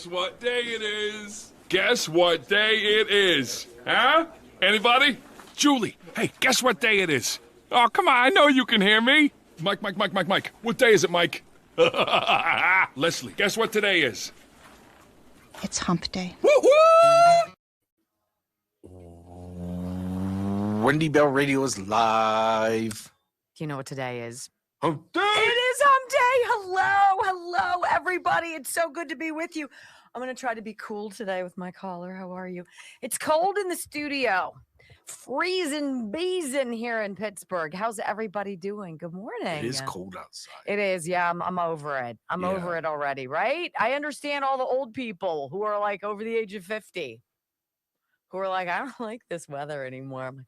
Guess what day it is? Guess what day it is? Huh? Anybody? Julie, hey, guess what day it is? Oh, come on, I know you can hear me. Mike. What day is it, Mike? Leslie, guess what today is? It's hump day. Woo-hoo! Wendy Bell Radio is live. Do you know what today is? Hump day! It is hump day. Hello, everybody. It's so good to be with you. I'm going to try to be cool today with my caller. How are you? It's cold in the studio. Freezing beezing here in Pittsburgh. How's everybody doing? Good morning. It is cold outside. It is. Yeah, I'm over it. I'm over it already, right? I understand all the old people who are like over the age of 50 who are like, I don't like this weather anymore. I'm like,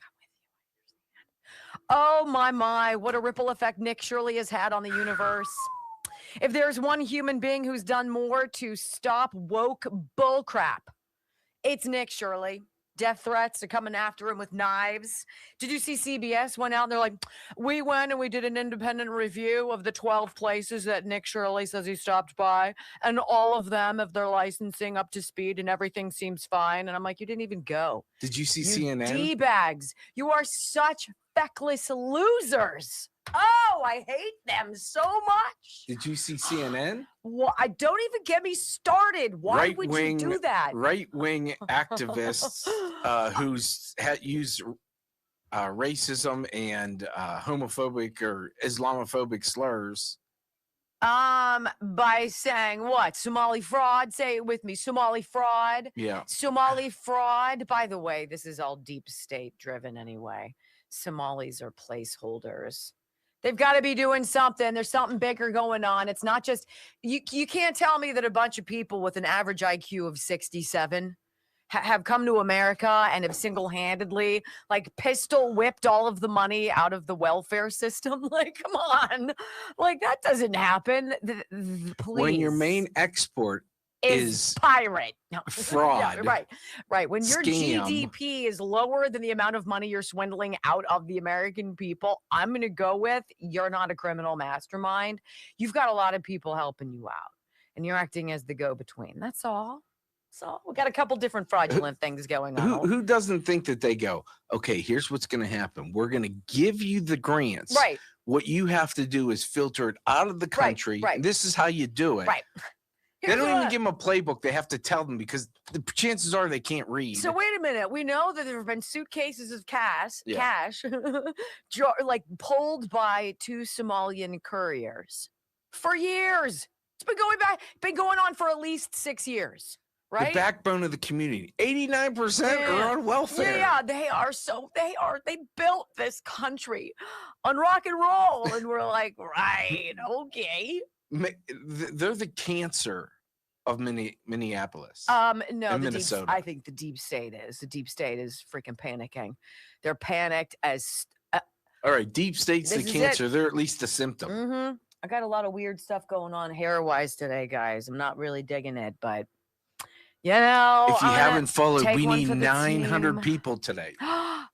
oh my, what a ripple effect Nick Shirley has had on the universe. If there's one human being who's done more to stop woke bullcrap, it's Nick Shirley. Death threats are coming after him with knives. Did you see CBS went out and they're like, we went and we did an independent review of the 12 places that Nick Shirley says he stopped by, and all of them have their licensing up to speed and everything seems fine. And I'm like, you didn't even go. Did you see CNN? D-bags. You are such feckless losers. Oh, I hate them so much. Did you see CNN? Well, I don't even get me started. Why would you do that? Right-wing activists who's used racism and homophobic or Islamophobic slurs. By saying what? Somali fraud? Say it with me. Somali fraud. Yeah. Somali fraud. By the way, this is all deep state driven anyway. Somalis are placeholders. They've got to be doing something. There's something bigger going on. It's not just, you can't tell me that a bunch of people with an average IQ of 67 have come to America and have single-handedly like pistol whipped all of the money out of the welfare system. Like, come on. Like, that doesn't happen. Please. When your main export is pirate. No. Fraud. Yeah, right. When your Scam. GDP is lower than the amount of money you're swindling out of the American people, I'm going to go with you're not a criminal mastermind. You've got a lot of people helping you out, and you're acting as the go-between. That's all. So we got a couple different fraudulent things going on. Who doesn't think that they go, okay, here's what's going to happen. We're going to give you the grants. Right. What you have to do is filter it out of the country. Right. This is how you do it. Right. They don't even give them a playbook. They have to tell them because the chances are they can't read. So wait a minute. We know that there have been suitcases of cash, like pulled by 2 Somalian couriers for years. It's been going on for at least 6 years, right? The backbone of the community. 89% are on welfare. Yeah, they built this country on rock and roll. And we're like, right, okay. They're the cancer of Minneapolis. No, Minnesota. I think the deep state is. The deep state is freaking panicking. They're panicked as. All right, deep state's the cancer. They're at least a symptom. Mm-hmm. I got a lot of weird stuff going on hair-wise today, guys. I'm not really digging it, but you know. If you haven't followed, we need 900 team. People today.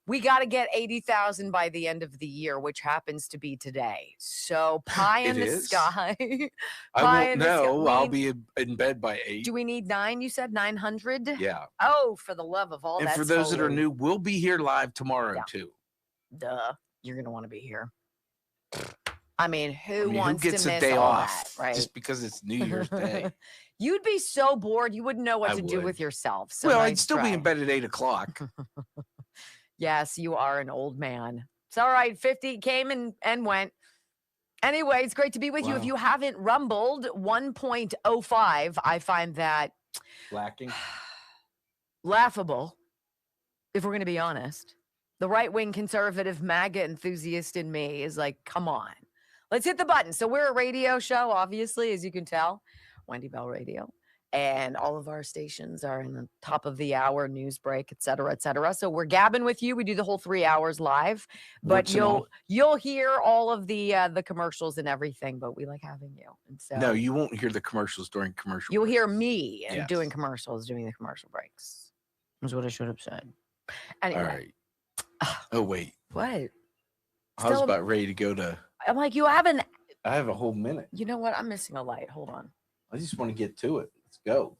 We got to get 80,000 by the end of the year, which happens to be today. So pie in the sky. I won't know. I'll be in bed by 8. Do we need 9? You said 900? Yeah. Oh, for the love of all and that's for those that are holy. new, we'll be here live tomorrow too. Duh. You're going to want to be here. I mean, who wants gets to a miss day all off that, right? just because it's New Year's Day? You'd be so bored. You wouldn't know what I to do would. with yourself. So Well, nice I'd still try. be in bed at 8 o'clock. Yes, you are an old man. It's all right. 50 came and went. Anyway, it's great to be with you. If you haven't rumbled 1.05, I find that Lacking. laughable, if we're going to be honest. The right-wing conservative MAGA enthusiast in me is like, come on. Let's hit the button. So we're a radio show, obviously, as you can tell. Wendy Bell Radio. And all of our stations are in the top of the hour, news break, et cetera, et cetera. So we're gabbing with you. We do the whole 3 hours live, but you'll hear all of the commercials and everything. But we like having you. And so No, you won't hear the commercials during commercial. You'll breaks. hear me and doing commercials during the commercial breaks. That's what I should have said. Anyway. All right. Oh wait. What? I was about ready to go to. I'm like, you haven't. I have a whole minute. You know what? I'm missing a light. Hold on. I just want to get to it. Let's go.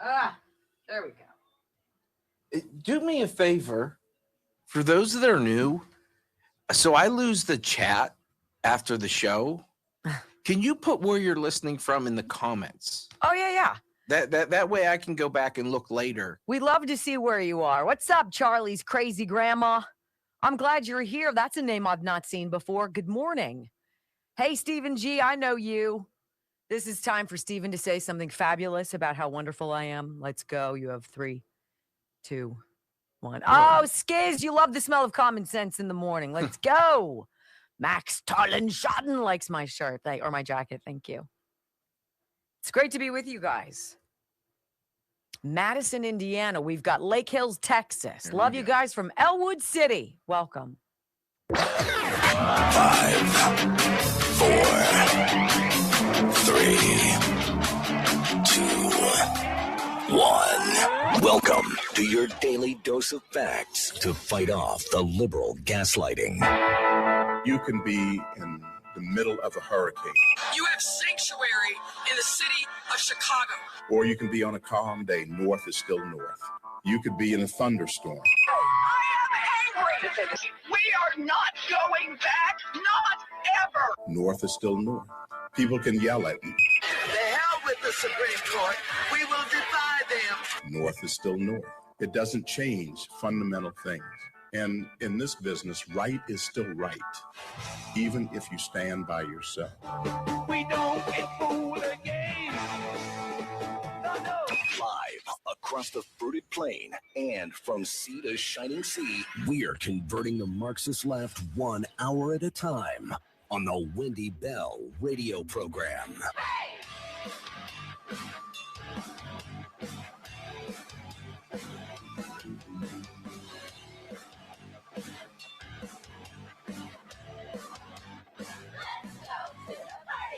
There we go. Do me a favor. For those that are new, so I lose the chat after the show. Can you put where you're listening from in the comments? Oh, yeah. That way I can go back and look later. We'd love to see where you are. What's up, Charlie's crazy grandma? I'm glad you're here. That's a name I've not seen before. Good morning. Hey, Stephen G, I know you. This is time for Stephen to say something fabulous about how wonderful I am. Let's go. You have 3, 2, 1. Oh, Skiz, you love the smell of common sense in the morning. Let's go. Max Tarlenschaden likes my shirt or my jacket. Thank you. It's great to be with you guys. Madison, Indiana. We've got Lake Hills, Texas. Love you guys from Elwood City. Welcome. 5, 4, 3, 2, 1. Welcome to your daily dose of facts to fight off the liberal gaslighting. You can be in the middle of a hurricane. You have sanctuary in the city of Chicago. Or you can be on a calm day. North is still north. You could be in a thunderstorm. I am angry. We are not going back. Not ever. North is still north. People can yell at you. The hell with the Supreme Court. We will defy them. North is still north. It doesn't change fundamental things. And in this business, right is still right, even if you stand by yourself. We don't get fooled again. No. Live across the fruited plain and from sea to shining sea, we're converting the Marxist left 1 hour at a time on the Wendy Bell radio program.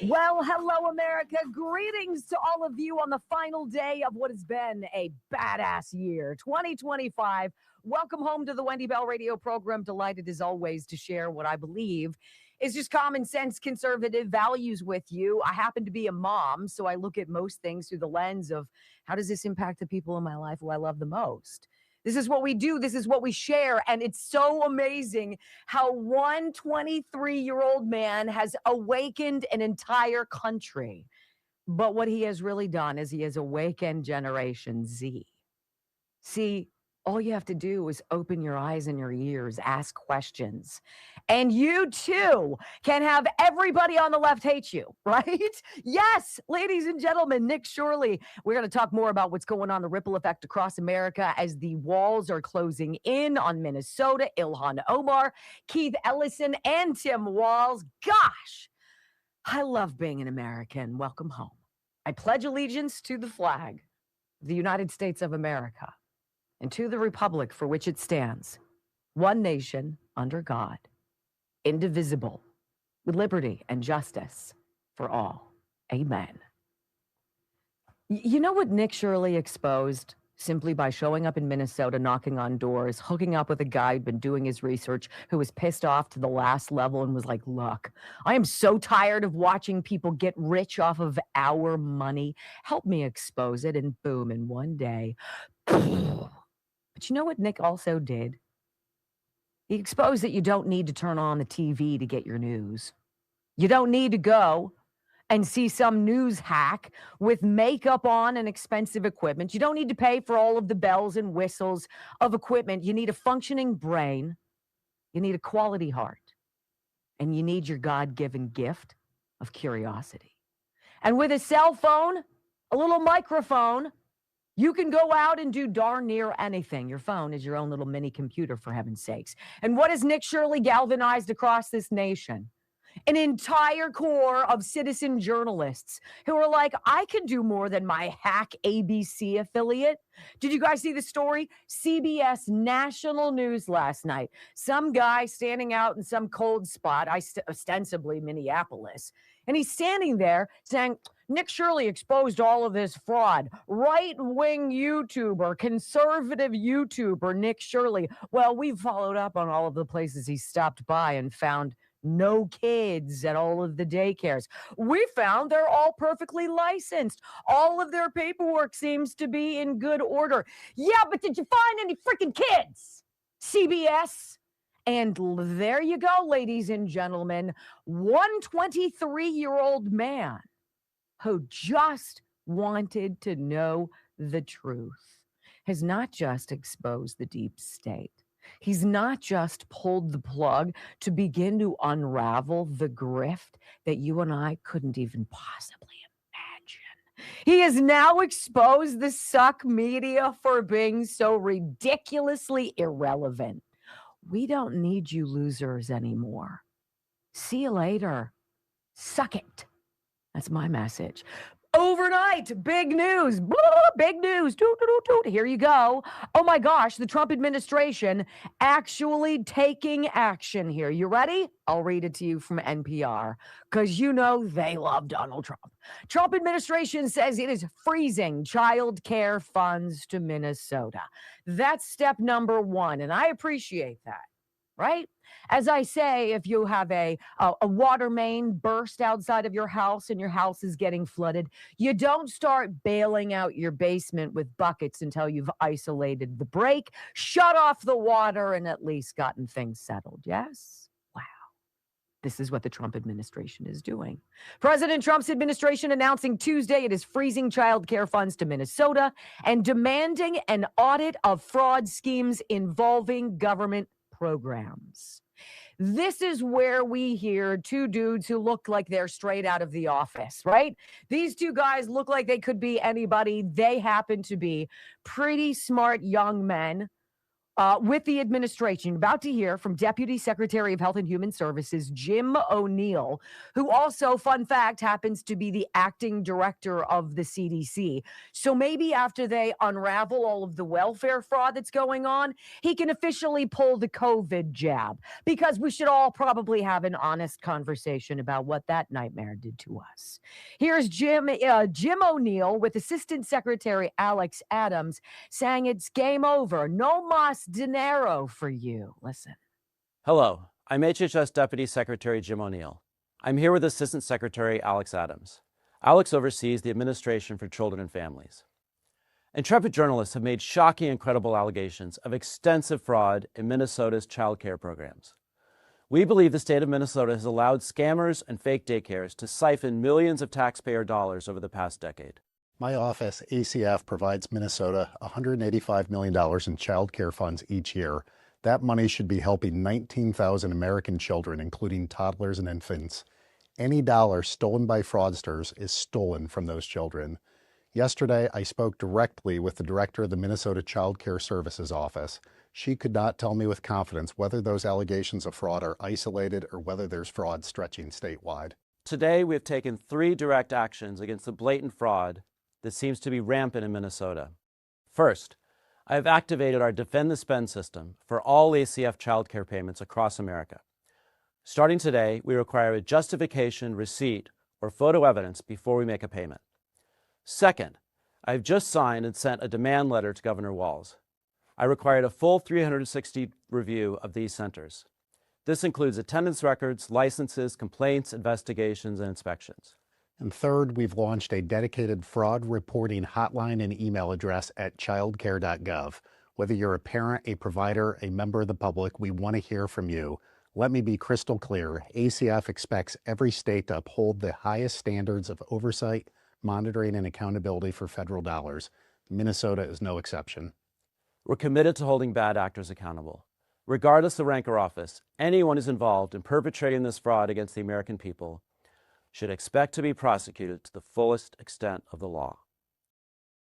Well, hello, America. Greetings to all of you on the final day of what has been a badass year, 2025. Welcome home to the Wendy Bell radio program. Delighted as always to share what I believe is just common sense conservative values with you. I happen to be a mom, so I look at most things through the lens of how does this impact the people in my life who I love the most? This is what we do. This is what we share. And it's so amazing how one 23-year-old man has awakened an entire country. But what he has really done is he has awakened Generation Z. See, all you have to do is open your eyes and your ears, ask questions. And you too can have everybody on the left hate you, right? Yes, ladies and gentlemen, Nick Shirley. We're going to talk more about what's going on, the ripple effect across America as the walls are closing in on Minnesota. Ilhan Omar, Keith Ellison, and Tim Walz. Gosh, I love being an American. Welcome home. I pledge allegiance to the flag of the United States of America and to the republic for which it stands, one nation under God, indivisible, with liberty and justice for all. Amen. You know what Nick Shirley exposed simply by showing up in Minnesota, knocking on doors, hooking up with a guy who'd been doing his research, who was pissed off to the last level and was like, look, I am so tired of watching people get rich off of our money. Help me expose it. And boom, in one day, but you know what Nick also did? He exposed that you don't need to turn on the TV to get your news. You don't need to go and see some news hack with makeup on and expensive equipment. You don't need to pay for all of the bells and whistles of equipment. You need a functioning brain. You need a quality heart. And you need your God-given gift of curiosity. And with a cell phone, a little microphone, you can go out and do darn near anything. Your phone is your own little mini computer, for heaven's sakes. And what has Nick Shirley galvanized across this nation? An entire core of citizen journalists who are like, I could do more than my hack ABC affiliate. Did you guys see the story? CBS National News last night. Some guy standing out in some cold spot, ostensibly Minneapolis. And he's standing there saying, Nick Shirley exposed all of this fraud. Right-wing YouTuber, conservative YouTuber, Nick Shirley. Well, we've followed up on all of the places he stopped by and found No kids at all of the daycares. We found they're all perfectly licensed. All of their paperwork seems to be in good order. Yeah, but did you find any freaking kids? CBS? And there you go, ladies and gentlemen. One 23-year-old man who just wanted to know the truth has not just exposed the deep state. He's not just pulled the plug to begin to unravel the grift that you and I couldn't even possibly imagine. He has now exposed the suck media for being so ridiculously irrelevant. We don't need you losers anymore. See you later. Suck it. That's my message. Overnight, big news. Blah, big news. Toot, toot, toot, toot. Here you go. Oh my gosh, the Trump administration actually taking action here. You ready? I'll read it to you from NPR because you know they love Donald Trump. Trump administration says it is freezing child care funds to Minnesota. That's step number one, and I appreciate that. Right? As I say, if you have a water main burst outside of your house and your house is getting flooded, you don't start bailing out your basement with buckets until you've isolated the break, shut off the water, and at least gotten things settled. Yes? Wow. This is what the Trump administration is doing. President Trump's administration announcing Tuesday it is freezing child care funds to Minnesota and demanding an audit of fraud schemes involving government programs. This is where we hear two dudes who look like they're straight out of The Office, right? These two guys look like they could be anybody. They happen to be pretty smart young men with the administration. About to hear from Deputy Secretary of Health and Human Services, Jim O'Neill, who also, fun fact, happens to be the acting director of the CDC. So maybe after they unravel all of the welfare fraud that's going on, he can officially pull the COVID jab, because we should all probably have an honest conversation about what that nightmare did to us. Here's Jim O'Neill with Assistant Secretary Alex Adams saying it's game over. No mas dinero for you. Listen. Hello, I'm HHS Deputy Secretary Jim O'Neill. I'm here with Assistant Secretary Alex Adams. Alex oversees the Administration for Children and Families. Intrepid journalists have made shocking and credible allegations of extensive fraud in Minnesota's child care programs. We believe the state of Minnesota has allowed scammers and fake daycares to siphon millions of taxpayer dollars over the past decade. My office, ACF, provides Minnesota $185 million in child care funds each year. That money should be helping 19,000 American children, including toddlers and infants. Any dollar stolen by fraudsters is stolen from those children. Yesterday, I spoke directly with the director of the Minnesota Child Care Services Office. She could not tell me with confidence whether those allegations of fraud are isolated or whether there's fraud stretching statewide. Today, we have taken 3 direct actions against the blatant fraud that seems to be rampant in Minnesota. First, I have activated our Defend the Spend system for all ACF child care payments across America. Starting today, we require a justification, receipt, or photo evidence before we make a payment. Second, I have just signed and sent a demand letter to Governor Walz. I required a full 360 review of these centers. This includes attendance records, licenses, complaints, investigations, and inspections. And third, we've launched a dedicated fraud reporting hotline and email address at childcare.gov. Whether you're a parent, a provider, a member of the public, we want to hear from you. Let me be crystal clear. ACF expects every state to uphold the highest standards of oversight, monitoring, and accountability for federal dollars. Minnesota is no exception. We're committed to holding bad actors accountable. Regardless of rank or office, anyone who's involved in perpetrating this fraud against the American people should expect to be prosecuted to the fullest extent of the law.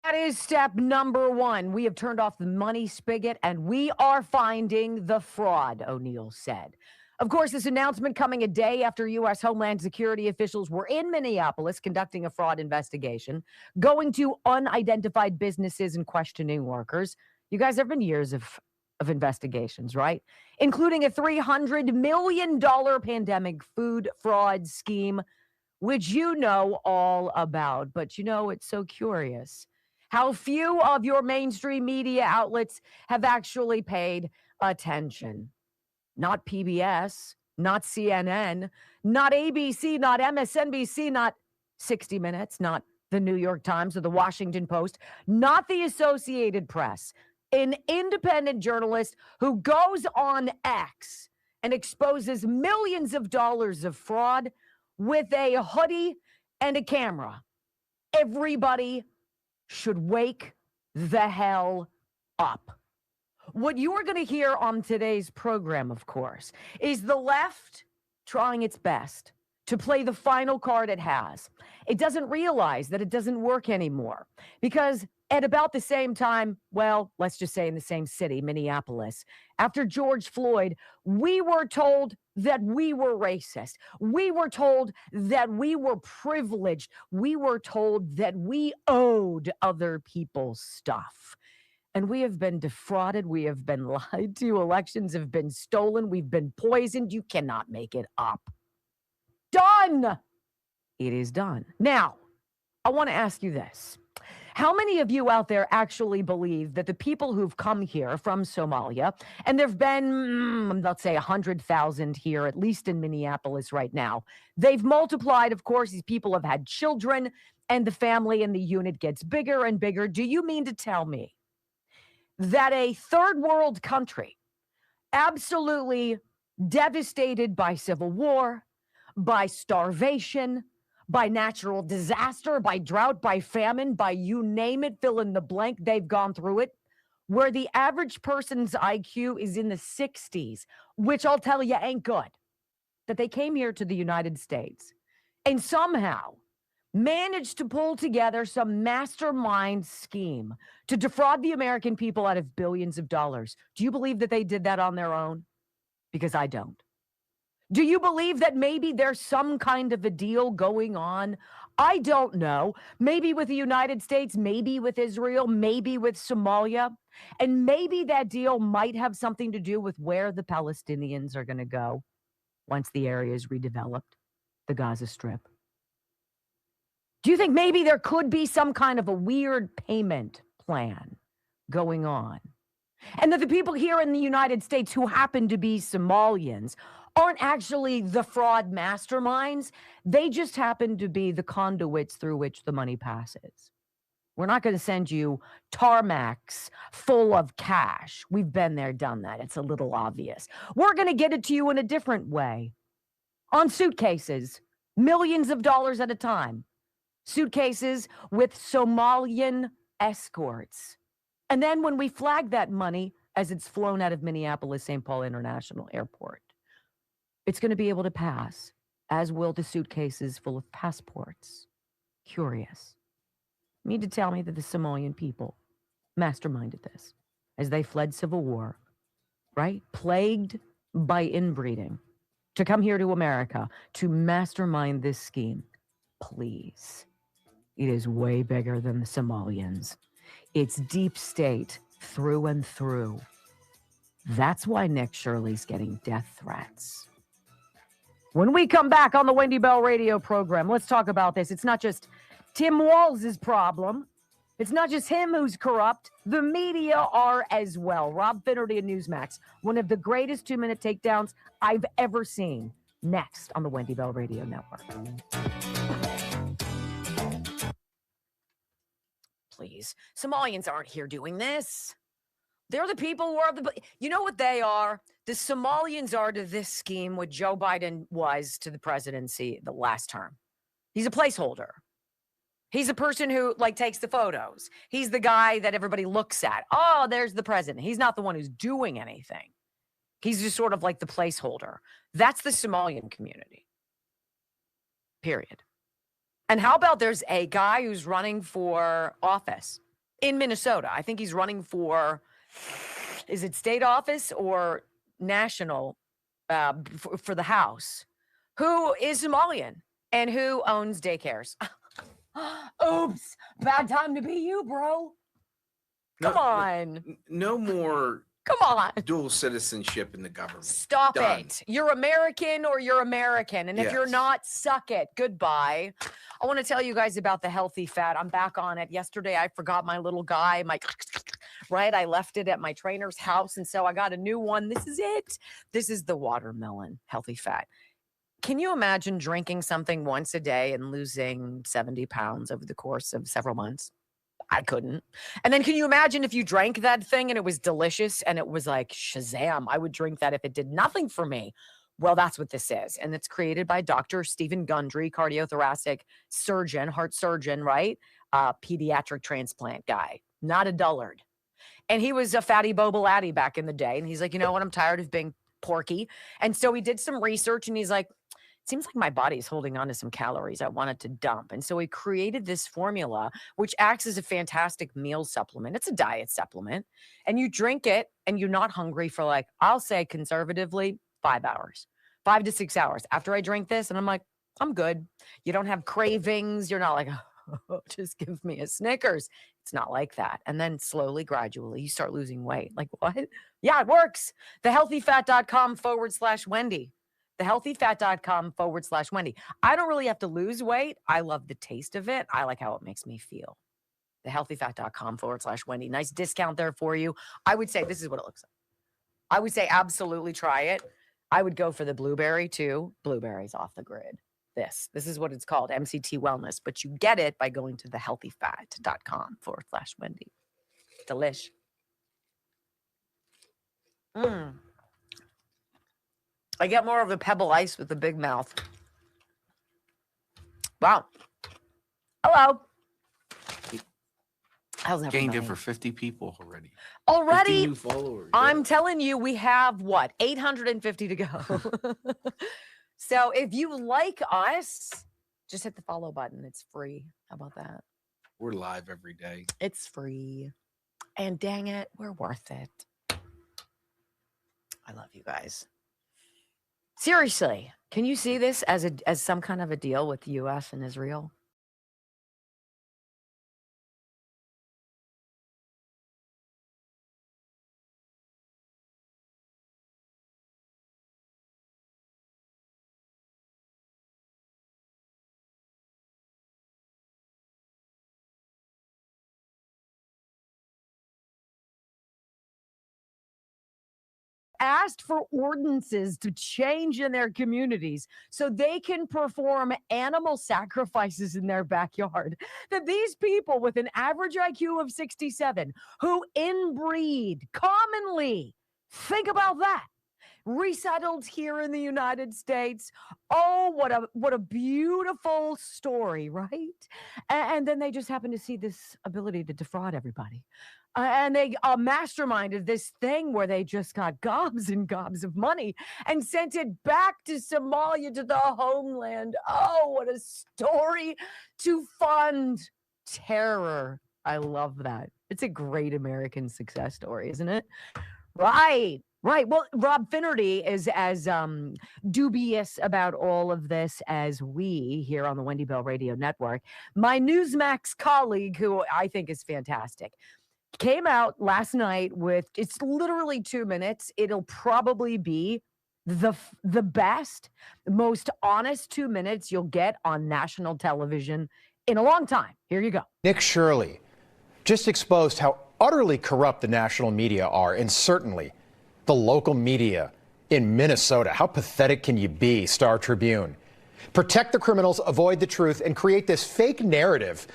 That is step number 1. We have turned off the money spigot and we are finding the fraud, O'Neill said. Of course, this announcement coming a day after U.S. Homeland Security officials were in Minneapolis conducting a fraud investigation, going to unidentified businesses and questioning workers. You guys, there have been years of investigations, right? Including a $300 million pandemic food fraud scheme, which you know all about. But you know, it's so curious how few of your mainstream media outlets have actually paid attention. Not PBS, not CNN, not ABC, not MSNBC, not 60 Minutes, not the New York Times or the Washington Post, not the Associated Press, an independent journalist who goes on X and exposes millions of dollars of fraud with a hoodie and a camera. Everybody should wake the hell up. What you are going to hear on today's program, of course, is the left trying its best to play the final card it has. It doesn't realize that it doesn't work anymore because at about the same time, well, let's just say in the same city, Minneapolis, after George Floyd, we were told that we were racist. We were told that we were privileged. We were told that we owed other people stuff. And we have been defrauded. We have been lied to. Elections have been stolen. We've been poisoned. You cannot make it up. Done. It is done. Now, I want to ask you this. How many of you out there actually believe that the people who've come here from Somalia, and there have been, let's say, 100,000 here, at least in Minneapolis right now, they've multiplied, of course, these people have had children, and the family and the unit gets bigger and bigger. Do you mean to tell me that a third world country, absolutely devastated by civil war, by starvation, by natural disaster, by drought, by famine, by you name it, fill in the blank, they've gone through it, where the average person's IQ is in the 60s, which I'll tell you ain't good, that they came here to the United States and somehow managed to pull together some mastermind scheme to defraud the American people out of billions of dollars. Do you believe that they did that on their own? Because I don't. Do you believe that maybe there's some kind of a deal going on? I don't know. Maybe with the United States, maybe with Israel, maybe with Somalia. And maybe that deal might have something to do with where the Palestinians are going to go once the area is redeveloped, the Gaza Strip. Do you think maybe there could be some kind of a weird payment plan going on? And that the people here in the United States who happen to be Somalians aren't actually the fraud masterminds. They just happen to be the conduits through which the money passes. We're not going to send you tarmacs full of cash. We've been there, done that. It's a little obvious. We're going to get it to you in a different way. On suitcases, millions of dollars at a time. Suitcases with Somalian escorts. And then when we flag that money as it's flown out of Minneapolis St. Paul International Airport, it's going to be able to pass, as will the suitcases full of passports. Curious. You mean to tell me that the Somalian people masterminded this as they fled civil war, right? Plagued by inbreeding, to come here to America to mastermind this scheme. Please. It is way bigger than the Somalians. It's deep state through and through. That's why Nick Shirley's getting death threats. When we come back on the Wendy Bell radio program, let's talk about this. It's not just Tim Walz's problem. It's not just him who's corrupt. The media are as well. Rob Finnerty and Newsmax, one of the greatest 2-minute takedowns I've ever seen. Next on the Wendy Bell Radio Network. Please. Somalians aren't here doing this. They're the people who are you know what they are? The Somalians are to this scheme what Joe Biden was to the presidency the last term. He's a placeholder. He's a person who takes the photos. He's the guy that everybody looks at. Oh, there's the president. He's not the one who's doing anything. He's just sort of like the placeholder. That's the Somalian community. Period. And how about there's a guy who's running for office in Minnesota? I think he's running for, is it state office or national for the House, who is Somalian and who owns daycares. Oops, bad time to be you, bro. Come on. No more. Come on. Dual citizenship in the government. Stop Done. it. You're American or you're American. And if you're Yes. not, suck it. Goodbye. I want to tell you guys about the healthy fat. I'm back on it. Yesterday, I forgot my little guy, my right? I left it at my trainer's house. And so I got a new one. This is it. This is the watermelon healthy fat. Can you imagine drinking something once a day and losing 70 pounds over the course of several months? I couldn't. And then can you imagine if you drank that thing and it was delicious and it was like Shazam? I would drink that if it did nothing for me. Well, that's what this is. And it's created by Dr. Stephen Gundry, cardiothoracic surgeon, heart surgeon, right? Pediatric transplant guy, not a dullard. And he was a fatty boba back in the day. And he's like, you know what? I'm tired of being porky. And so he did some research and he's like, seems like my body is holding on to some calories I wanted to dump. And so he created this formula, which acts as a fantastic meal supplement. It's a diet supplement. And you drink it and you're not hungry for like, I'll say conservatively, 5 hours, 5 to 6 hours after I drink this. And I'm like, I'm good. You don't have cravings. You're not like, oh, just give me a Snickers. It's not like that. And then slowly, gradually, you start losing weight. Like what? Yeah, it works. Thehealthyfat.com/Wendy. Thehealthyfat.com/Wendy. I don't really have to lose weight. I love the taste of it. I like how it makes me feel. Thehealthyfat.com/Wendy. Nice discount there for you. I would say this is what it looks like. I would say absolutely try it. I would go for the blueberry too. Blueberries off the grid. This is what it's called, MCT Wellness. But you get it by going to thehealthyfat.com/Wendy. Delish. I get more of a pebble ice with the big mouth. Wow. Hello. How's everybody? Gained over 50 people already. 50 Already? new followers. I'm telling you, we have what? 850 to go. So if you like us, just hit the follow button. It's free. How about that? We're live every day. It's free. And dang it, we're worth it. I love you guys. Seriously, can you see this as some kind of a deal with the U.S. and Israel? Asked for ordinances to change in their communities so they can perform animal sacrifices in their backyard. That these people with an average IQ of 67 who inbreed commonly, think about that, resettled here in the United States. Oh, what a beautiful story, right? And then they just happen to see this ability to defraud everybody. And they masterminded this thing where they just got gobs and gobs of money and sent it back to Somalia, to the homeland. Oh, what a story to fund terror. I love that. It's a great American success story, isn't it? Right. Well, Rob Finnerty is as dubious about all of this as we here on the Wendy Bell Radio Network. My Newsmax colleague, who I think is fantastic, came out last night with, it's literally 2 minutes. It'll probably be the best, most honest 2 minutes you'll get on national television in a long time. Here you go. Nick Shirley just exposed how utterly corrupt the national media are, and certainly the local media in Minnesota. How pathetic can you be, Star Tribune? Protect the criminals, avoid the truth, and create this fake narrative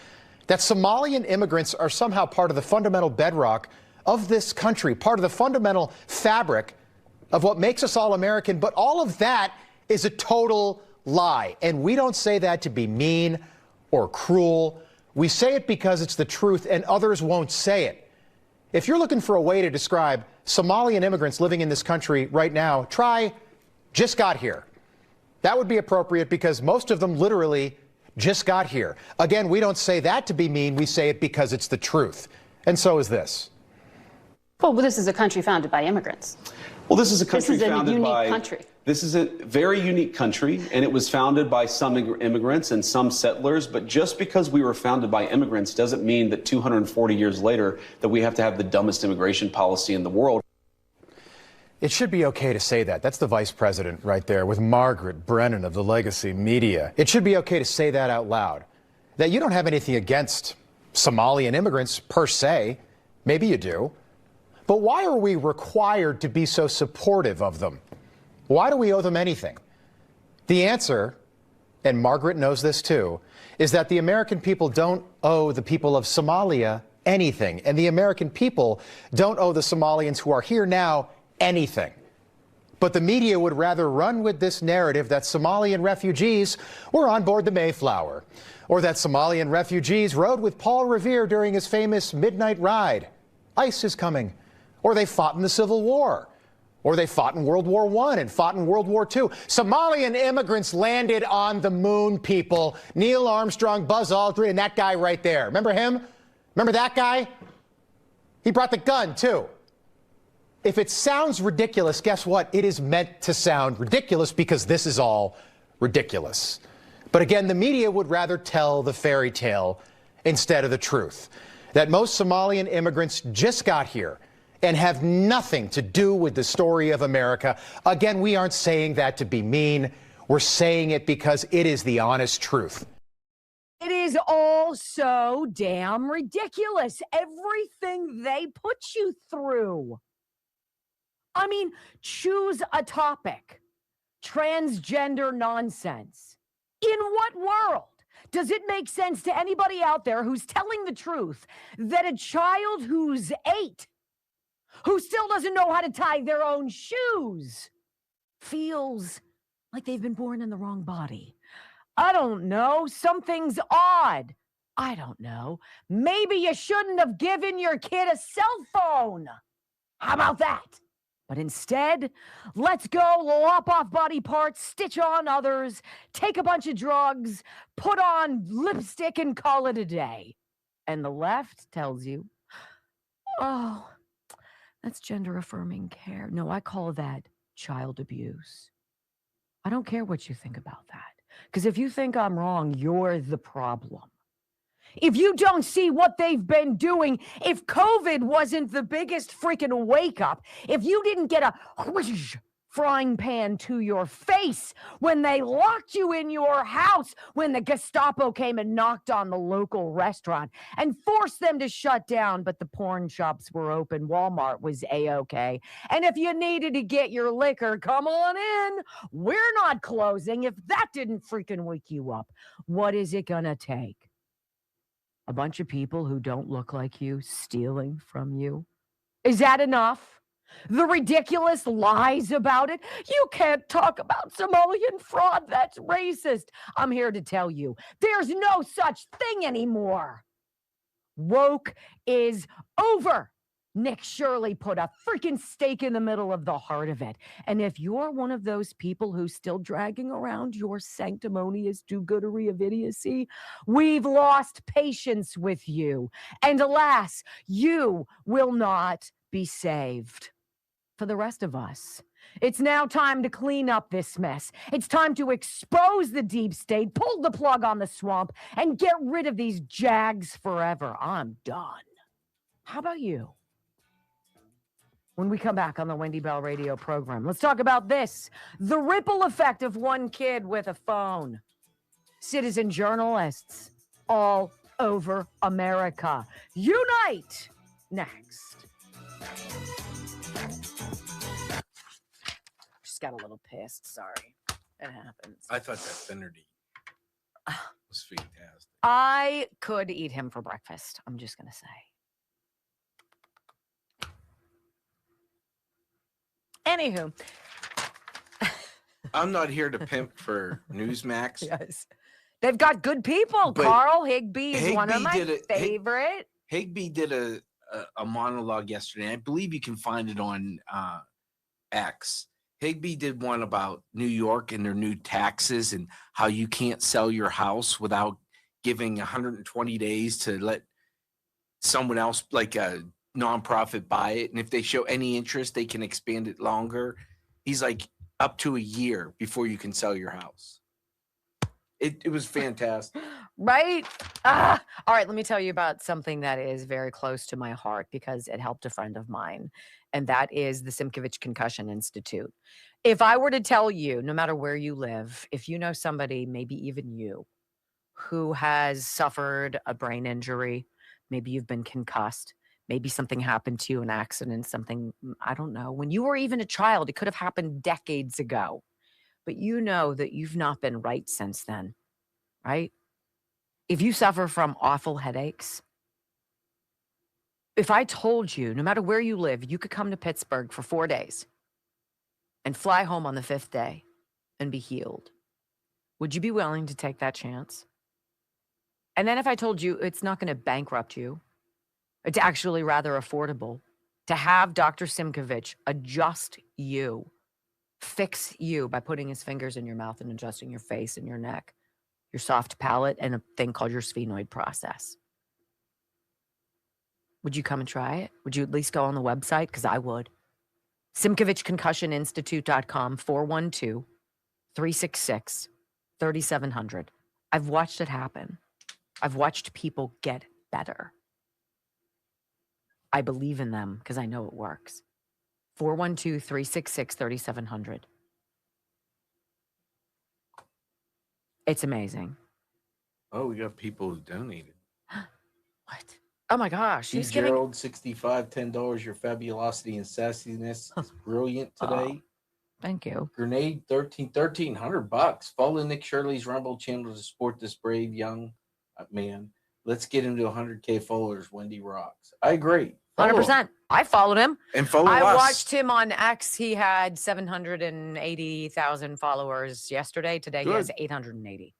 that Somalian immigrants are somehow part of the fundamental bedrock of this country, part of the fundamental fabric of what makes us all American. But all of that is a total lie. And we don't say that to be mean or cruel. We say it because it's the truth and others won't say it. If you're looking for a way to describe Somalian immigrants living in this country right now, try just got here. That would be appropriate because most of them literally just got here. Again, we don't say that to be mean. We say it because it's the truth. And so is this. Well, this is a country founded by immigrants. Well, this is a country This is a founded unique by country. This is a very unique country, and it was founded by some immigrants and some settlers. But just because we were founded by immigrants doesn't mean that 240 years later that we have to have the dumbest immigration policy in the world. It should be okay to say that. That's the vice president right there with Margaret Brennan of the Legacy Media. It should be okay to say that out loud. That you don't have anything against Somalian immigrants per se. Maybe you do. But why are we required to be so supportive of them? Why do we owe them anything? The answer, and Margaret knows this too, is that the American people don't owe the people of Somalia anything. And the American people don't owe the Somalians who are here now anything. But the media would rather run with this narrative that Somalian refugees were on board the Mayflower, or that Somalian refugees rode with Paul Revere during his famous midnight ride. ICE is coming. Or they fought in the Civil War. Or they fought in World War I and fought in World War II. Somalian immigrants landed on the moon, people. Neil Armstrong, Buzz Aldrin, and that guy right there. Remember him? Remember that guy? He brought the gun, too. If it sounds ridiculous, guess what? It is meant to sound ridiculous because this is all ridiculous. But again, the media would rather tell the fairy tale instead of the truth. That most Somalian immigrants just got here and have nothing to do with the story of America. Again, we aren't saying that to be mean. We're saying it because it is the honest truth. It is all so damn ridiculous. Everything they put you through. I mean, choose a topic. Transgender nonsense. In what world does it make sense to anybody out there who's telling the truth that a child who's 8, who still doesn't know how to tie their own shoes, feels like they've been born in the wrong body? I don't know. Something's odd. I don't know. Maybe you shouldn't have given your kid a cell phone. How about that? But instead, let's go lop off body parts, stitch on others, take a bunch of drugs, put on lipstick, and call it a day. And the left tells you, oh, that's gender-affirming care. No, I call that child abuse. I don't care what you think about that. Because if you think I'm wrong, you're the problem. If you don't see what they've been doing, if COVID wasn't the biggest freaking wake-up, if you didn't get a whoosh frying pan to your face when they locked you in your house, when the Gestapo came and knocked on the local restaurant and forced them to shut down, but the porn shops were open, Walmart was A-okay. And if you needed to get your liquor, come on in. We're not closing. If that didn't freaking wake you up, what is it gonna take? A bunch of people who don't look like you stealing from you? Is that enough? The ridiculous lies about it? You can't talk about Somalian fraud. That's racist. I'm here to tell you, there's no such thing anymore. Woke is over. Nick Shirley put a freaking stake in the middle of the heart of it. And if you're one of those people who's still dragging around your sanctimonious do-goodery of idiocy, we've lost patience with you. And alas, you will not be saved. For the rest of us, it's now time to clean up this mess. It's time to expose the deep state, pull the plug on the swamp, and get rid of these jags forever. I'm done. How about you? When we come back on the Wendy Bell radio program, let's talk about this. The ripple effect of one kid with a phone. Citizen journalists all over America. Unite! Next. Just got a little pissed. Sorry. It happens. I thought that Finnerty was fantastic. I could eat him for breakfast. I'm just going to say. Anywho. I'm not here to pimp for Newsmax. Yes. They've got good people. But Carl Higbee is one of my did favorite. Higbee did a monologue yesterday. I believe you can find it on X. Higbee did one about New York and their new taxes and how you can't sell your house without giving 120 days to let someone else, like a nonprofit, buy it. And if they show any interest, they can expand it longer. He's like up to a year before you can sell your house. It was fantastic. Right? All right, let me tell you about something that is very close to my heart because it helped a friend of mine, and that is the Simkovich Concussion Institute. If I were to tell you, no matter where you live, if you know somebody, maybe even you, who has suffered a brain injury, maybe you've been concussed, Maybe something happened to you, an accident, something, I don't know. When you were even a child, it could have happened decades ago. But you know that you've not been right since then, right? If you suffer from awful headaches, if I told you, no matter where you live, you could come to Pittsburgh for 4 days and fly home on the 5th day and be healed, would you be willing to take that chance? And then if I told you it's not going to bankrupt you, it's actually rather affordable to have Dr. Simkovich adjust you, fix you by putting his fingers in your mouth and adjusting your face and your neck, your soft palate, and a thing called your sphenoid process. Would you come and try it? Would you at least go on the website? Because I would. SimkovichConcussionInstitute.com, 412-366-3700. I've watched it happen. I've watched people get better. I believe in them because I know it works. 412-366-3700. It's amazing. Oh, we got people who donated. What? Oh my gosh. Steve Who's giving? Gerald, 65, $10. Your fabulosity and sassiness is brilliant today. Thank you. Grenade, $1,300. Follow Nick Shirley's Rumble channel to support this brave young man. Let's get him to 100K followers. Wendy rocks. I agree. 100%. I followed him. And follow I us. watched him on X. He had 780,000 followers yesterday. Today he has 880.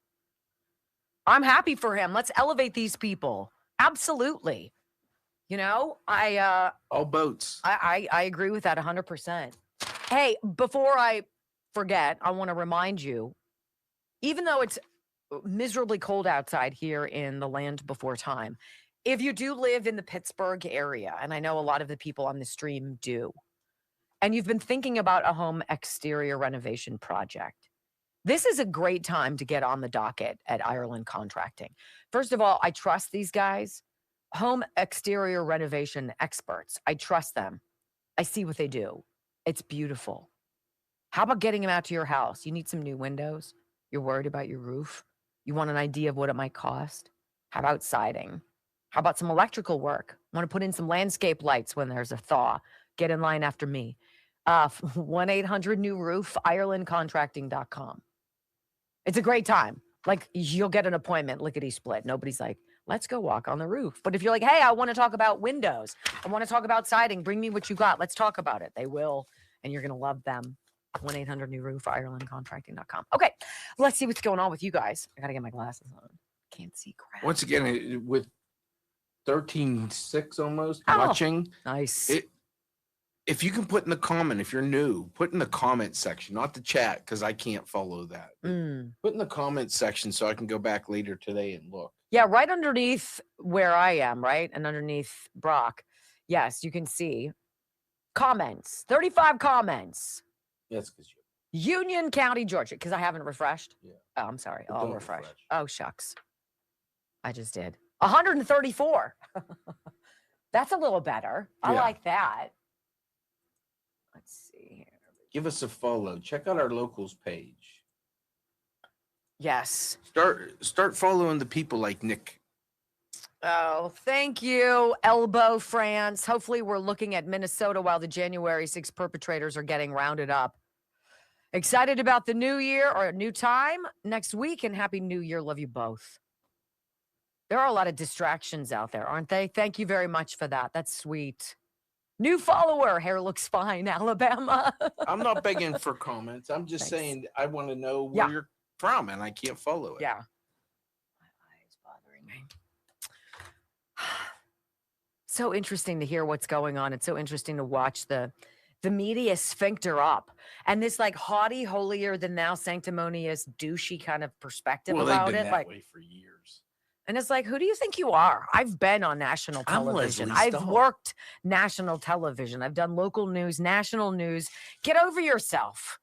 I'm happy for him. Let's elevate these people. Absolutely. You know, all boats. I agree with that 100%. Hey, before I forget, I want to remind you, even though it's miserably cold outside here in the land before time, if you do live in the Pittsburgh area, and I know a lot of the people on the stream do, and you've been thinking about a home exterior renovation project, this is a great time to get on the docket at Ireland Contracting. First of all, I trust these guys, home exterior renovation experts. I trust them. I see what they do. It's beautiful. How about getting them out to your house? You need some new windows. You're worried about your roof. You want an idea of what it might cost? How about siding? How about some electrical work? Want to put in some landscape lights when there's a thaw? Get in line after me. 1-800-NEW-ROOF, IrelandContracting.com. It's a great time. Like, you'll get an appointment, lickety-split. Nobody's like, let's go walk on the roof. But if you're like, hey, I want to talk about windows, I want to talk about siding, bring me what you got. Let's talk about it. They will, and you're going to love them. 1-800-NEW-ROOF, IrelandContracting.com. Okay, let's see what's going on with you guys. I got to get my glasses on. Can't see crap. Once again, with 13.6 almost watching. Nice. If you can put in the comment, if you're new, put in the comment section, not the chat, because I can't follow that. Put in the comment section so I can go back later today and look. Yeah, right underneath where I am, right? And underneath Brock. Yes, you can see comments. 35 comments. That's because you. Union County, Georgia, because I haven't refreshed. Yeah. Oh, I'm sorry. But I'll don't refresh. refresh. Oh, shucks. I just did. 134. That's a little better. I Yeah. like that. Let's see here. Give us a follow. Check out our locals page. Yes. Start following the people like Nick. Oh, thank you, Elbow France. Hopefully we're looking at Minnesota while the January 6 perpetrators are getting rounded up. Excited about the new year or a new time next week, and Happy New Year. Love you both. There are a lot of distractions out there, aren't they? Thank you very much for that. That's sweet. New follower. Hair looks fine, Alabama. I'm not begging for comments. I'm just saying I want to know where you're from, and I can't follow it. Yeah. My eye is bothering me. So interesting to hear what's going on. It's so interesting to watch the media sphincter up and this like haughty, holier than thou, sanctimonious, douchey kind of perspective about they've been it. that Like, way for years. and it's like, who do you think you are? I've been on national I'm television. Leslie I've Stahl. worked national television. I've done local news, national news. Get over yourself.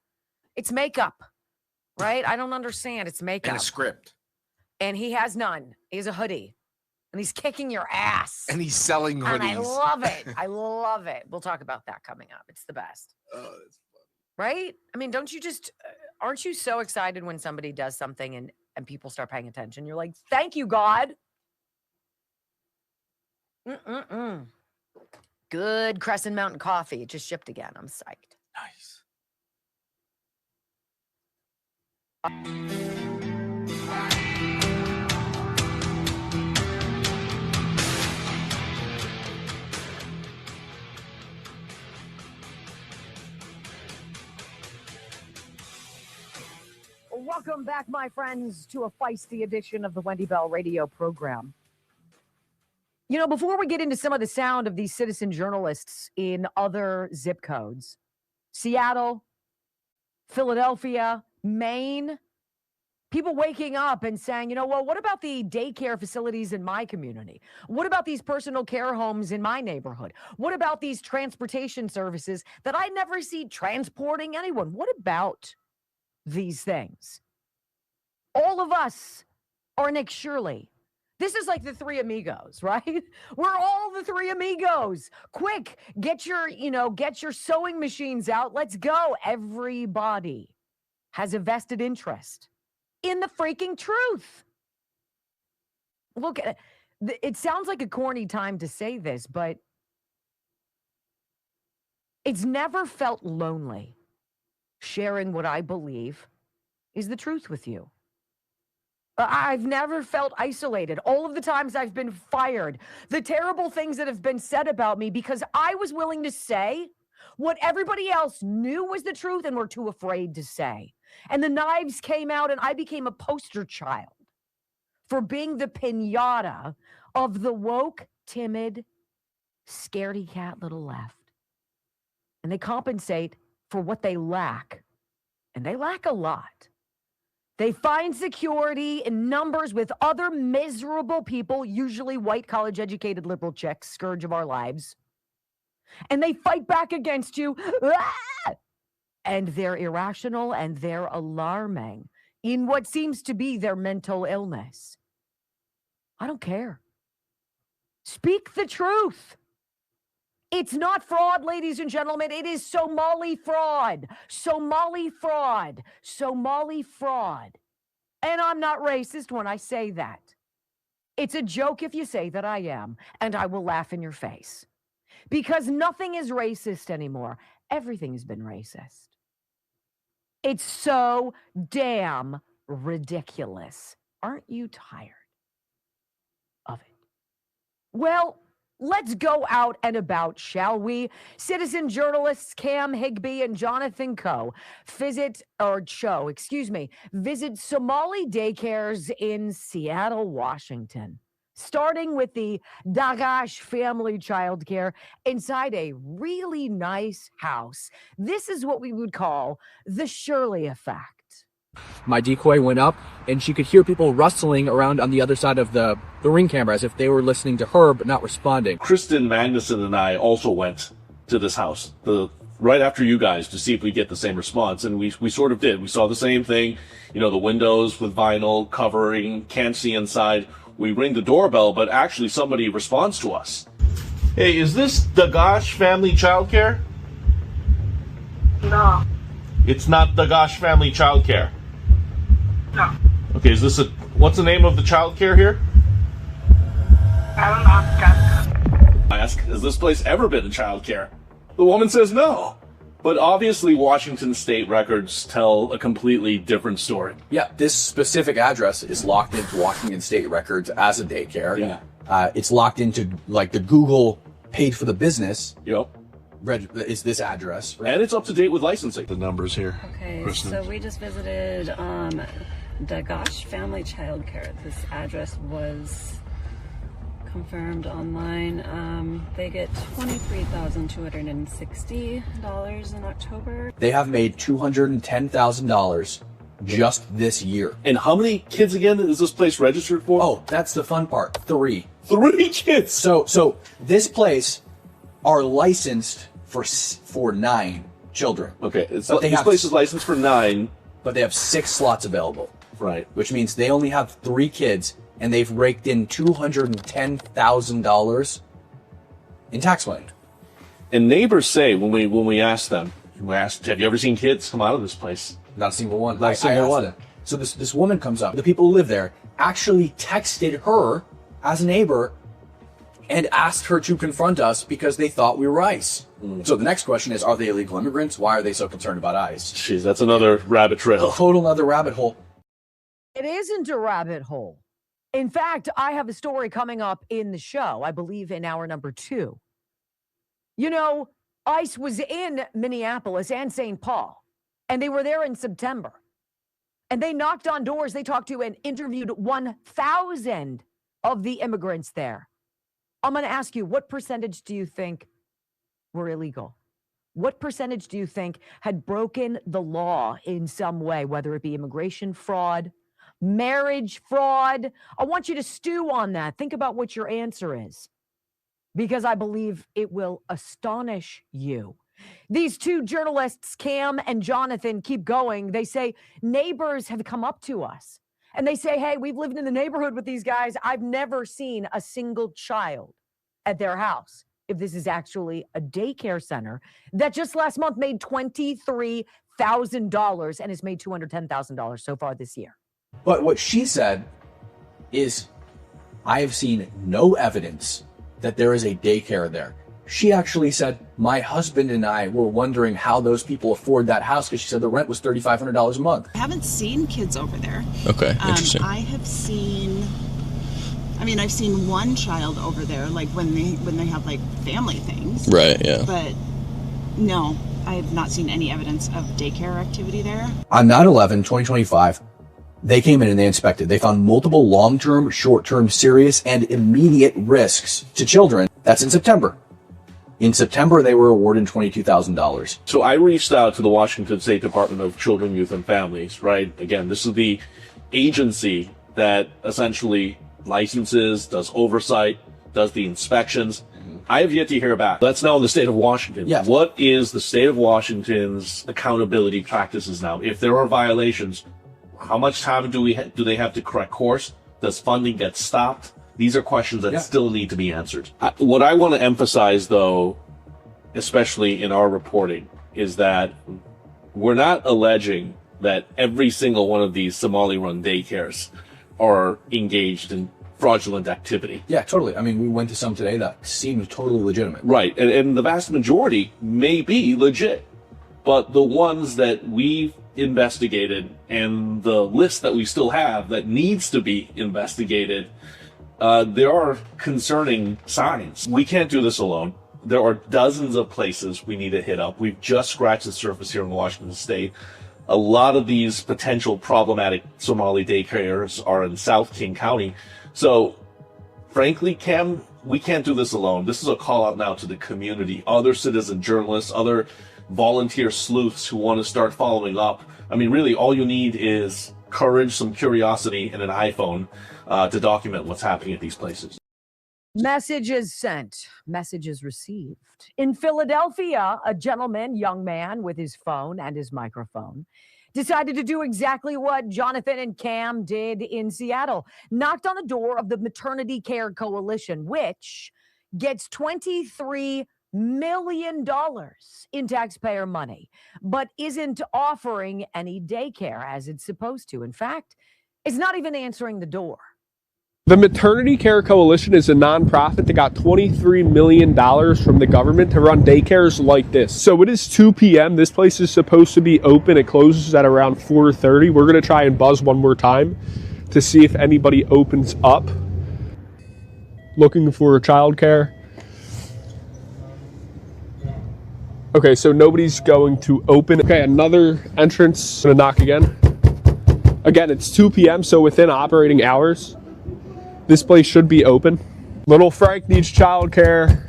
It's makeup, right? I don't understand. It's makeup. And a script. And he has none. He has a hoodie. And he's kicking your ass. And he's selling hoodies. And I love it. I love it. We'll talk about that coming up. It's the best. Oh, that's funny. Right? I mean, don't you just, aren't you so excited when somebody does something and people start paying attention? You're like, thank you, God. Good Crescent Mountain coffee. It just shipped again. I'm psyched. Nice. Welcome back, my friends, to a feisty edition of the Wendy Bell radio program. You know, before we get into some of the sound of these citizen journalists in other zip codes, Seattle, Philadelphia, Maine, people waking up and saying, you know, well, what about the daycare facilities in my community? What about these personal care homes in my neighborhood? What about these transportation services that I never see transporting anyone? What about these things? All of us are Nick Shirley. This is like the Three Amigos, right? We're all the Three Amigos. Quick, get your sewing machines out. Let's go. Everybody has a vested interest in the freaking truth. Look, it sounds like a corny time to say this, but it's never felt lonely sharing what I believe is the truth with you. I've never felt isolated. All of the times I've been fired, the terrible things that have been said about me because I was willing to say what everybody else knew was the truth and were too afraid to say. And the knives came out and I became a poster child for being the piñata of the woke, timid, scaredy cat little left. And they compensate for what they lack. And they lack a lot. They find security in numbers with other miserable people, usually white, college-educated liberal chicks, scourge of our lives. And they fight back against you. And they're irrational and they're alarming in what seems to be their mental illness. I don't care. Speak the truth. It's not fraud, ladies and gentlemen. It is Somali fraud. Somali fraud. Somali fraud. And I'm not racist when I say that. It's a joke if you say that I am, and I will laugh in your face. Because nothing is racist anymore. Everything has been racist. It's so damn ridiculous. Aren't you tired of it? Well, let's go out and about, shall we? Citizen journalists Cam Higbee and Jonathan Coe visit Somali daycares in Seattle, Washington, starting with the Dagash family childcare inside a really nice house. This is what we would call the Shirley effect. My decoy went up, and she could hear people rustling around on the other side of the ring camera as if they were listening to her but not responding. Kristen Magnuson and I also went to this house right after you guys to see if we get the same response, and we sort of did. We saw the same thing, the windows with vinyl covering, can't see inside. We ring the doorbell, but actually somebody responds to us. Hey, is this Dagash Family Childcare? No. It's not Dagash Family Childcare? No. Okay, what's the name of the childcare here? I don't know. I ask, has this place ever been a childcare? The woman says no. But obviously Washington state records tell a completely different story. Yeah, this specific address is locked into Washington state records as a daycare. Yeah. It's locked into like the Google page for the business. Yep. Is this address. Right? And it's up to date with licensing. The numbers here. Okay, so we just visited Dagash Family Childcare. This address was confirmed online. They get $23,260 in October. They have made $210,000 just this year. And how many kids again is this place registered for? Oh, that's the fun part. 3. 3 kids. So this place are licensed for 9 children. Okay, this place is licensed for 9, but they have 6 slots available. Right. Which means they only have 3 kids, and they've raked in $210,000 in tax money. And neighbors say when we ask them, have you ever seen kids come out of this place? Not a single one. Not a single one. Them. So this woman comes up. The people who live there actually texted her as a neighbor, and asked her to confront us because they thought we were ICE. So the next question is, are they illegal immigrants? Why are they so concerned about ICE? Jeez, that's another rabbit trail. A total other rabbit hole. It isn't a rabbit hole. In fact, I have a story coming up in the show, I believe in hour number 2. You know, ICE was in Minneapolis and St. Paul, and they were there in September. And they knocked on doors. They talked to and interviewed 1,000 of the immigrants there. I'm going to ask you, what percentage do you think were illegal? What percentage do you think had broken the law in some way, whether it be immigration fraud, marriage fraud? I want you to stew on that. Think about what your answer is, because I believe it will astonish you. These two journalists, Cam and Jonathan, keep going. They say neighbors have come up to us and they say, hey, we've lived in the neighborhood with these guys. I've never seen a single child at their house. If this is actually a daycare center that just last month made $23,000 and has made $210,000 so far this year. But what she said is, I have seen no evidence that there is a daycare there. She actually said, my husband and I were wondering how those people afford that house, because she said the rent was $3,500 a month. I haven't seen kids over there. Okay, interesting. I have seen, I've seen one child over there, like when they have like family things. Right, yeah. But no, I have not seen any evidence of daycare activity there. On 9/11/2025, they came in and they inspected. They found multiple long-term, short-term, serious, and immediate risks to children. That's in September. In September, they were awarded $22,000. So I reached out to the Washington State Department of Children, Youth, and Families, right? Again, this is the agency that essentially licenses, does oversight, does the inspections. I have yet to hear back. That's now in the state of Washington. Yeah. What is the state of Washington's accountability practices now? If there are violations, how much time do they have to correct course? Does funding get stopped? These are questions that still need to be answered. What I want to emphasize, though, especially in our reporting, is that we're not alleging that every single one of these Somali-run daycares are engaged in fraudulent activity. Yeah, totally. We went to some today that seemed totally legitimate. Right, and the vast majority may be legit, but the ones that we've investigated and the list that we still have that needs to be investigated, there are concerning signs. We can't do this alone. There are dozens of places we need to hit up. We've just scratched the surface here in Washington State. A lot of these potential problematic Somali daycares are in South King County. So, frankly, Cam, we can't do this alone. This is a call out now to the community, other citizen journalists, other volunteer sleuths who want to start following up. Really, all you need is courage, some curiosity, and an iPhone to document what's happening at these places. Messages sent, messages received. In Philadelphia, a young man with his phone and his microphone, decided to do exactly what Jonathan and Cam did in Seattle. Knocked on the door of the Maternity Care Coalition, which gets $23 million in taxpayer money, but isn't offering any daycare as it's supposed to. In fact, it's not even answering the door. The Maternity Care Coalition is a nonprofit that got $23 million from the government to run daycares like this. So it is 2 p.m. This place is supposed to be open. It closes at around 4:30. We're going to try and buzz one more time to see if anybody opens up. Looking for childcare. Okay, so nobody's going to open. Okay, another entrance. Gonna knock again. Again, it's 2 p.m., so within operating hours, this place should be open. Little Frank needs childcare.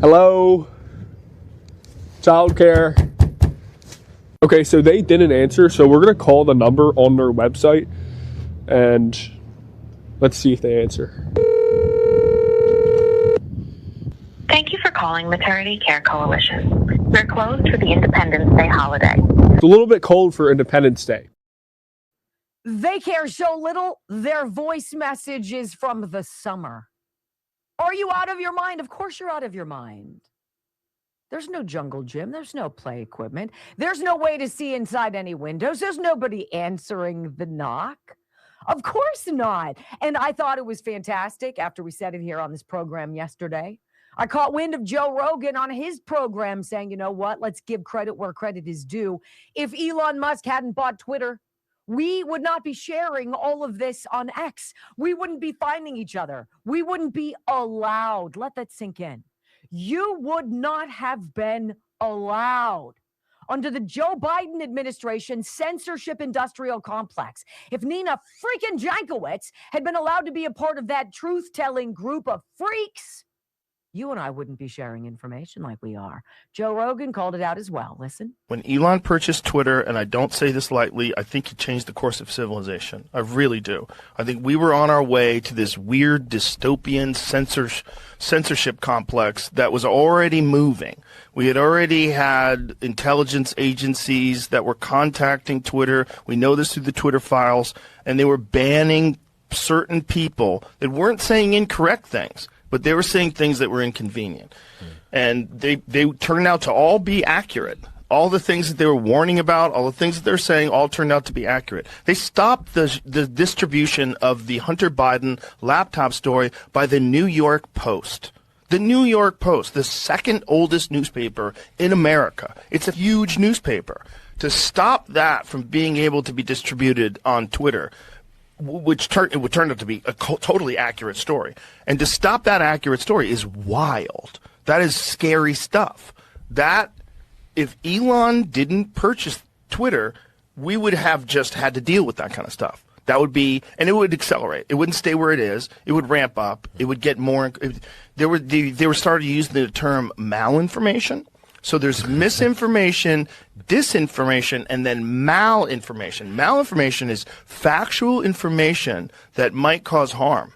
Hello? Childcare. Okay, so they didn't answer, so we're gonna call the number on their website and let's see if they answer. Thank you for calling Maternity Care Coalition. We're closed for the Independence Day holiday. It's a little bit cold for Independence Day. They care so little, their voice message is from the summer. Are you out of your mind? Of course you're out of your mind. There's no jungle gym. There's no play equipment. There's no way to see inside any windows. There's nobody answering the knock. Of course not. And I thought it was fantastic after we said it here on this program yesterday. I caught wind of Joe Rogan on his program saying, you know what, let's give credit where credit is due. If Elon Musk hadn't bought Twitter, we would not be sharing all of this on X. We wouldn't be finding each other. We wouldn't be allowed. Let that sink in. You would not have been allowed under the Joe Biden administration censorship industrial complex. If Nina freaking Jankowicz had been allowed to be a part of that truth-telling group of freaks, you and I wouldn't be sharing information like we are. Joe Rogan called it out as well. Listen. When Elon purchased Twitter, and I don't say this lightly, I think he changed the course of civilization. I really do. I think we were on our way to this weird dystopian censorship complex that was already moving. We had already had intelligence agencies that were contacting Twitter. We know this through the Twitter files, and they were banning certain people that weren't saying incorrect things, but they were saying things that were inconvenient. And they turned out to all be accurate. All the things that they were warning about, all the things that they're saying, all turned out to be accurate. They stopped the distribution of the Hunter Biden laptop story by the New York Post. The New York Post, the second oldest newspaper in America. It's a huge newspaper. To stop that from being able to be distributed on Twitter, which would turn out to be a totally accurate story. And to stop that accurate story is wild. That is scary stuff. That, if Elon didn't purchase Twitter, we would have just had to deal with that kind of stuff. That would be, and it would accelerate. It wouldn't stay where it is. It would ramp up. It would get more. They were starting to use the term malinformation. So there's misinformation, disinformation, and then malinformation. Malinformation is factual information that might cause harm.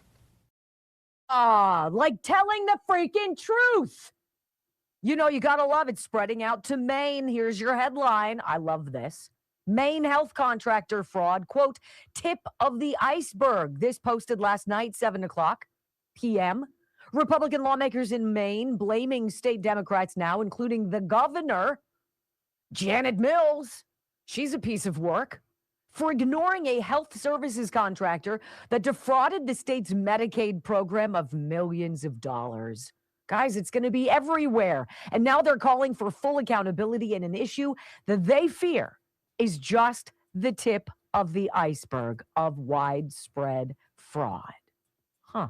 Like telling the freaking truth. You know, you got to love it. Spreading out to Maine. Here's your headline. I love this. Maine health contractor fraud, quote, tip of the iceberg. This posted last night, 7:00 p.m. Republican lawmakers in Maine blaming state Democrats now, including the governor, Janet Mills. She's a piece of work for ignoring a health services contractor that defrauded the state's Medicaid program of millions of dollars. Guys, it's going to be everywhere. And now they're calling for full accountability in an issue that they fear is just the tip of the iceberg of widespread fraud. Huh.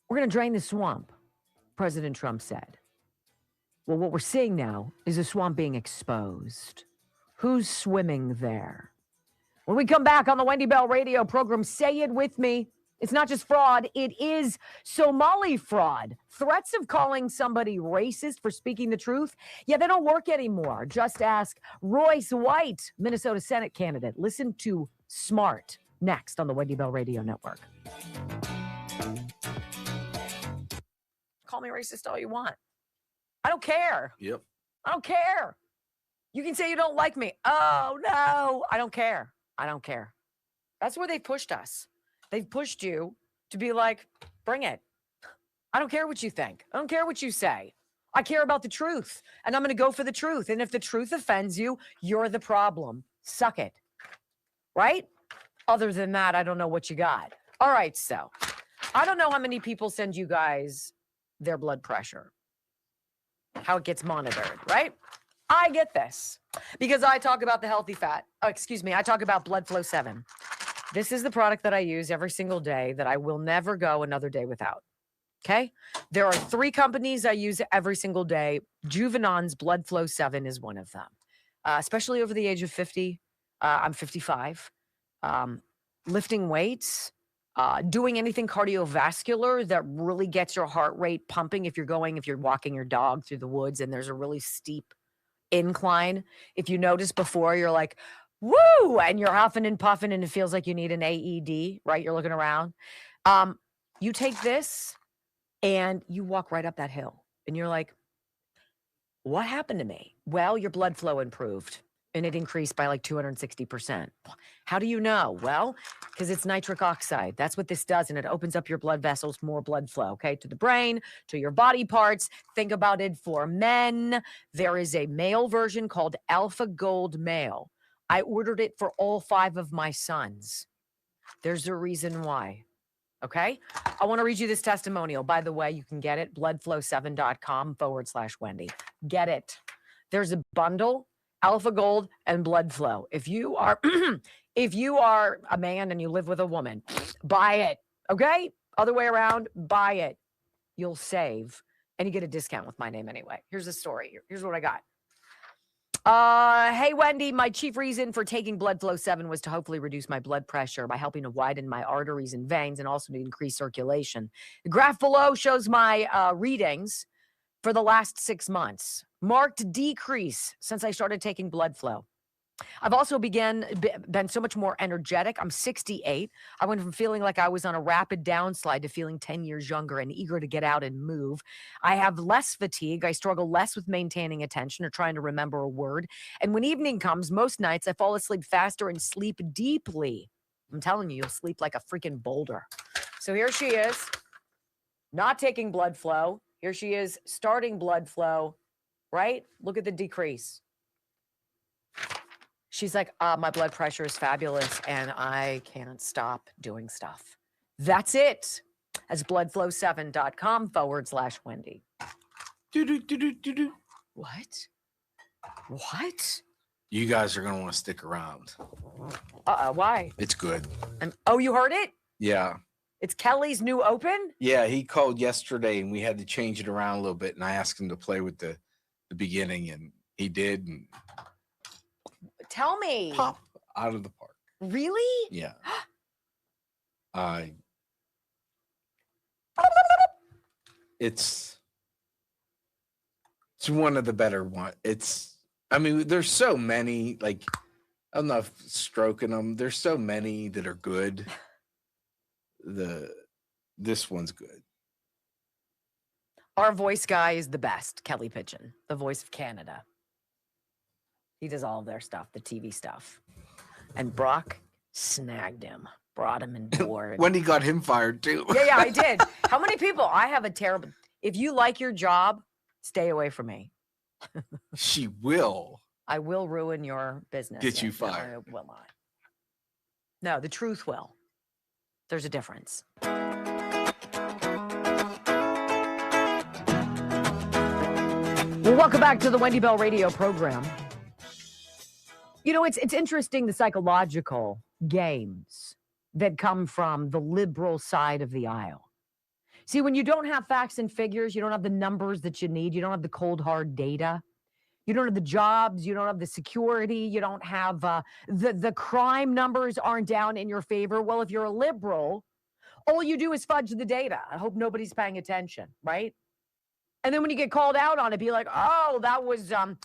We're going to drain the swamp, President Trump said. Well, what we're seeing now is a swamp being exposed. Who's swimming there? When we come back on the Wendy Bell radio program, say it with me. It's not just fraud. It is Somali fraud. Threats of calling somebody racist for speaking the truth, yeah, they don't work anymore. Just ask Royce White, Minnesota Senate candidate. Listen to Smart next on the Wendy Bell Radio Network. Call me racist all you want. I don't care. Yep. I don't care. You can say you don't like me. Oh, no. I don't care. I don't care. That's where they pushed us. They've pushed you to be like, bring it. I don't care what you think. I don't care what you say. I care about the truth, and I'm going to go for the truth. And if the truth offends you, you're the problem. Suck it. Right? Other than that, I don't know what you got. All right, so I don't know how many people send you guys their blood pressure, how it gets monitored, right? I get this because I talk about the healthy fat. I talk about Blood Flow 7. This is the product that I use every single day that I will never go another day without. Okay? There are 3 companies I use every single day. Juvenon's Blood Flow 7 is one of them, especially over the age of 50. I'm 55. Lifting weights, doing anything cardiovascular that really gets your heart rate pumping. If you're walking your dog through the woods and there's a really steep incline, if you notice before, you're like, woo, and you're huffing and puffing and it feels like you need an AED, right? You're looking around. You take this and you walk right up that hill and you're like, what happened to me? Well, your blood flow improved and it increased by like 260%. How do you know? Well, because it's nitric oxide. That's what this does. And it opens up your blood vessels, more blood flow, okay, to the brain, to your body parts. Think about it for men. There is a male version called Alpha Gold Male. I ordered it for all 5 of my sons. There's a reason why. Okay? I want to read you this testimonial. By the way, you can get it, bloodflow7.com/Wendy. Get it. There's a bundle, Alpha Gold and Blood Flow. If you are if you are a man and you live with a woman, buy it. Okay? Other way around, buy it. You'll save. And you get a discount with my name anyway. Here's the story. Here's what I got. Hey, Wendy, my chief reason for taking Blood Flow 7 was to hopefully reduce my blood pressure by helping to widen my arteries and veins and also to increase circulation. The graph below shows my readings for the last 6 months. Marked decrease since I started taking Blood Flow. I've also been so much more energetic. I'm 68. I went from feeling like I was on a rapid downslide to feeling 10 years younger and eager to get out and move. I have less fatigue. I struggle less with maintaining attention or trying to remember a word. And when evening comes, most nights I fall asleep faster and sleep deeply. I'm telling you, you'll sleep like a freaking boulder. So here she is, not taking Blood Flow. Here she is starting Blood Flow, right? Look at the decrease. She's like, my blood pressure is fabulous and I can't stop doing stuff. That's it. That's bloodflow7.com/Wendy. What? What? You guys are going to want to stick around. Why? It's good. Oh, you heard it? Yeah. It's Kelly's new open? Yeah, he called yesterday and we had to change it around a little bit. And I asked him to play with the beginning and he did. And tell me. Pop out of the park. Really? Yeah. It's one of the better ones. I mean, there's so many, like, I'm not stroking them. There's so many that are good. This one's good. Our voice guy is the best, Kelly Pigeon, the voice of Canada. He does all of their stuff, the TV stuff. And Brock snagged him, brought him in board. Wendy got him fired too. Yeah, I did. How many people? I have a terrible. If you like your job, stay away from me. She will. I will ruin your business. Get you fired. No, I will not. No, the truth will. There's a difference. Well, welcome back to the Wendy Bell radio program. You know, it's interesting, the psychological games that come from the liberal side of the aisle. See, when you don't have facts and figures, you don't have the numbers that you need, you don't have the cold, hard data, you don't have the jobs, you don't have the security, you don't have the crime numbers aren't down in your favor. Well, if you're a liberal, all you do is fudge the data. I hope nobody's paying attention, right? And then when you get called out on it, be like, oh, that was a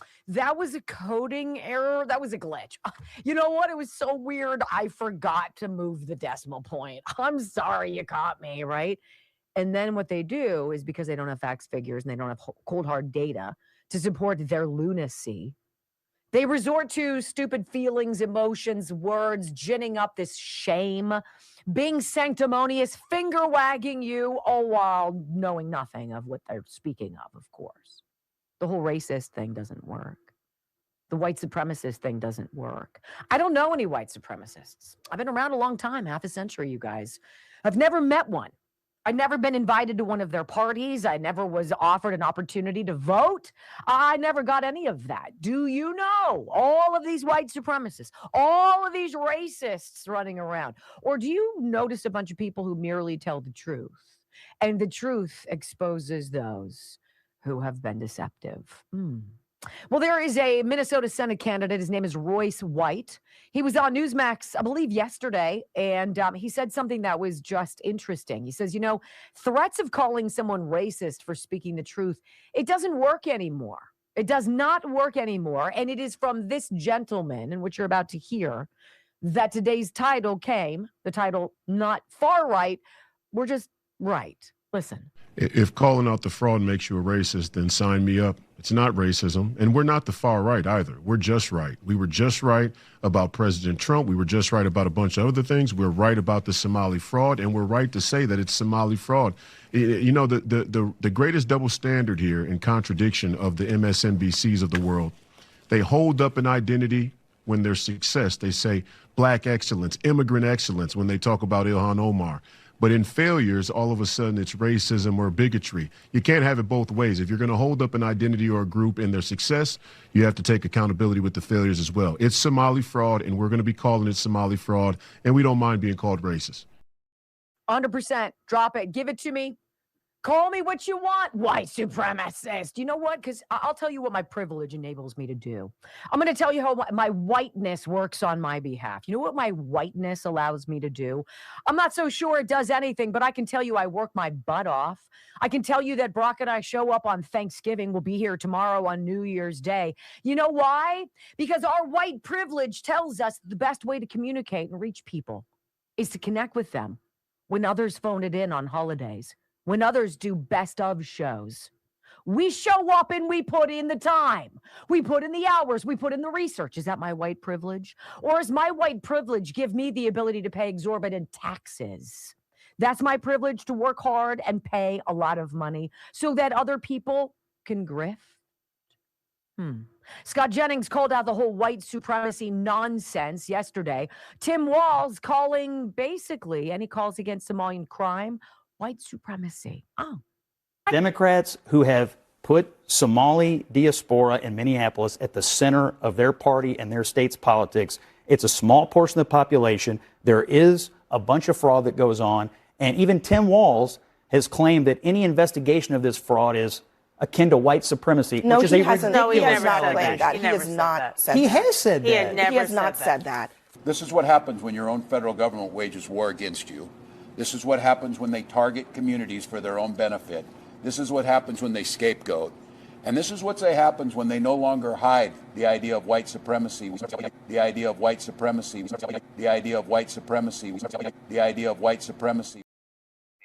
coding error. That was a glitch. You know what? It was so weird. I forgot to move the decimal point. I'm sorry you caught me, right? And then what they do is, because they don't have facts, figures, and they don't have cold, hard data to support their lunacy, they resort to stupid feelings, emotions, words, ginning up this shame, being sanctimonious, finger wagging you, all while knowing nothing of what they're speaking of course. The whole racist thing doesn't work. The white supremacist thing doesn't work. I don't know any white supremacists. I've been around a long time, half a century, you guys. I've never met one. I've never been invited to one of their parties. I never was offered an opportunity to vote. I never got any of that. Do you know all of these white supremacists, all of these racists running around? Or do you notice a bunch of people who merely tell the truth? And the truth exposes those who have been deceptive. Well, there is a Minnesota Senate candidate. His name is Royce White. He was on Newsmax, I believe, yesterday, and he said something that was just interesting. He says, you know, threats of calling someone racist for speaking the truth, it doesn't work anymore. It does not work anymore, and it is from this gentleman, and what you're about to hear, that today's title came, the title, not far right, we're just right. Listen. If calling out the fraud makes you a racist, then sign me up. It's not racism. And we're not the far right either. We're just right. We were just right about President Trump. We were just right about a bunch of other things. We're right about the Somali fraud, and we're right to say that it's Somali fraud. You know, the greatest double standard here, in contradiction of the MSNBCs of the world, they hold up an identity when there's success, they say black excellence, immigrant excellence when they talk about Ilhan Omar. But in failures, all of a sudden it's racism or bigotry. You can't have it both ways. If you're going to hold up an identity or a group in their success, you have to take accountability with the failures as well. It's Somali fraud, and we're going to be calling it Somali fraud, and we don't mind being called racist. 100%. Drop it. Give it to me. Call me what you want, white supremacist. You know what? Because I'll tell you what my privilege enables me to do. I'm going to tell you how my whiteness works on my behalf. You know what my whiteness allows me to do? I'm not so sure it does anything, but I can tell you I work my butt off. I can tell you that Brock and I show up on Thanksgiving. We'll be here tomorrow on New Year's Day. You know why? Because our white privilege tells us the best way to communicate and reach people is to connect with them when others phone it in on holidays. When others do best of shows, we show up and we put in the time. We put in the hours. We put in the research. Is that my white privilege? Or does my white privilege give me the ability to pay exorbitant taxes? That's my privilege, to work hard and pay a lot of money so that other people can grift. Scott Jennings called out the whole white supremacy nonsense yesterday. Tim Walz calling basically any calls against Somalian crime white supremacy. Democrats who have put Somali diaspora in Minneapolis at the center of their party and their state's politics. It's a small portion of the population. There is a bunch of fraud that goes on. And even Tim Walz has claimed that any investigation of this fraud is akin to white supremacy, No, which is he a hasn't. ridiculous He has not allegation. claimed that. He has not said that. He has said that. He has not said that. This is what happens when your own federal government wages war against you. This is what happens when they target communities for their own benefit. This is what happens when they scapegoat. And this is what happens when they no longer hide the idea of white supremacy, the idea of white supremacy, the idea of white supremacy, the idea of white supremacy.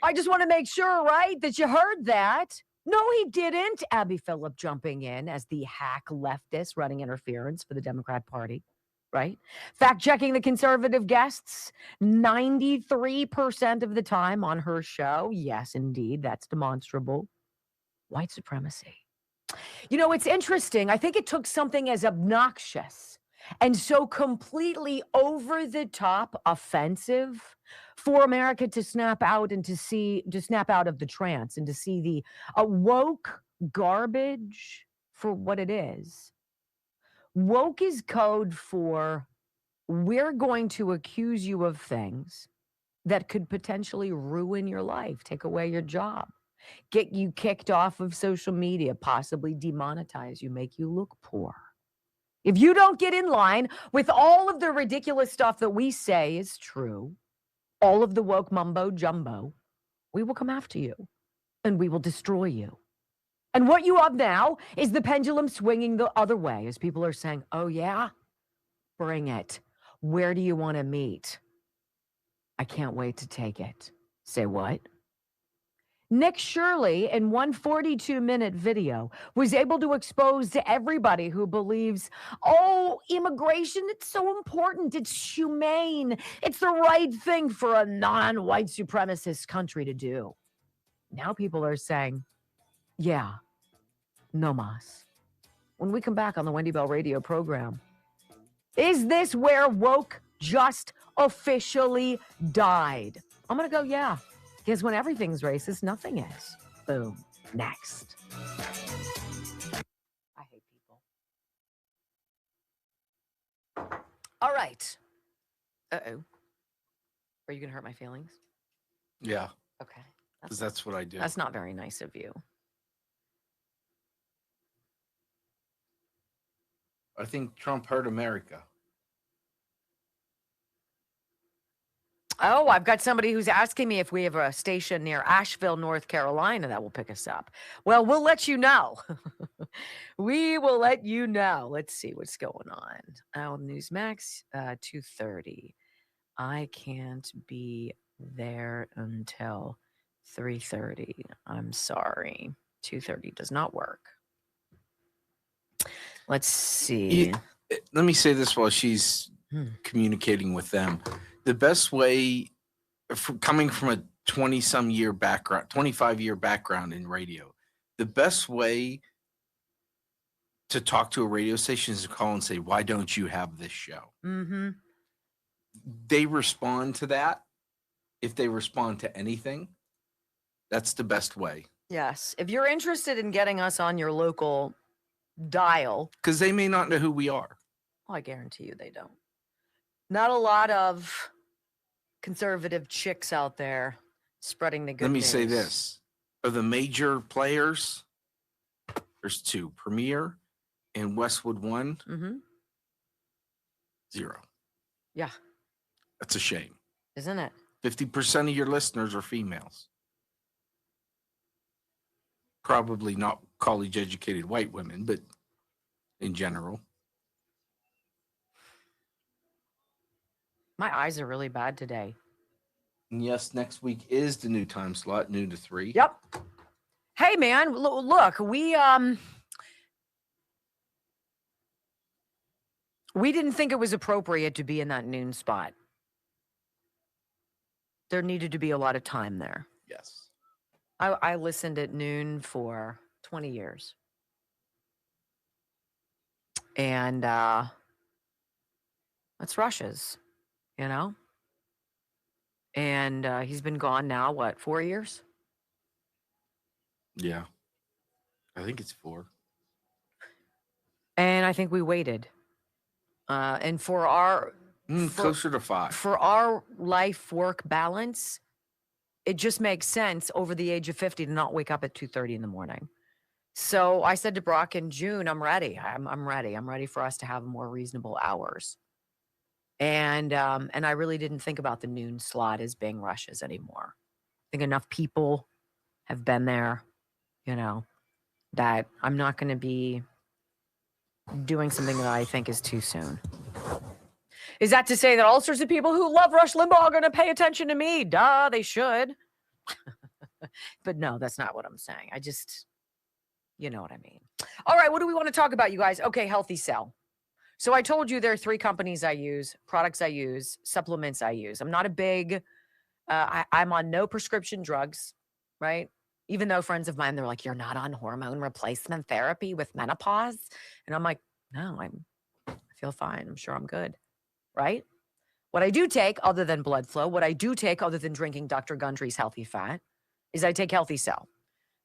I just want to make sure, right, that you heard that. No, he didn't. Abby Phillip jumping in as the hack leftist running interference for the Democrat Party. Right? Fact checking the conservative guests 93% of the time on her show. Yes, indeed. That's demonstrable. White supremacy. You know, it's interesting. I think it took something as obnoxious and so completely over the top offensive for America to snap out and to snap out of the trance and to see the woke garbage for what it is. Woke is code for we're going to accuse you of things that could potentially ruin your life, take away your job, get you kicked off of social media, possibly demonetize you, make you look poor. If you don't get in line with all of the ridiculous stuff that we say is true, all of the woke mumbo jumbo, we will come after you and we will destroy you. And what you have now is the pendulum swinging the other way as people are saying, oh, yeah, bring it. Where do you want to meet? I can't wait to take it. Say what? Nick Shirley, in one 42-minute video, was able to expose to everybody who believes, oh, immigration, it's so important. It's humane. It's the right thing for a non-white supremacist country to do. Now people are saying, yeah. No mas. When we come back on the Wendy Bell radio program, is this where woke just officially died? I'm going to go, yeah. Because when everything's racist, nothing is. Boom. Next. I hate people. All right. Uh-oh. Are you going to hurt my feelings? Yeah. Okay. Because that's what I do. That's not very nice of you. I think Trump hurt America. Oh, I've got somebody who's asking me if we have a station near Asheville, North Carolina that will pick us up. Well, we'll let you know. We will let you know. Let's see what's going on. Oh, Newsmax, 2:30. I can't be there until 3:30. I'm sorry. 2:30 does not work. Let's see. Let me say this while she's communicating with them. The best way, coming from a 20-some year background, 25-year background in radio, the best way to talk to a radio station is to call and say, why don't you have this show? Mm-hmm. They respond to that. If they respond to anything, that's the best way. Yes. If you're interested in getting us on your local dial. Because they may not know who we are. Well, I guarantee you they don't. Not a lot of conservative chicks out there spreading the good Let me news. say this. Of the major players, there's two, Premier and Westwood One. Mm-hmm. 0. Yeah. That's a shame. Isn't it? 50% of your listeners are females. Probably not college-educated white women, but in general. My eyes are really bad today. And yes, next week is the new time slot, noon to 3. Yep. Hey, man, look, we didn't think it was appropriate to be in that noon spot. There needed to be a lot of time there. Yes. I listened at noon for 20 years. And that's Rush's, you know? And he's been gone now, what, 4 years? Yeah. I think it's 4. And I think we waited. And for our... closer to 5. For our life-work balance, it just makes sense over the age of 50 to not wake up at 2:30 in the morning. So I said to Brock in June, I'm ready. I'm ready. I'm ready for us to have more reasonable hours. And I really didn't think about the noon slot as being Rush's anymore. I think enough people have been there, you know, that I'm not going to be doing something that I think is too soon. Is that to say that all sorts of people who love Rush Limbaugh are going to pay attention to me? Duh, they should. But no, that's not what I'm saying. I just, you know what I mean. All right, what do we want to talk about, you guys? Okay, Healthy Cell. So I told you there are 3 companies I use, products I use, supplements I use. I'm not a big, I'm on no prescription drugs, right? Even though friends of mine, they're like, you're not on hormone replacement therapy with menopause. And I'm like, no, I feel fine. I'm sure I'm good. Right? What I do take, other than blood flow, what I do take, other than drinking Dr. Gundry's Healthy Fat, is I take Healthy Cell.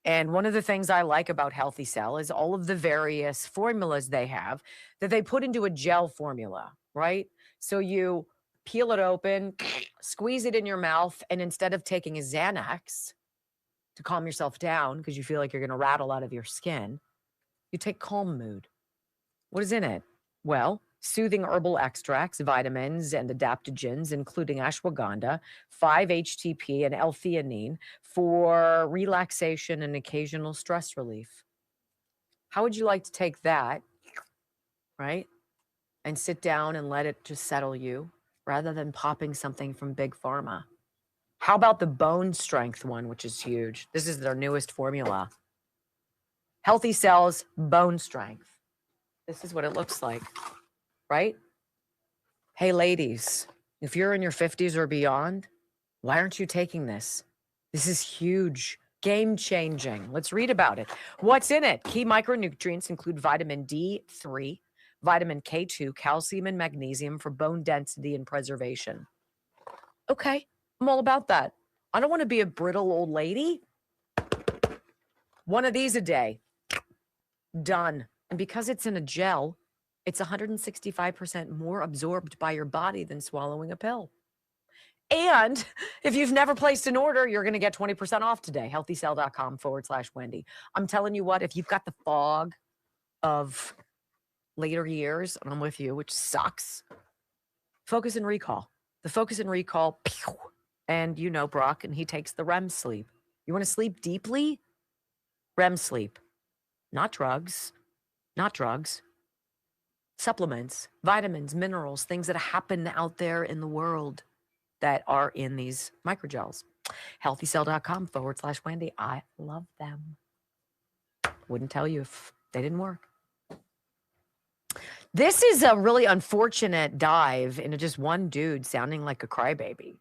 And one of the things I like about Healthy Cell is all of the various formulas they have that they put into a gel formula, right? So you peel it open, squeeze it in your mouth, and instead of taking a Xanax to calm yourself down because you feel like you're going to rattle out of your skin, you take Calm Mood. What is in it? Well, soothing herbal extracts, vitamins, and adaptogens, including ashwagandha, 5-HTP, and L-theanine for relaxation and occasional stress relief. How would you like to take that, right, and sit down and let it just settle you rather than popping something from Big Pharma? How about the bone strength one, which is huge? This is their newest formula. Healthy Cells Bone Strength. This is what it looks like. Right? Hey, ladies, if you're in your 50s or beyond, why aren't you taking this? This is huge, game-changing. Let's read about it. What's in it? Key micronutrients include vitamin D3, vitamin K2, calcium, and magnesium for bone density and preservation. Okay, I'm all about that. I don't want to be a brittle old lady. One of these a day. Done. And because it's in a gel, it's 165% more absorbed by your body than swallowing a pill. And if you've never placed an order, you're going to get 20% off today. healthycell.com/Wendy. I'm telling you what, if you've got the fog of later years, and I'm with you, which sucks, focus and recall. The focus and recall, pew, and you know Brock, and he takes the REM sleep. You want to sleep deeply? REM sleep. Not drugs. Not drugs. Supplements, vitamins, minerals, things that happen out there in the world that are in these microgels. healthycell.com/Wendy. I love them. Wouldn't tell you if they didn't work. This is a really unfortunate dive into just one dude sounding like a crybaby.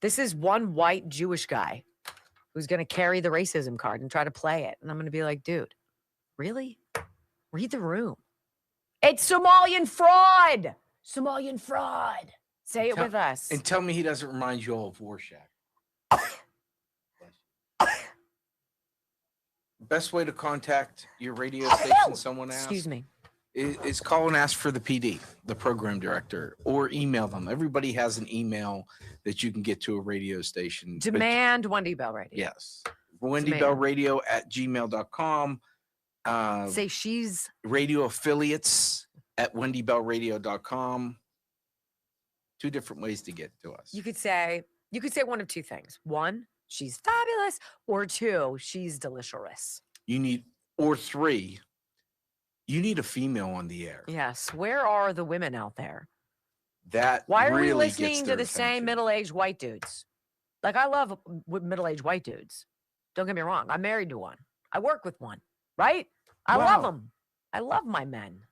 This is one white Jewish guy who's going to carry the racism card and try to play it. And I'm going to be like, dude, really? Read the room. It's Somalian fraud. Somalian fraud. Say it with us. And tell me he doesn't remind you all of Warshak. Best way to contact your radio station, someone asked. Excuse me. Is call and ask for the PD, the program director, or email them. Everybody has an email that you can get to a radio station. Demand Wendy Bell Radio. Yes. WendyBellRadio@gmail.com. Say she's radio affiliates at WendyBellRadio.com. 2 different ways to get to us. You could say one of 2 things. 1, she's fabulous, or 2, she's delicious. Or 3, you need a female on the air. Yes. Where are the women out there? Why are we really listening gets to their the attention. same middle-aged white dudes? Like, I love middle-aged white dudes. Don't get me wrong. I'm married to one. I work with one, right? I love them. I love my men.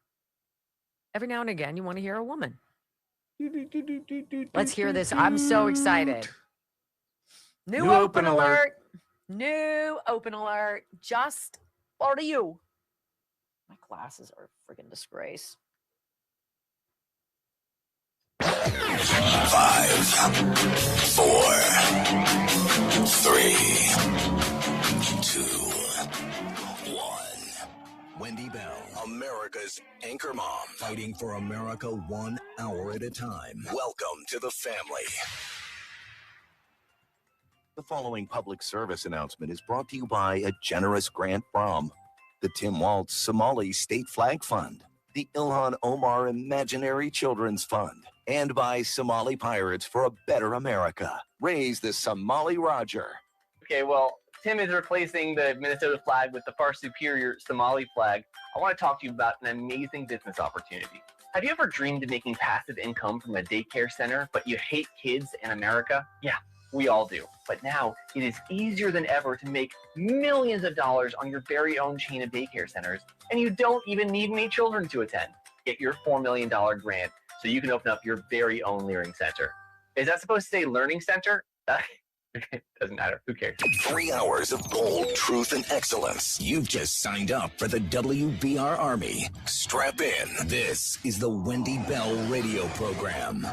Every now and again, you want to hear a woman. Let's hear this. I'm so excited. New open alert. New open alert. Just for you. My glasses are a freaking disgrace. 5, 4, 3, 2, 1. Wendy Bell, America's anchor mom, fighting for America 1 hour at a time. Welcome to the family. The following public service announcement is brought to you by a generous grant from the Tim Waltz Somali State Flag Fund, the Ilhan Omar Imaginary Children's Fund, and by Somali Pirates for a Better America. Raise the Somali Roger. Okay, well, Tim is replacing the Minnesota flag with the far superior Somali flag. I want to talk to you about an amazing business opportunity. Have you ever dreamed of making passive income from a daycare center, but you hate kids in America? Yeah, we all do. But now it is easier than ever to make millions of dollars on your very own chain of daycare centers, and you don't even need any children to attend. Get your $4 million grant so you can open up your very own Learning Center. Is that supposed to say Learning Center? Doesn't matter. Who cares? 3 hours of bold truth and excellence. You've just signed up for the WBR Army. Strap in. This is the Wendy Bell radio program.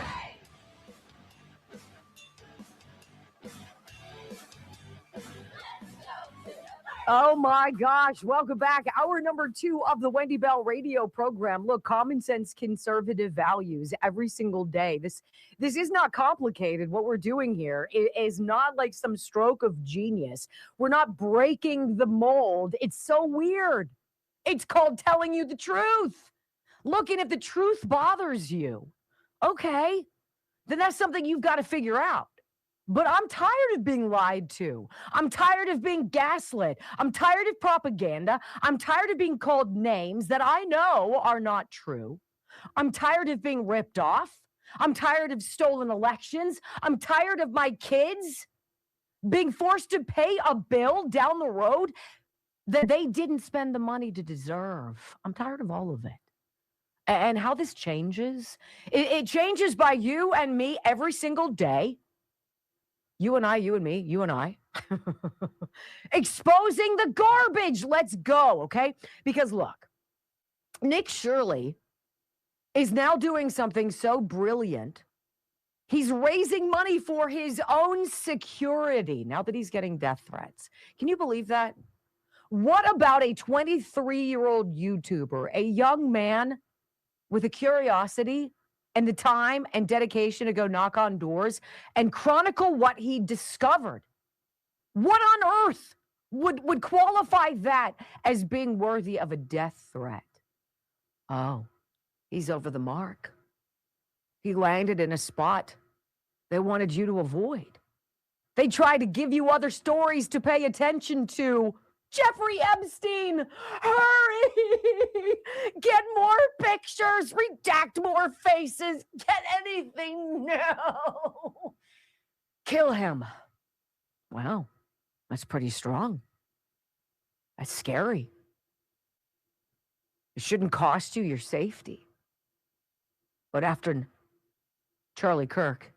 Oh my gosh. Welcome back. Hour number 2 of the Wendy Bell radio program. Look, common sense, conservative values every single day. This is not complicated. What we're doing here is not like some stroke of genius. We're not breaking the mold. It's so weird. It's called telling you the truth. Look, and if the truth bothers you, okay, then that's something you've got to figure out. But I'm tired of being lied to. I'm tired of being gaslit. I'm tired of propaganda. I'm tired of being called names that I know are not true. I'm tired of being ripped off. I'm tired of stolen elections. I'm tired of my kids being forced to pay a bill down the road that they didn't spend the money to deserve. I'm tired of all of it. And how this changes, it changes by you and me every single day. You and I, you and me, you and I. Exposing the garbage. Let's go, okay? Because look, Nick Shirley is now doing something so brilliant. He's raising money for his own security now that he's getting death threats. Can you believe that? What about a 23-year-old YouTuber, a young man with a curiosity and the time and dedication to go knock on doors and chronicle what he discovered? What on earth would qualify that as being worthy of a death threat? Oh, he's over the mark. He landed in a spot they wanted you to avoid. They tried to give you other stories to pay attention to. Jeffrey Epstein, hurry! Get more pictures, redact more faces, get anything now. Kill him. Wow, that's pretty strong. That's scary. It shouldn't cost you your safety. But after Charlie Kirk,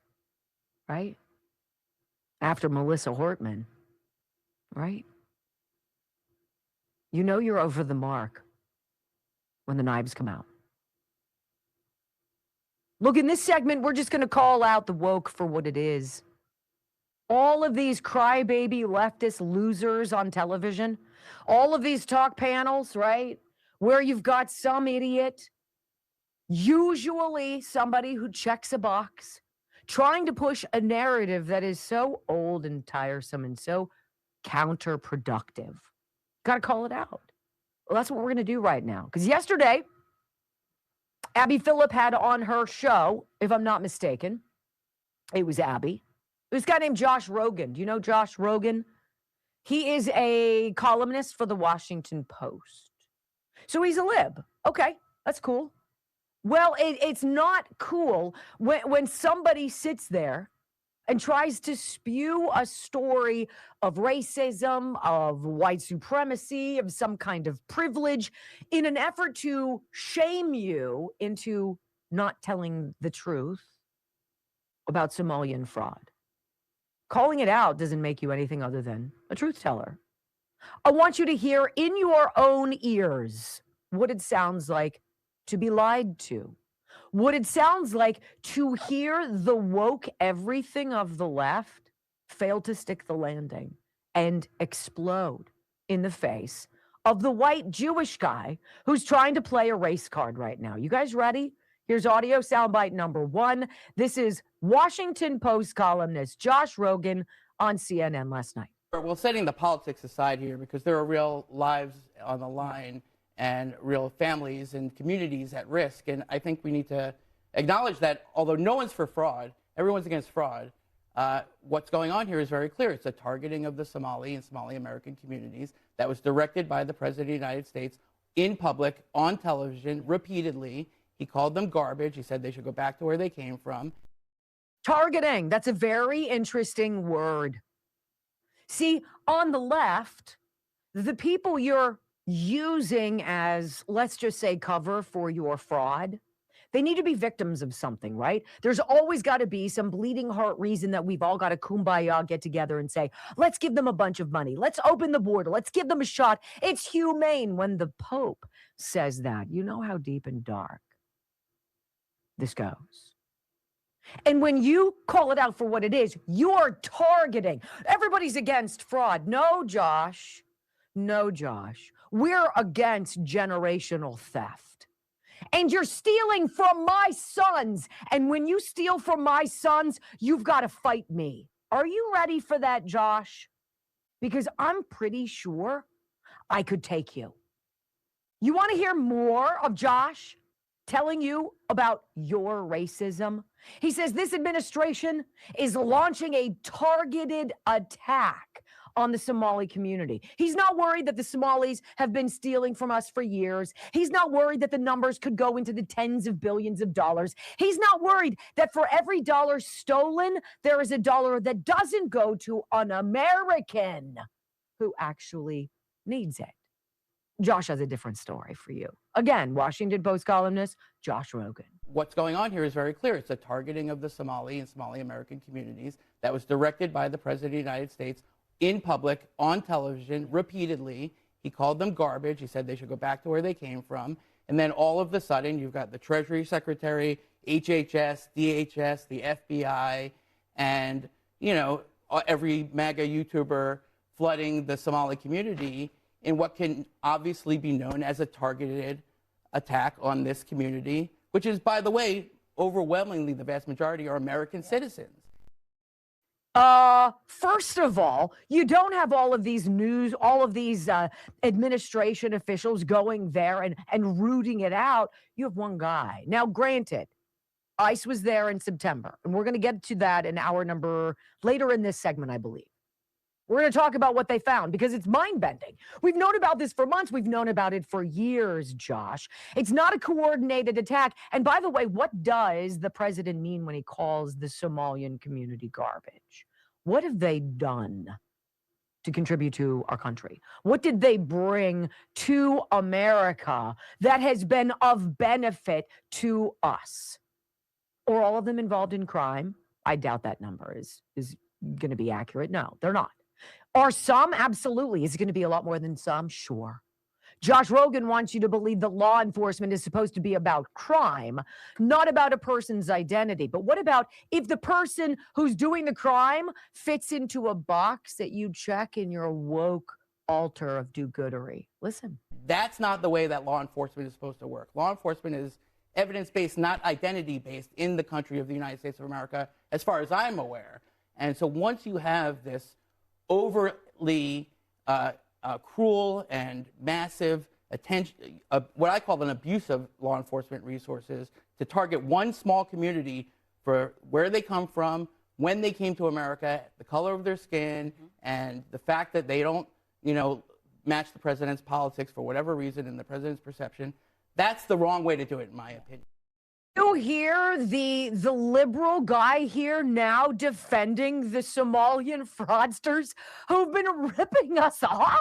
right? After Melissa Hortman, right? You know you're over the mark when the knives come out. Look, in this segment, we're just going to call out the woke for what it is. All of these crybaby leftist losers on television, all of these talk panels, right, where you've got some idiot, usually somebody who checks a box, trying to push a narrative that is so old and tiresome and so counterproductive. Got to call it out. Well, that's what we're going to do right now. Because yesterday, Abby Phillip had on her show, if I'm not mistaken, it was Abby. This guy named Josh Rogan. Do you know Josh Rogan? He is a columnist for the Washington Post. So he's a lib. Okay, that's cool. Well, it's not cool when somebody sits there and tries to spew a story of racism, of white supremacy, of some kind of privilege in an effort to shame you into not telling the truth about Somalian fraud. Calling it out doesn't make you anything other than a truth teller. I want you to hear in your own ears what it sounds like to be lied to. What it sounds like to hear the woke everything of the left fail to stick the landing and explode in the face of the white Jewish guy who's trying to play a race card right now. You guys ready? Here's audio soundbite number 1. This is Washington Post columnist Josh Rogan on CNN last night. Well, setting the politics aside here, because there are real lives on the line and real families and communities at risk. And I think we need to acknowledge that although no one's for fraud, everyone's against fraud, what's going on here is very clear. It's a targeting of the Somali and Somali American communities that was directed by the President of the United States in public, on television, repeatedly. He called them garbage. He said they should go back to where they came from. Targeting, that's a very interesting word. See, on the left, the people you're using as, let's just say, cover for your fraud, they need to be victims of something, right? There's always got to be some bleeding heart reason that we've all got to kumbaya, get together and say, let's give them a bunch of money. Let's open the border. Let's give them a shot. It's humane. When the Pope says that, you know how deep and dark this goes. And when you call it out for what it is, you're targeting. Everybody's against fraud. No, Josh. No, Josh. We're against generational theft. And you're stealing from my sons. And when you steal from my sons, you've got to fight me. Are you ready for that, Josh? Because I'm pretty sure I could take you. You want to hear more of Josh telling you about your racism? He says this administration is launching a targeted attack on the Somali community. He's not worried that the Somalis have been stealing from us for years. He's not worried that the numbers could go into the tens of billions of dollars. He's not worried that for every dollar stolen, there is a dollar that doesn't go to an American who actually needs it. Josh has a different story for you. Again, Washington Post columnist Josh Rogan. What's going on here is very clear. It's a targeting of the Somali and Somali American communities that was directed by the President of the United States in public, on television, repeatedly. He called them garbage. He said they should go back to where they came from. And then all of a sudden, you've got the Treasury Secretary, HHS, DHS, the FBI, and, you know, every MAGA YouTuber flooding the Somali community in what can obviously be known as a targeted attack on this community, which is, by the way, overwhelmingly the vast majority are American citizens. First of all, you don't have all of these administration officials going there and rooting it out. You have one guy. Now, granted, ICE was there in September, and we're going to get to that in hour number later in this segment, I believe. We're going to talk about what they found because it's mind-bending. We've known about this for months. We've known about it for years, Josh. It's not a coordinated attack. And by the way, what does the president mean when he calls the Somalian community garbage? What have they done to contribute to our country? What did they bring to America that has been of benefit to us? Or all of them involved in crime? I doubt that number is going to be accurate. No, they're not. Are some? Absolutely. Is it going to be a lot more than some? Sure. Josh Rogan wants you to believe that law enforcement is supposed to be about crime, not about a person's identity. But what about if the person who's doing the crime fits into a box that you check in your woke altar of do-goodery? Listen. That's not the way that law enforcement is supposed to work. Law enforcement is evidence-based, not identity-based in the country of the United States of America, as far as I'm aware. And so once you have this overtly cruel and massive attention, what I call an abuse of law enforcement resources to target one small community for where they come from, when they came to America, the color of their skin, and the fact that they don't, match the president's politics for whatever reason in the president's perception, that's the wrong way to do it, in my opinion. You hear the liberal guy here now defending the Somalian fraudsters who've been ripping us off?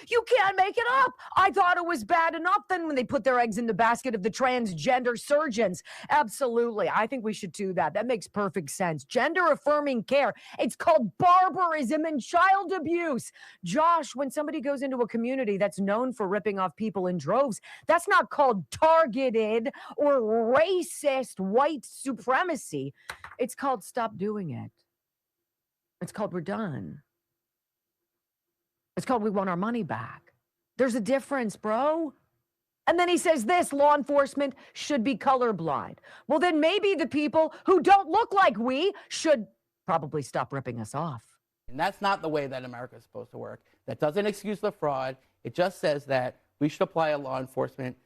You can't make it up. I thought it was bad enough then when they put their eggs in the basket of the transgender surgeons. Absolutely. I think we should do that. That makes perfect sense. Gender affirming care. It's called barbarism and child abuse. Josh, when somebody goes into a community that's known for ripping off people in droves, that's not called targeted or racist white supremacy. It's called stop doing it. It's called we're done. It's called we want our money back. There's a difference, bro. And then he says this, law enforcement should be colorblind. Well, then maybe the people who don't look like we should probably stop ripping us off. And that's not the way that America is supposed to work. That doesn't excuse the fraud. It just says that we should apply a law enforcement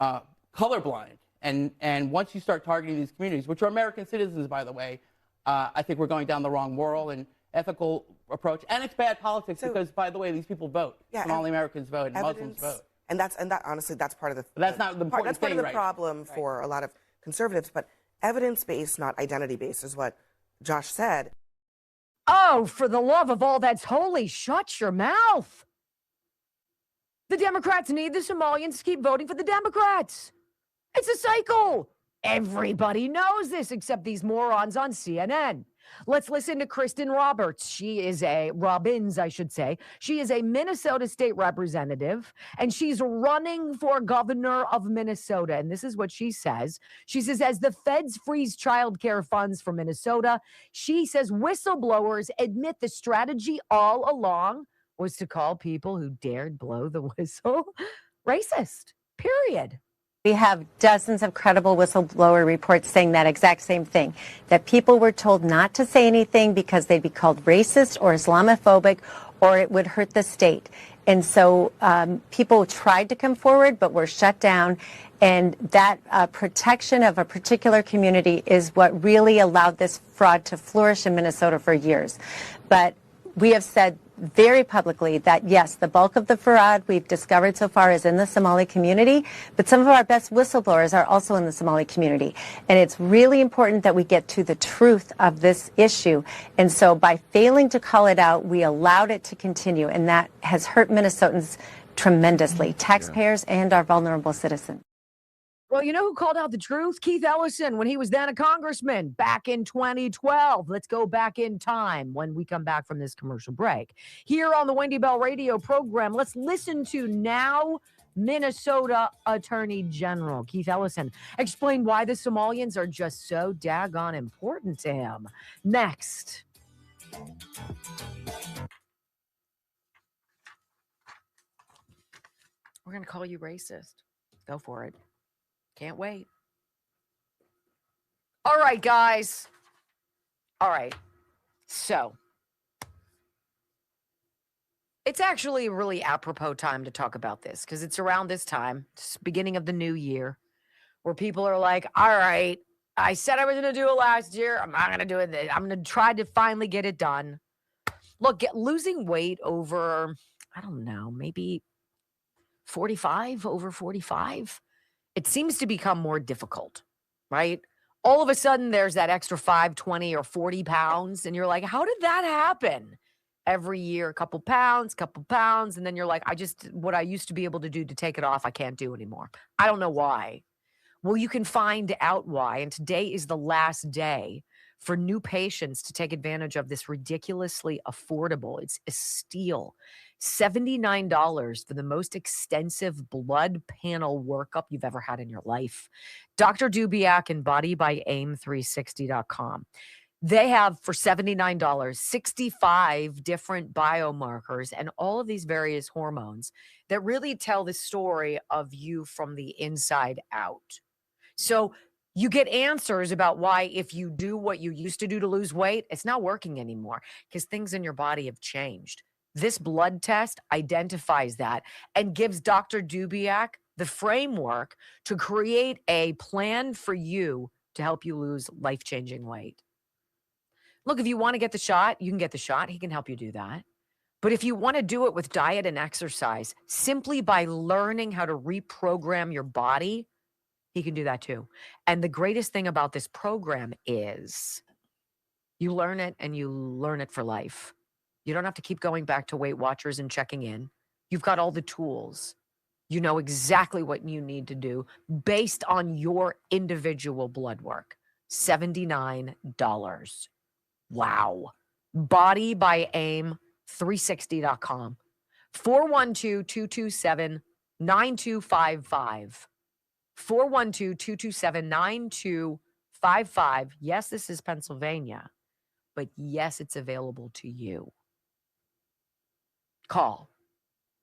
colorblind. And once you start targeting these communities, which are American citizens, by the way, I think we're going down the wrong moral and ethical approach. And it's bad politics because, by the way, these people vote. Yeah, Somali Americans vote and evidence, Muslims vote. And that honestly, that's part of the. But that's not the important That's part thing, of the right? problem for a lot of conservatives. But evidence-based, not identity-based, is what Josh said. Oh, for the love of all that's holy, shut your mouth. The Democrats need the Somalians to keep voting for the Democrats. It's a cycle. Everybody knows this except these morons on CNN. Let's listen to Kristen Roberts. She is Robbins, I should say. She is a Minnesota state representative, and she's running for governor of Minnesota. And this is what she says. She says, as the feds freeze child care funds for Minnesota, she says whistleblowers admit the strategy all along was to call people who dared blow the whistle racist, period. We have dozens of credible whistleblower reports saying that exact same thing, that people were told not to say anything because they'd be called racist or Islamophobic or it would hurt the state. And so people tried to come forward but were shut down. And that protection of a particular community is what really allowed this fraud to flourish in Minnesota for years. But we have said very publicly that, yes, the bulk of the fraud we've discovered so far is in the Somali community, but some of our best whistleblowers are also in the Somali community. And it's really important that we get to the truth of this issue. And so by failing to call it out, we allowed it to continue, and that has hurt Minnesotans tremendously, taxpayers and our vulnerable citizens. Well, you know who called out the truth? Keith Ellison, when he was then a congressman back in 2012. Let's go back in time when we come back from this commercial break. Here on the Wendy Bell radio program, let's listen to now Minnesota Attorney General Keith Ellison explain why the Somalians are just so daggone important to him. Next. We're going to call you racist. Go for it. Can't wait. All right, guys. All right. So it's actually a really apropos time to talk about this because it's around this time, it's beginning of the new year, where people are like, all right, I said I was going to do it last year. I'm not going to do it. I'm going to try to finally get it done. Look, losing weight over, I don't know, maybe 45, over 45. It seems to become more difficult, right? All of a sudden, there's that extra 5, 20, or 40 pounds, and you're like, how did that happen? Every year, a couple pounds, and then you're like, what I used to be able to do to take it off, I can't do anymore. I don't know why. Well, you can find out why, and today is the last day for new patients to take advantage of this ridiculously affordable. It's a steal. $79 for the most extensive blood panel workup you've ever had in your life. Dr. Dubiak and bodybyAIM360.com. They have, for $79, 65 different biomarkers and all of these various hormones that really tell the story of you from the inside out. So you get answers about why, if you do what you used to do to lose weight, it's not working anymore because things in your body have changed. This blood test identifies that and gives Dr. Dubiak the framework to create a plan for you to help you lose life-changing weight. Look, if you want to get the shot, you can get the shot. He can help you do that. But if you want to do it with diet and exercise, simply by learning how to reprogram your body, he can do that too. And the greatest thing about this program is you learn it and you learn it for life. You don't have to keep going back to Weight Watchers and checking in. You've got all the tools. You know exactly what you need to do based on your individual blood work. $79. Wow. BodybyAIM360.com. 412-227-9255. 412-227-9255. Yes, this is Pennsylvania, but yes, it's available to you. Call.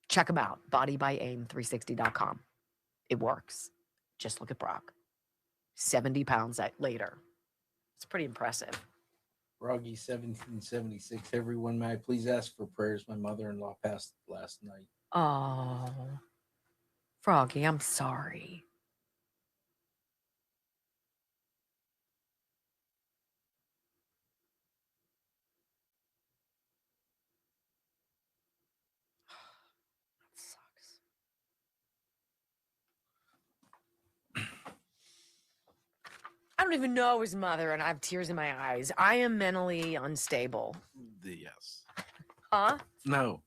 Check them out. BodybyAIM360.com. It works. Just look at Brock. 70 pounds later. It's pretty impressive. Froggy 1776. Everyone, may I please ask for prayers? My mother-in-law passed last night. Oh, Froggy, I'm sorry. I don't even know his mother, and I have tears in my eyes. I am mentally unstable. Yes. Huh? No.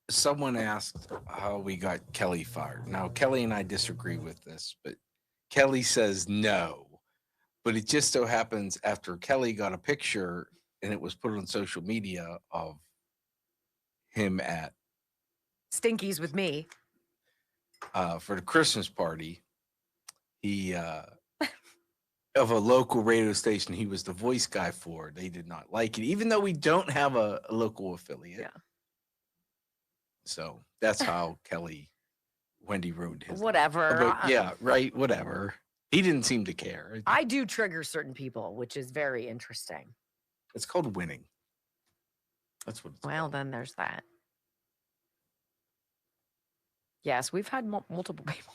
Someone asked how we got Kelly fired. Now, Kelly and I disagree with this, but Kelly says no. But it just so happens after Kelly got a picture and it was put on social media of him at Stinkies with me. For the Christmas party, he of a local radio station he was the voice guy for. They did not like it, even though we don't have a local affiliate. Yeah. So that's how Wendy ruined his Whatever. life. Yeah, right. Whatever. He didn't seem to care. I do trigger certain people, which is very interesting. It's called winning. That's what it's called. Then there's that. Yes, we've had multiple people.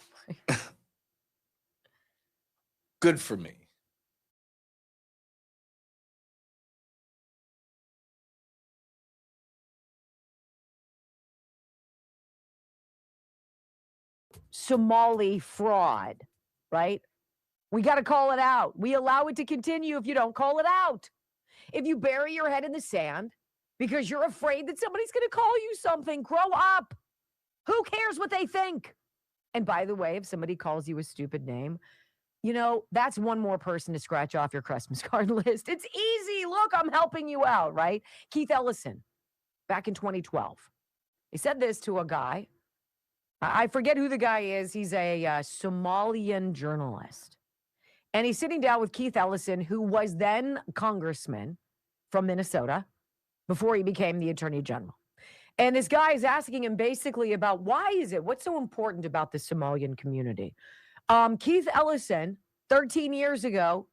Good for me. Somali fraud, right? We got to call it out. We allow it to continue if you don't call it out. If you bury your head in the sand because you're afraid that somebody's going to call you something, grow up. Who cares what they think? And by the way, if somebody calls you a stupid name, you know, that's one more person to scratch off your Christmas card list. It's easy. Look, I'm helping you out, right? Keith Ellison, back in 2012, he said this to a guy. I forget who the guy is. He's a Somalian journalist. And he's sitting down with Keith Ellison, who was then congressman from Minnesota before he became the attorney general. And this guy is asking him basically about what's so important about the Somalian community? Keith Ellison, 13 years ago,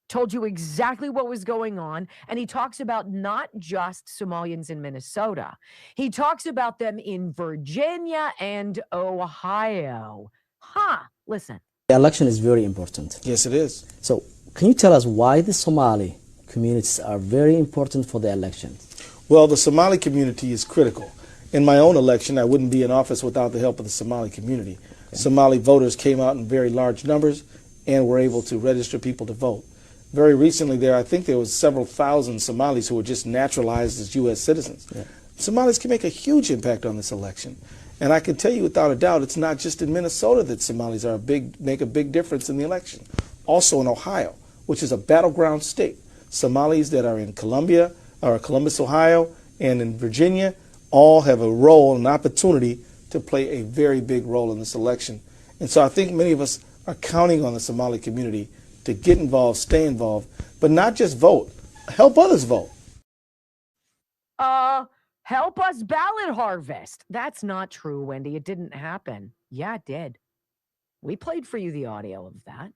told you exactly what was going on. And he talks about not just Somalians in Minnesota. He talks about them in Virginia and Ohio. Listen. The election is very important. Yes, it is. So can you tell us why the Somali communities are very important for the election? Well, the Somali community is critical. In my own election, I wouldn't be in office without the help of the Somali community. Okay. Somali voters came out in very large numbers and were able to register people to vote. Very recently I think there was several thousand Somalis who were just naturalized as U.S. citizens. Yeah. Somalis can make a huge impact on this election. And I can tell you without a doubt, it's not just in Minnesota that Somalis make a big difference in the election. also in Ohio, which is a battleground state. Somalis that are in Columbia, or Columbus, Ohio, and in Virginia, all have a role, an opportunity to play a very big role in this election. And so I think many of us are counting on the Somali community to get involved, stay involved, but not just vote. Help others vote. Help us ballot harvest. That's not true, Wendy. It didn't happen. Yeah, it did. We played for you the audio of that.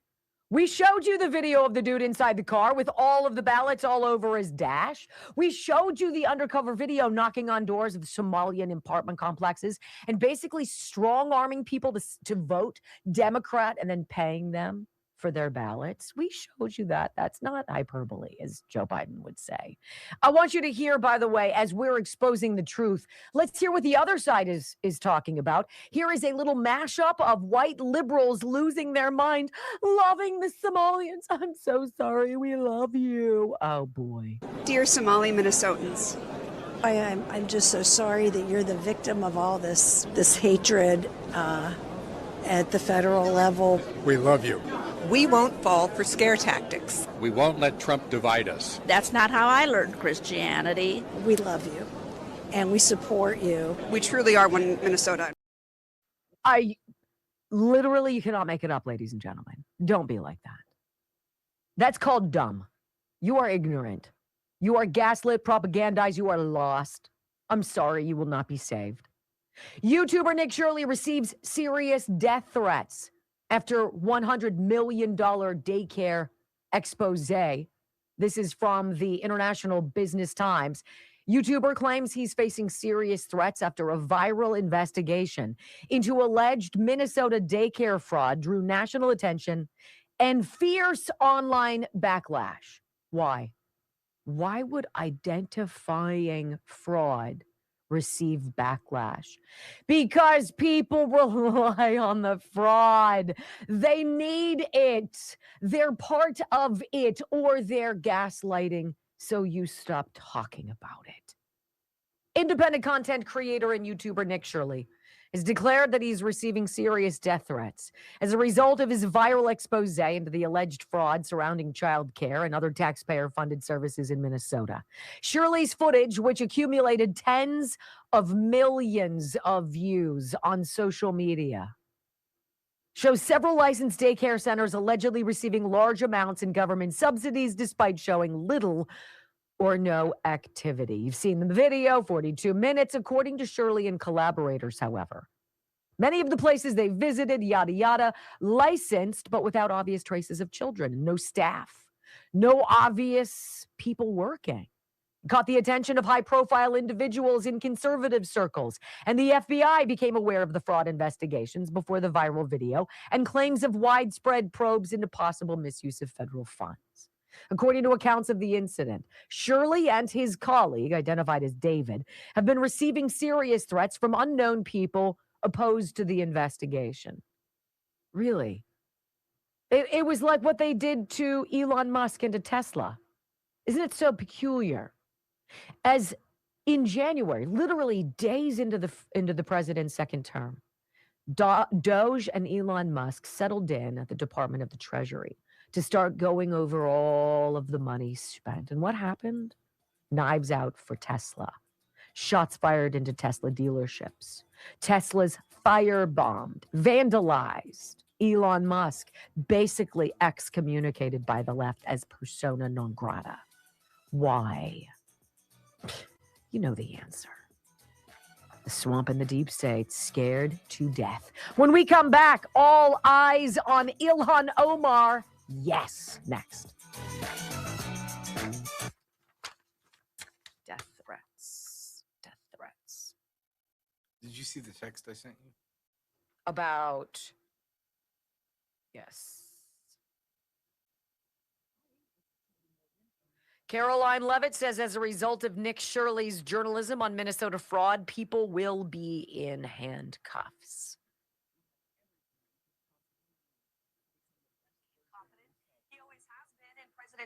We showed you the video of the dude inside the car with all of the ballots all over his dash. We showed you the undercover video knocking on doors of Somalian apartment complexes and basically strong-arming people to vote Democrat and then paying them for their ballots. We showed you that. That's not hyperbole, as Joe Biden would say. I want you to hear, by the way, as we're exposing the truth, let's hear what the other side is talking about. Here is a little mashup of white liberals losing their mind, loving the Somalians. I'm so sorry. We love you. Oh, boy. Dear Somali Minnesotans, I'm just so sorry that you're the victim of all this hatred at the federal level. We love you. we won't fall for scare tactics. We won't let Trump divide us. That's not how I learned Christianity. We love you, and we support you. We truly are one Minnesota. Literally, you cannot make it up, ladies and gentlemen. Don't be like that. That's called dumb. You are ignorant. You are gaslit, propagandized. You are lost. I'm sorry, you will not be saved. YouTuber Nick Shirley receives serious death threats after $100 million daycare expose. This is from the International Business Times. YouTuber claims he's facing serious threats after a viral investigation into alleged Minnesota daycare fraud drew national attention and fierce online backlash. Why? Why would identifying fraud receive backlash? Because people rely on the fraud. They need it. They're part of it, or they're gaslighting. So you stop talking about it. Independent content creator and YouTuber Nick Shirley has declared that he's receiving serious death threats as a result of his viral expose into the alleged fraud surrounding child care and other taxpayer-funded services in Minnesota. Shirley's footage, which accumulated tens of millions of views on social media, shows several licensed daycare centers allegedly receiving large amounts in government subsidies despite showing little or no activity. You've seen the video, 42 minutes, according to Shirley and collaborators, however. Many of the places they visited, yada, yada, licensed, but without obvious traces of children, no staff, no obvious people working. Caught the attention of high-profile individuals in conservative circles, and the FBI became aware of the fraud investigations before the viral video and claims of widespread probes into possible misuse of federal funds. According to accounts of the incident, Shirley and his colleague, identified as David, have been receiving serious threats from unknown people opposed to the investigation. Really? It was like what they did to Elon Musk and to Tesla. Isn't it so peculiar? As in January, literally days into the president's second term, Doge and Elon Musk settled in at the Department of the Treasury to start going over all of the money spent. And what happened? Knives out for Tesla. Shots fired into Tesla dealerships. Tesla's firebombed, vandalized. Elon Musk basically excommunicated by the left as persona non grata. Why? You know the answer. The swamp and the deep state scared to death. When we come back, all eyes on Ilhan Omar. Yes, next. Death threats. Death threats. Did you see the text I sent you? About, yes. Caroline Levitt says, as a result of Nick Shirley's journalism on Minnesota fraud, people will be in handcuffs.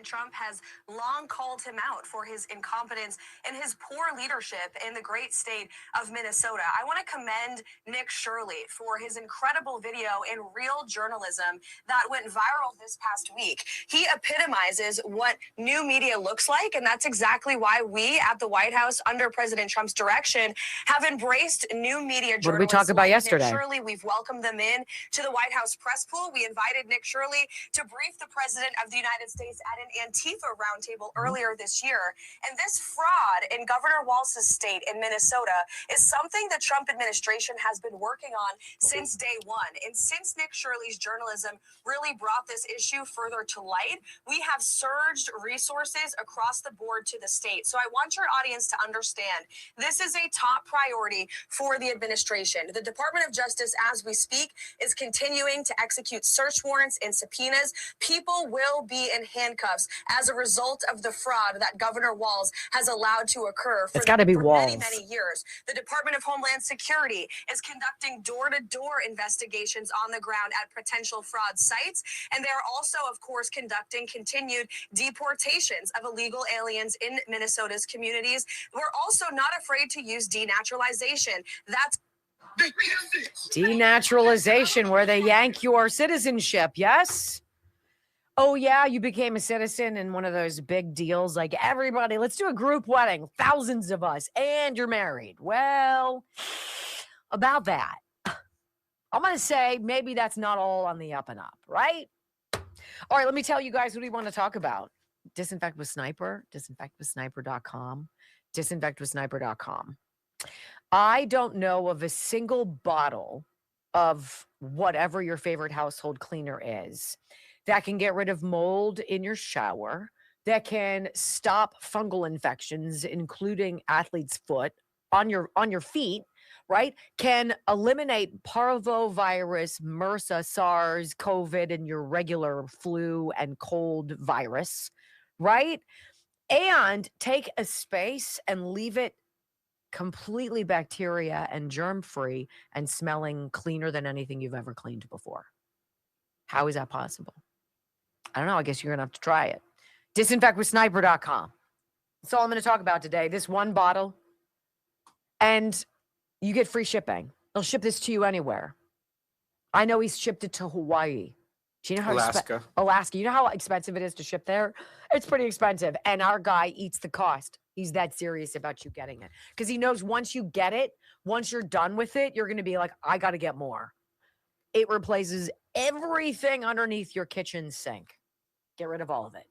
Trump has long called him out for his incompetence and his poor leadership in the great state of Minnesota. I want to commend Nick Shirley for his incredible video in Real Journalism that went viral this past week. He epitomizes what new media looks like, and that's exactly why we at the White House, under President Trump's direction, have embraced new media journalists. What did we talk about like yesterday? Nick Shirley. We've welcomed them in to the White House press pool. We invited Nick Shirley to brief the President of the United States at an Antifa roundtable earlier this year. And this fraud in Governor Walz's state in Minnesota is something the Trump administration has been working on since day one. And since Nick Shirley's journalism really brought this issue further to light, we have surged resources across the board to the state. So I want your audience to understand this is a top priority for the administration. The Department of Justice, as we speak, is continuing to execute search warrants and subpoenas. People will be in handcuffs as a result of the fraud that Governor Walz has allowed to occur for, It's gotta be for Walz. many years. The Department of Homeland Security is conducting door-to-door investigations on the ground at potential fraud sites. And they're also, of course, conducting continued deportations of illegal aliens in Minnesota's communities. We're also not afraid to use denaturalization. That's Denaturalization, where they yank your citizenship. Yes. Oh, yeah, you became a citizen in one of those big deals. Like, everybody, let's do a group wedding, thousands of us, and you're married. Well, about that, I'm going to say maybe that's not all on the up and up, right? All right, let me tell you guys what we want to talk about. Disinfect with Sniper, disinfectwithsniper.com, disinfectwithsniper.com. I don't know of a single bottle of whatever your favorite household cleaner is that can get rid of mold in your shower, that can stop fungal infections, including athlete's foot on your feet, right? Can eliminate parvovirus, MRSA, SARS, COVID, and your regular flu and cold virus, right? And take a space and leave it completely bacteria and germ-free and smelling cleaner than anything you've ever cleaned before. How is that possible? I don't know. I guess you're going to have to try it. Disinfectwithsniper.com. That's all I'm going to talk about today. This one bottle. And you get free shipping. They'll ship this to you anywhere. I know he's shipped it to Hawaii. Do you know how Alaska. Alaska. You know how expensive it is to ship there? It's pretty expensive. And our guy eats the cost. He's that serious about you getting it. Because he knows once you get it, once you're done with it, you're going to be like, I got to get more. It replaces everything underneath your kitchen sink. Get rid of all of it.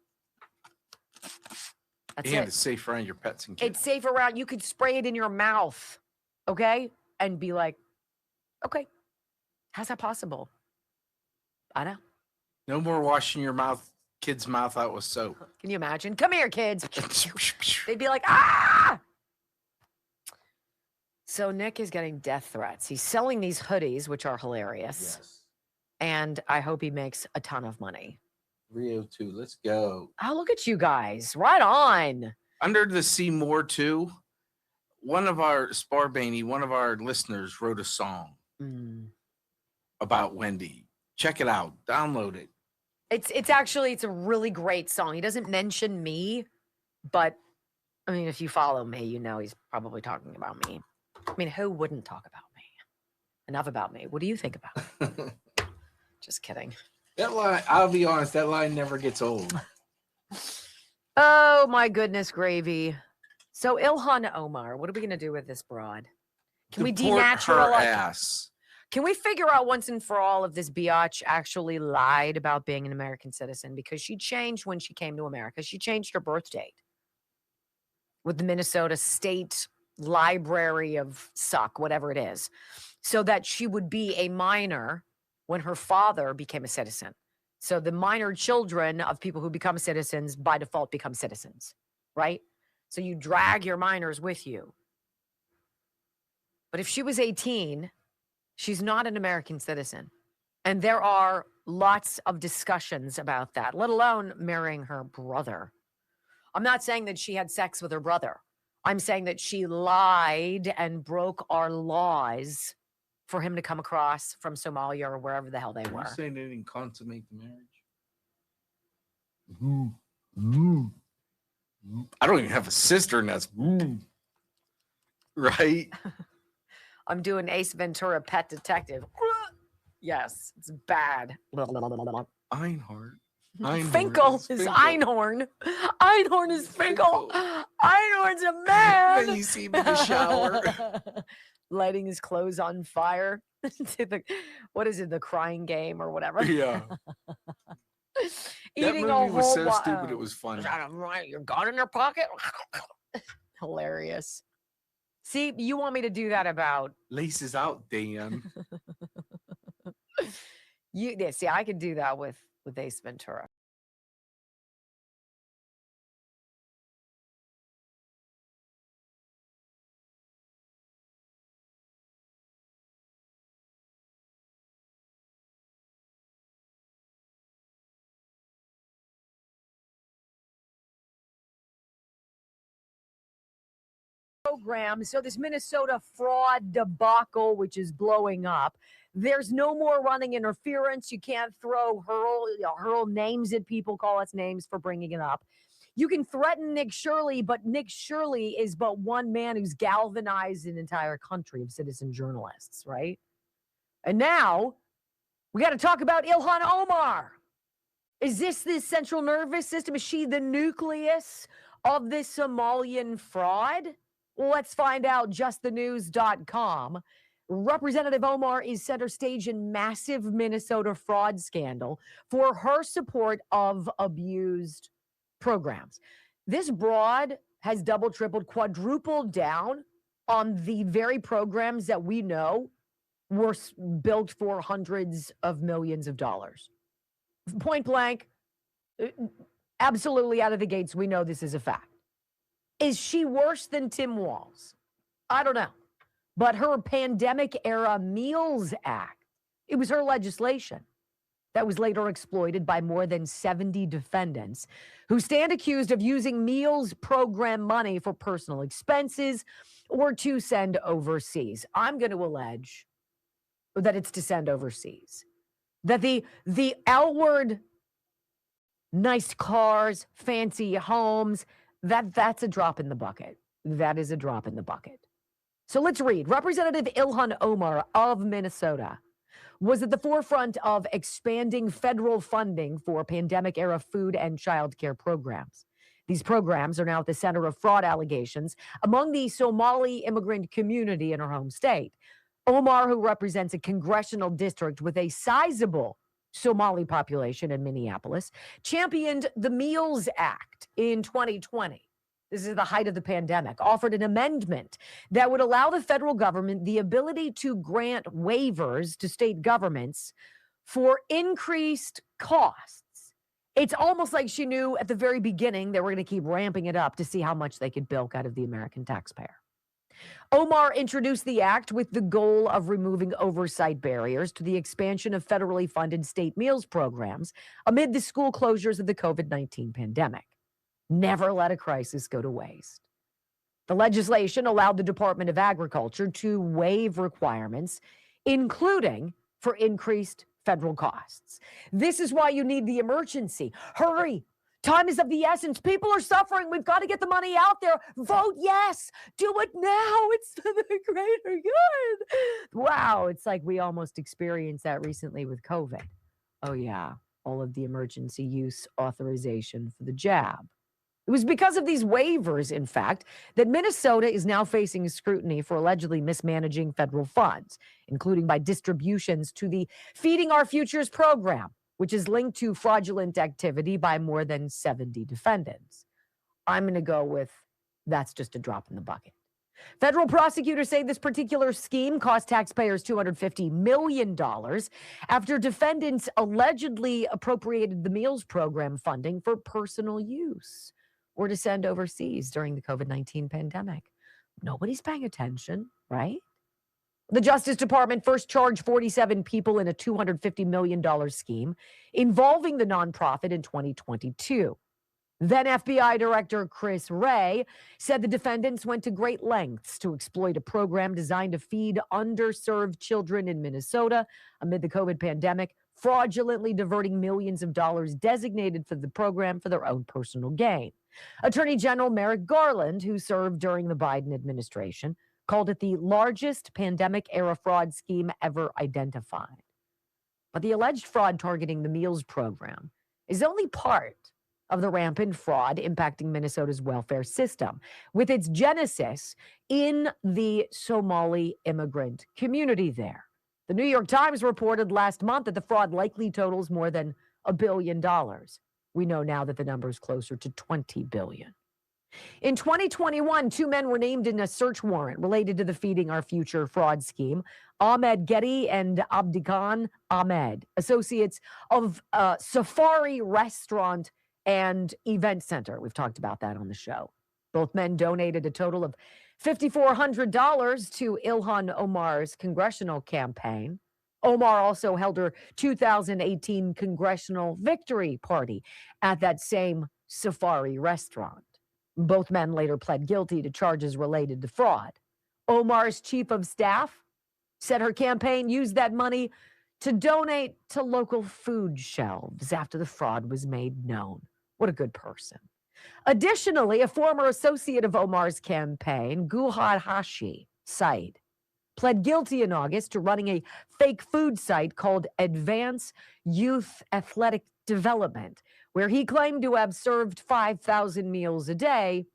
That's And it. it's safe around your pets and kids. It's safe around. You could spray it in your mouth, okay? And be like, okay, how's that possible? I know. No more washing your kid's mouth out with soap. Can you imagine? Come here, kids. They'd be like, ah! So Nick is getting death threats. He's selling these hoodies, which are hilarious. Yes. And I hope he makes a ton of money. 302. Let's go. Oh, look at you guys. Right on. Under the Sea More too. One of our Sparbaney, one of our listeners wrote a song about Wendy. Check it out. Download it. It's actually a really great song. He doesn't mention me, but I mean, if you follow me, you know he's probably talking about me. I mean, who wouldn't talk about me? Enough about me. What do you think about me? Just kidding. That line, I'll be honest, that line never gets old. Oh my goodness, gravy. So Ilhan Omar, what are we gonna do with this broad? Can we Deport her denaturalize? ass. Can we figure out once and for all if this biatch actually lied about being an American citizen? Because she changed when she came to America. She changed her birth date with the Minnesota State Library of Suck, whatever it is, so that she would be a minor when her father became a citizen. So the minor children of people who become citizens by default become citizens, right? So you drag your minors with you. But if she was 18, she's not an American citizen. And there are lots of discussions about that, let alone marrying her brother. I'm not saying that she had sex with her brother. I'm saying that she lied and broke our laws for him to come across from Somalia or wherever the hell they Are were. you saying they didn't consummate the marriage? I don't even have a sister, and that's right. I'm doing Ace Ventura Pet Detective. Yes, it's bad. Einhorn. Finkel is Einhorn. Einhorn is Finkel. Einhorn's a man. Then you see him in the shower. Lighting his clothes on fire. What is it? The Crying Game or whatever. Yeah. Eating that a movie was whole so stupid. It was funny. Your gun in your pocket. Hilarious. See, you want me to do that about Laces out, Dan. See, I could do that with Ace Ventura. Program. So this Minnesota fraud debacle, which is blowing up, there's no more running interference. You can't hurl names at people, call us names for bringing it up. You can threaten Nick Shirley, but Nick Shirley is but one man who's galvanized an entire country of citizen journalists, right? And now we got to talk about Ilhan Omar. Is this the central nervous system? Is she the nucleus of this Somalian fraud? Let's find out. JustTheNews.com. Representative Omar is center stage in massive Minnesota fraud scandal for her support of abused programs. This broad has double, tripled, quadrupled down on the very programs that we know were built for hundreds of millions of dollars. Point blank, absolutely out of the gates, we know this is a fact. Is she worse than Tim Walz? I don't know. But her pandemic-era Meals Act, it was her legislation that was later exploited by more than 70 defendants who stand accused of using meals program money for personal expenses or to send overseas. I'm going to allege that it's to send overseas. That the outward nice cars, fancy homes, that's a drop in the bucket. That is a drop in the bucket. So let's read. Representative Ilhan Omar of Minnesota was at the forefront of expanding federal funding for pandemic-era food and child care programs. These programs are now at the center of fraud allegations among the Somali immigrant community in her home state. Omar, who represents a congressional district with a sizable Somali population in Minneapolis, championed the Meals Act in 2020. This is the height of the pandemic, offered an amendment that would allow the federal government the ability to grant waivers to state governments for increased costs. It's almost like she knew at the very beginning they were going to keep ramping it up to see how much they could bilk out of the American taxpayer. Omar introduced the act with the goal of removing oversight barriers to the expansion of federally funded state meals programs amid the school closures of the COVID-19 pandemic. Never let a crisis go to waste. The legislation allowed the Department of Agriculture to waive requirements, including for increased federal costs. This is why you need the emergency. Hurry. Time is of the essence. People are suffering. We've got to get the money out there. Vote yes. Do it now. It's for the greater good. Wow. It's like we almost experienced that recently with COVID. Oh, yeah. All of the emergency use authorization for the jab. It was because of these waivers, in fact, that Minnesota is now facing scrutiny for allegedly mismanaging federal funds, including by distributions to the Feeding Our Futures program, which is linked to fraudulent activity by more than 70 defendants. I'm going to go with that's just a drop in the bucket. Federal prosecutors say this particular scheme cost taxpayers $250 million after defendants allegedly appropriated the meals program funding for personal use or to send overseas during the COVID-19 pandemic. Nobody's paying attention, right? The Justice Department first charged 47 people in a $250 million scheme involving the nonprofit in 2022. Then FBI Director Chris Wray said the defendants went to great lengths to exploit a program designed to feed underserved children in Minnesota amid the COVID pandemic fraudulently diverting millions of dollars designated for the program for their own personal gain. Attorney General Merrick Garland, who served during the Biden administration, called it the largest pandemic-era fraud scheme ever identified. But the alleged fraud targeting the meals program is only part of the rampant fraud impacting Minnesota's welfare system, with its genesis in the Somali immigrant community there. The New York Times reported last month that the fraud likely totals more than $1 billion. We know now that the number is closer to $20 billion. In 2021, 2 men were named in a search warrant related to the Feeding Our Future fraud scheme. Ahmed Getty and Abdikan Ahmed, associates of Safari Restaurant and Event Center. We've talked about that on the show. Both men donated a total of $5,400 to Ilhan Omar's congressional campaign. Omar also held her 2018 congressional victory party at that same Safari restaurant. Both men later pled guilty to charges related to fraud. Omar's chief of staff said her campaign used that money to donate to local food shelves after the fraud was made known. What a good person. Additionally, a former associate of Omar's campaign, Guhad Hashi Said, pled guilty in August to running a fake food site called Advance Youth Athletic Development, where he claimed to have served 5,000 meals a day,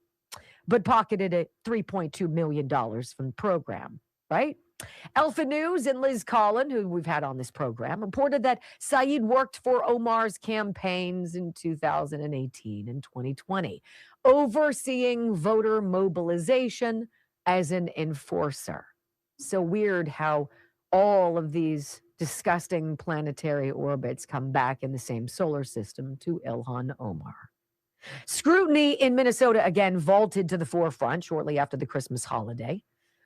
but pocketed $3.2 million from the program, right? Alpha News and Liz Collin, who we've had on this program, reported that Saeed worked for Omar's campaigns in 2018 and 2020, overseeing voter mobilization as an enforcer. So weird how all of these disgusting planetary orbits come back in the same solar system to Ilhan Omar. Scrutiny in Minnesota again vaulted to the forefront shortly after the Christmas holiday,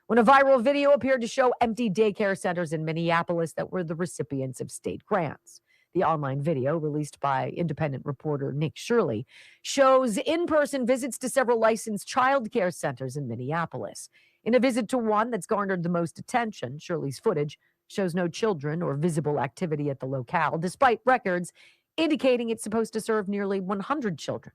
when a viral video appeared to show empty daycare centers in Minneapolis that were the recipients of state grants. The online video, released by independent reporter Nick Shirley, shows in-person visits to several licensed child care centers in Minneapolis. In a visit to one that's garnered the most attention, Shirley's footage shows no children or visible activity at the locale, despite records indicating it's supposed to serve nearly 100 children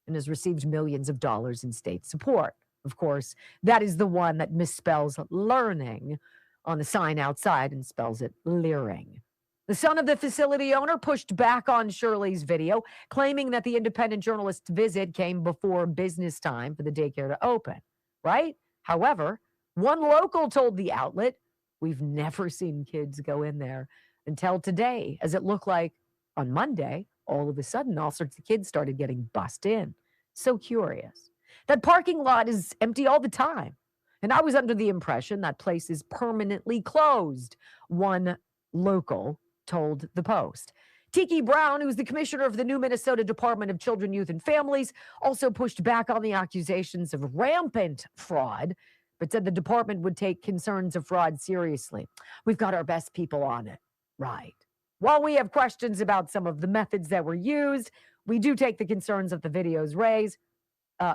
and has received millions of dollars in state support. Of course, that is the one that misspells learning on the sign outside and spells it leering. The son of the facility owner pushed back on Shirley's video, claiming that the independent journalist's visit came before business time for the daycare to open, right? However, one local told the outlet, "We've never seen kids go in there until today," as it looked like on Monday, all of a sudden, all sorts of kids started getting bussed in. So curious. That parking lot is empty all the time. And I was under the impression that place is permanently closed, one local told the Post. Tiki Brown, who's the commissioner of the new Minnesota Department of Children, Youth, and Families, also pushed back on the accusations of rampant fraud, but said the department would take concerns of fraud seriously. We've got our best people on it. Right. While we have questions about some of the methods that were used, we do take the concerns that the videos raise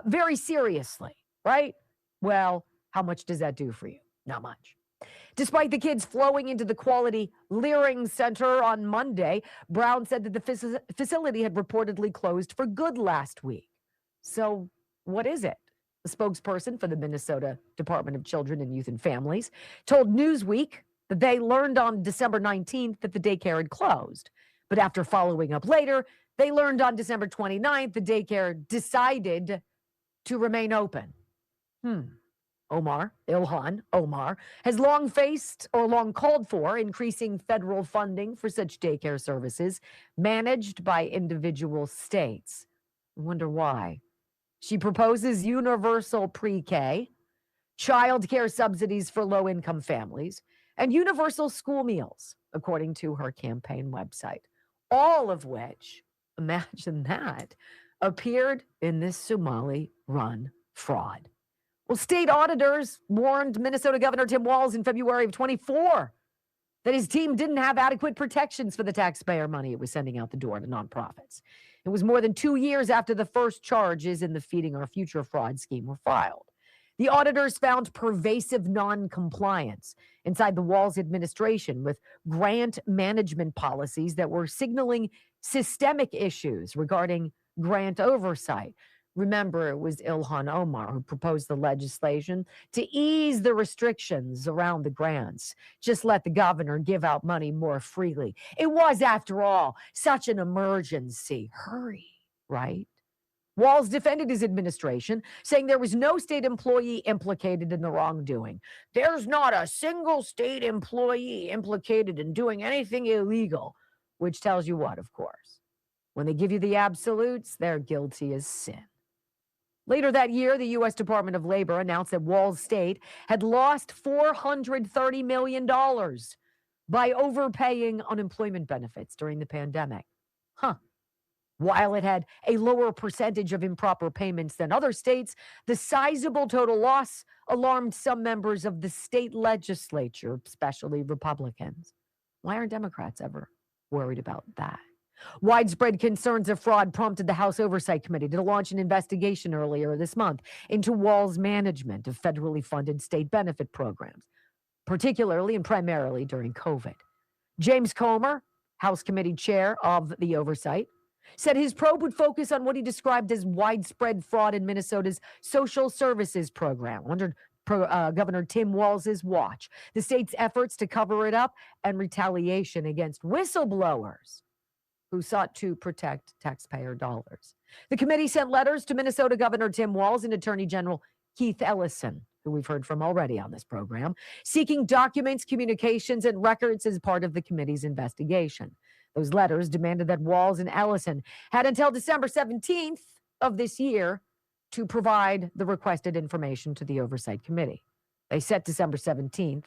very seriously, right? Well, how much does that do for you? Not much. Despite the kids flowing into the Quality Leering Center on Monday, Brown said that the facility had reportedly closed for good last week. So what is it? A spokesperson for the Minnesota Department of Children and Youth and Families told Newsweek that they learned on December 19th that the daycare had closed. But after following up later, they learned on December 29th the daycare decided to remain open. Ilhan Omar, has long faced or long called for increasing federal funding for such daycare services managed by individual states. I wonder why. She proposes universal pre-K, child care subsidies for low-income families, and universal school meals, according to her campaign website. All of which, imagine that, appeared in this Somali-run fraud. Well, state auditors warned Minnesota Governor Tim Walz in February of 24 that his team didn't have adequate protections for the taxpayer money it was sending out the door to nonprofits. It was more than 2 years after the first charges in the Feeding Our Future fraud scheme were filed. The auditors found pervasive non-compliance inside the Walz administration with grant management policies that were signaling systemic issues regarding grant oversight. Remember, it was Ilhan Omar who proposed the legislation to ease the restrictions around the grants. Just let the governor give out money more freely. It was, after all, such an emergency. Hurry, right? Walz defended his administration, saying there was no state employee implicated in the wrongdoing. There's not a single state employee implicated in doing anything illegal, which tells you what, of course. When they give you the absolutes, they're guilty as sin. Later that year, the U.S. Department of Labor announced that Walz State had lost $430 million by overpaying unemployment benefits during the pandemic. While it had a lower percentage of improper payments than other states, the sizable total loss alarmed some members of the state legislature, especially Republicans. Why aren't Democrats ever worried about that? Widespread concerns of fraud prompted the House Oversight Committee to launch an investigation earlier this month into Walz management of federally funded state benefit programs, particularly and primarily during COVID. James Comer, House Committee Chair of the Oversight, said his probe would focus on what he described as widespread fraud in Minnesota's social services program under Governor Tim Walz's watch, the state's efforts to cover it up, and retaliation against whistleblowers who sought to protect taxpayer dollars. The committee sent letters to Minnesota Governor Tim Walz and Attorney General Keith Ellison, who we've heard from already on this program, seeking documents, communications, and records as part of the committee's investigation. Those letters demanded that Walz and Ellison had until December 17th of this year to provide the requested information to the Oversight Committee. They set December 17th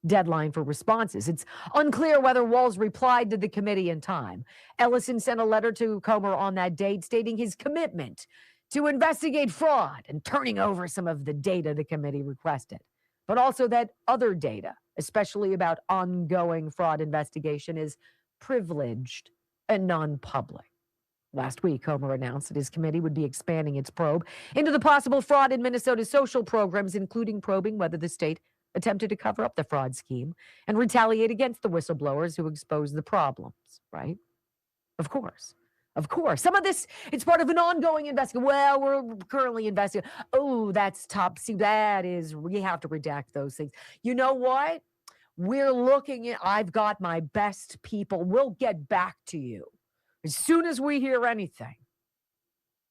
deadline for responses. It's unclear whether Walz replied to the committee in time. Ellison sent a letter to Comer on that date stating his commitment to investigate fraud and turning over some of the data the committee requested, but also that other data, especially about ongoing fraud investigation, is privileged and non-public. Last week, Comer announced that his committee would be expanding its probe into the possible fraud in Minnesota's social programs, including probing whether the state attempted to cover up the fraud scheme and retaliate against the whistleblowers who exposed the problems, right? Of course. Of course. Some of this, it's part of an ongoing investigation. Well, we're currently investigating. Oh, that's top secret. That is, we have to redact those things. You know what? We're looking at, I've got my best people. We'll get back to you as soon as we hear anything.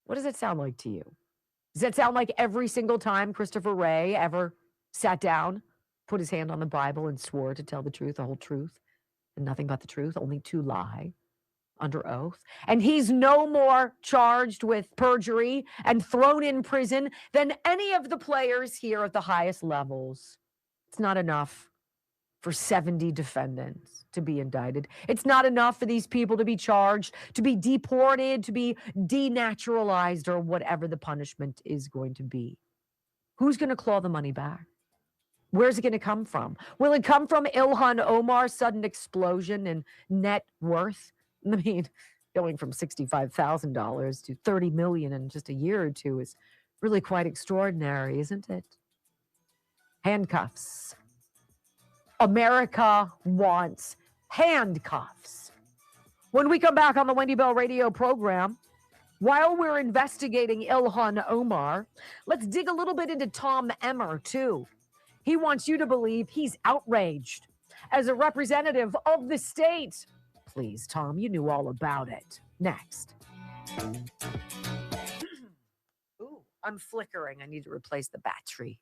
What does it sound like to you? Does that sound like every single time Christopher Wray ever sat down, put his hand on the Bible, and swore to tell the truth, the whole truth, and nothing but the truth, only to lie, under oath? And he's no more charged with perjury and thrown in prison than any of the players here at the highest levels. It's not enough for 70 defendants to be indicted. It's not enough for these people to be charged, to be deported, to be denaturalized, or whatever the punishment is going to be. Who's going to claw the money back? Where's it going to come from? Will it come from Ilhan Omar's sudden explosion in net worth? I mean, going from $65,000 to $30 million in just a year or two is really quite extraordinary, isn't it? Handcuffs. America wants handcuffs. When we come back on the Wendy Bell radio program, while we're investigating Ilhan Omar, let's dig a little bit into Tom Emmer, too. He wants you to believe he's outraged as a representative of the state. Please, Tom, you knew all about it. Next. Ooh, I'm flickering. I need to replace the battery.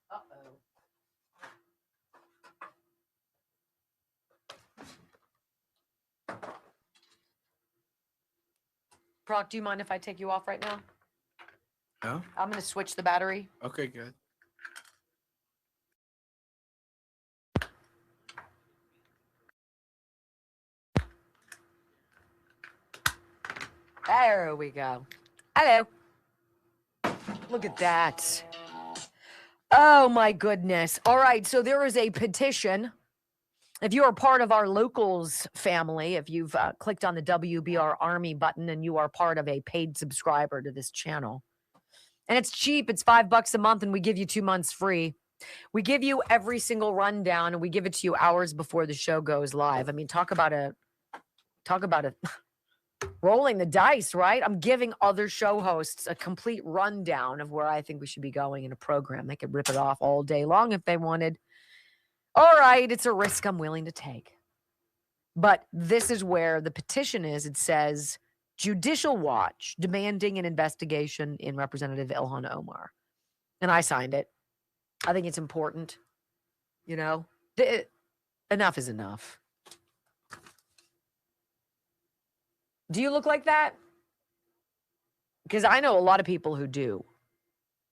Uh-oh. Brock, do you mind if I take you off right now? Oh? I'm going to switch the battery. Okay, good. There we go. Hello. Look at that. Oh, my goodness. All right, so there is a petition If you are part of our locals family, if you've clicked on the WBR Army button and you are part of a paid subscriber to this channel, and it's cheap, it's $5 a month, and we give you 2 months free. We give you every single rundown, and we give it to you hours before the show goes live. I mean, talk about a rolling the dice, right? I'm giving other show hosts a complete rundown of where I think we should be going in a program. They could rip it off all day long if they wanted. All right, it's a risk I'm willing to take. But this is where the petition is. It says, Judicial Watch demanding an investigation in Representative Ilhan Omar. And I signed it. I think it's important. You know, enough is enough. Do you look like that? Because I know a lot of people who do.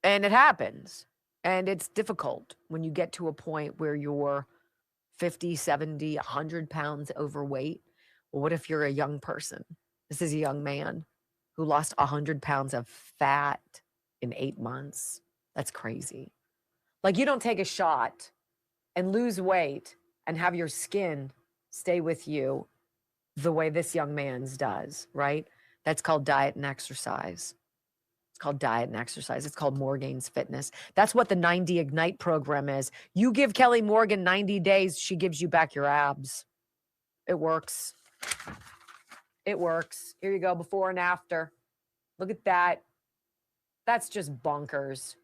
And it happens. And it's difficult when you get to a point where you're 50, 70, 100 pounds overweight. Well, what if you're a young person? This is a young man who lost 100 pounds of fat in 8 months. That's crazy. Like, you don't take a shot and lose weight and have your skin stay with you the way this young man's does, right? That's called diet and exercise. It's called diet and exercise. It's called Morgan's Fitness. That's what the 90 Ignite program is. You give Kelly Morgan 90 days, she gives you back your abs. It works. It works. Here you go, before and after. Look at that. That's just bonkers,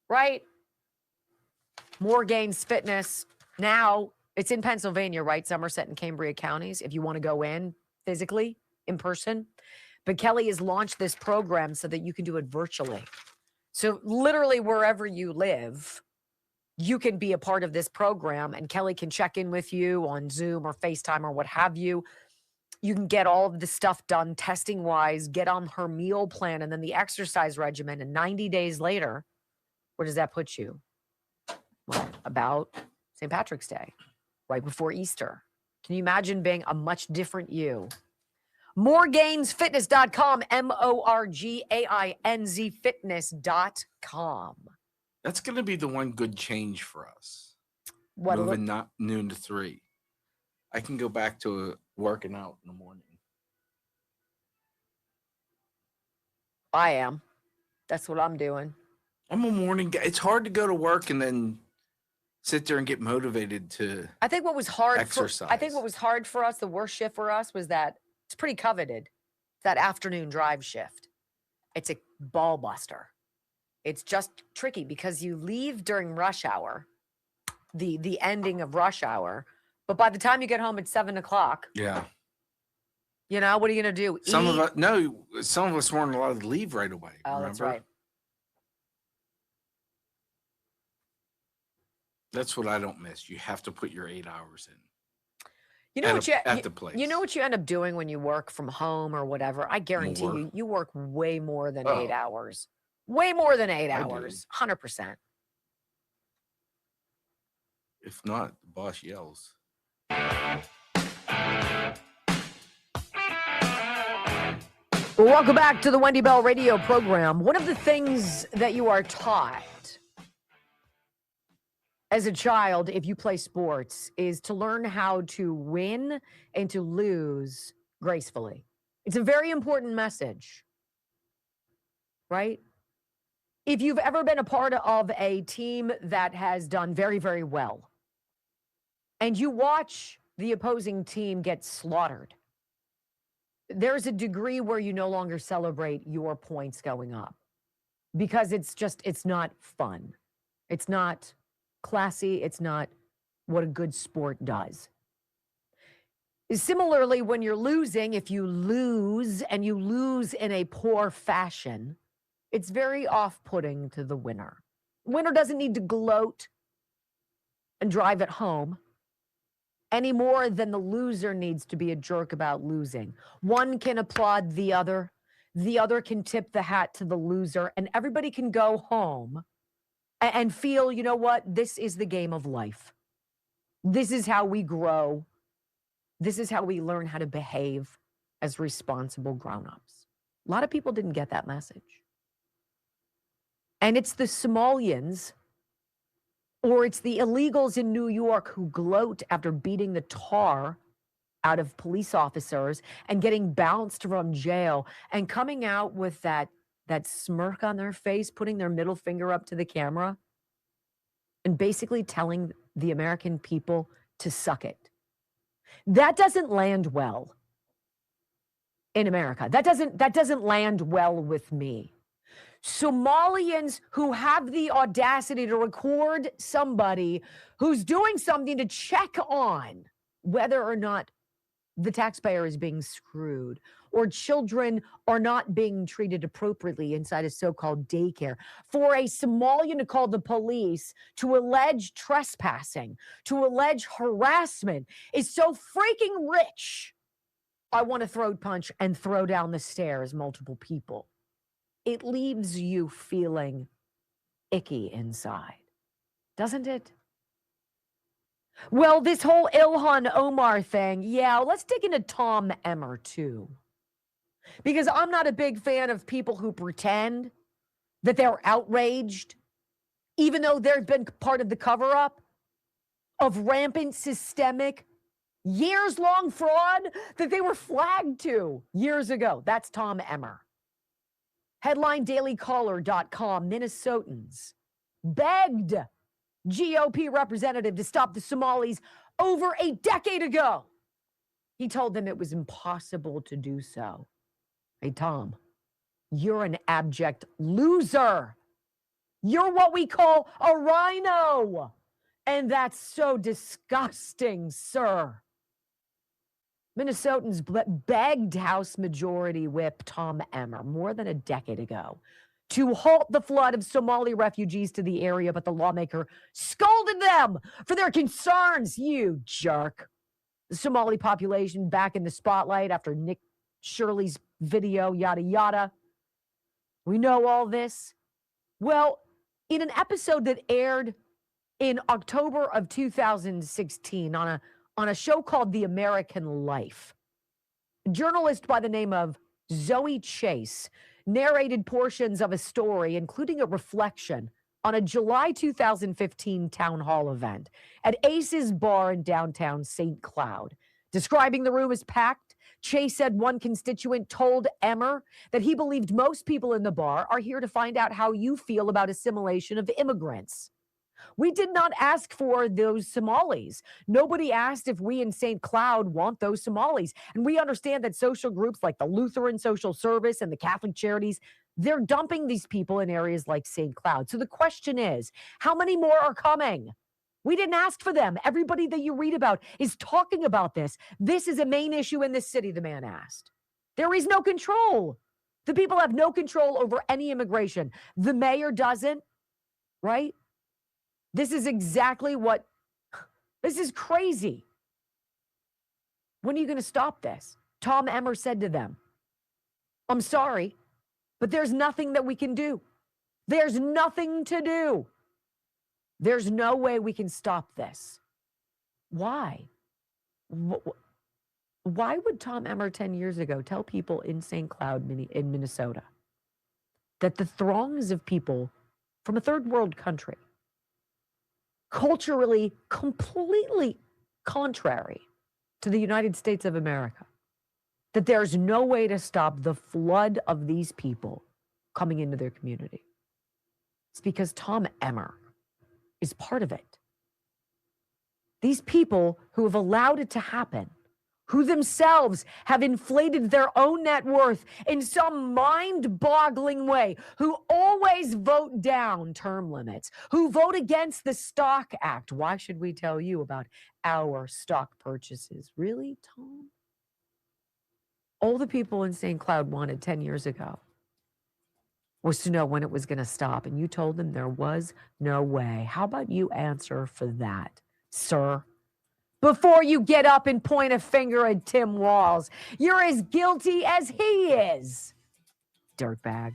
right? Morgan's Fitness. Now, it's in Pennsylvania, right? Somerset and Cambria counties, if you want to go in physically, in person. But Kelly has launched this program so that you can do it virtually. So literally wherever you live, you can be a part of this program, and Kelly can check in with you on Zoom or FaceTime or what have you. You can get all of the stuff done testing-wise, get on her meal plan, and then the exercise regimen. And 90 days later, where does that put you? Well, about St. Patrick's Day, right before Easter. Can you imagine being a much different you? Morgainsfitness.com, MORGAINZ fitness.com. That's going to be the one good change for us. What? Moving not noon to 3. I can go back to working out in the morning. I am. That's what I'm doing. I'm a morning guy. It's hard to go to work and then sit there and get motivated to I think what was hard exercise. I think what was hard for us, the worst shift for us, was that it's pretty coveted. That afternoon drive shift. It's a ball buster. It's just tricky because you leave during rush hour, the ending of rush hour, but by the time you get home at 7 o'clock, yeah. You know, what are you gonna do? Some of us weren't allowed to leave right away. Oh, remember? that's right. That's what I don't miss. You have to put your 8 hours in. You know at the place. You know what you end up doing when you work from home or whatever? I guarantee you work way more than 8 hours. Way more than 8 hours. 100%. If not, the boss yells. Well, welcome back to the Wendy Bell radio program. One of the things that you are taught as a child, if you play sports, is to learn how to win and to lose gracefully. It's a very important message, right? If you've ever been a part of a team that has done very, very well, and you watch the opposing team get slaughtered, there's a degree where you no longer celebrate your points going up because it's not fun. It's not classy. It's not what a good sport does. Similarly, when you're losing, if you lose and you lose in a poor fashion, it's very off-putting to the winner. Winner doesn't need to gloat and drive it home any more than the loser needs to be a jerk about losing. One can applaud the other can tip the hat to the loser, and everybody can go home and feel, you know what, this is the game of life. This is how we grow. This is how we learn how to behave as responsible grown-ups. A lot of people didn't get that message. And it's the Somalians Or it's the illegals in New York who gloat after beating the tar out of police officers and getting bounced from jail and coming out with that smirk on their face, putting their middle finger up to the camera and basically telling the American people to suck it. That doesn't land well in America. That doesn't land well with me. Somalians who have the audacity to record somebody who's doing something to check on whether or not the taxpayer is being screwed or children are not being treated appropriately inside a so-called daycare. For a Somalian to call the police to allege trespassing, to allege harassment is so freaking rich. I want to throat punch and throw down the stairs multiple people. It leaves you feeling icky inside, doesn't it? Well, this whole Ilhan Omar thing, yeah, let's dig into Tom Emmer too. Because I'm not a big fan of people who pretend that they're outraged, even though they've been part of the cover-up of rampant, systemic, years-long fraud that they were flagged to years ago. That's Tom Emmer. Headline dailycaller.com, Minnesotans begged GOP representative to stop the Somalis over a decade ago. He told them it was impossible to do so. Hey, Tom, you're an abject loser. You're what we call a rhino. And that's so disgusting, sir. Minnesotans begged House Majority Whip Tom Emmer more than a decade ago to halt the flood of Somali refugees to the area, but the lawmaker scolded them for their concerns. You jerk. The Somali population back in the spotlight after Nick Shirley's video, yada, yada. We know all this. Well, in an episode that aired in October of 2016 on a show called The American Life, a journalist by the name of Zoe Chase narrated portions of a story, including a reflection on a July 2015 town hall event at Ace's Bar in downtown St. Cloud. Describing the room as packed, Chase said one constituent told Emmer that he believed most people in the bar are here to find out how you feel about assimilation of immigrants. We did not ask for those Somalis. Nobody asked if we in St. Cloud want those Somalis. And we understand that social groups like the Lutheran Social Service and the Catholic Charities, they're dumping these people in areas like St. Cloud. So the question is, how many more are coming? We didn't ask for them. Everybody that you read about is talking about this. This is a main issue in this city, the man asked. There is no control. The people have no control over any immigration. The mayor doesn't, right? This is exactly what, this is crazy. When are you going to stop this? Tom Emmer said to them, I'm sorry, but there's nothing that we can do. There's nothing to do. There's no way we can stop this. Why? Why would Tom Emmer 10 years ago tell people in St. Cloud, in Minnesota, that the throngs of people from a third world country, culturally completely contrary to the United States of America, that there's no way to stop the flood of these people coming into their community? It's because Tom Emmer is part of it. These people who have allowed it to happen, who themselves have inflated their own net worth in some mind-boggling way, who always vote down term limits, who vote against the Stock Act. Why should we tell you about our stock purchases? Really, Tom? All the people in St. Cloud wanted 10 years ago was to know when it was going to stop, and you told them there was no way. How about you answer for that, sir? Before you get up and point a finger at Tim Walz, you're as guilty as he is, dirtbag.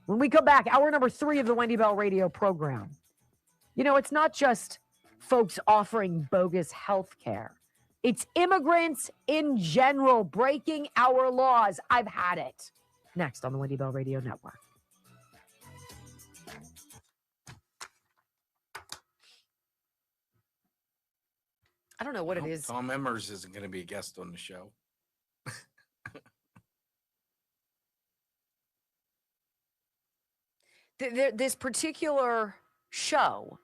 When we come back, hour number 3 of the Wendy Bell radio program. You know, it's not just folks offering bogus health care. It's immigrants in general breaking our laws. I've had it. Next on the Wendy Bell Radio Network. I don't know what it is. Tom Emmers isn't going to be a guest on the show. This particular show,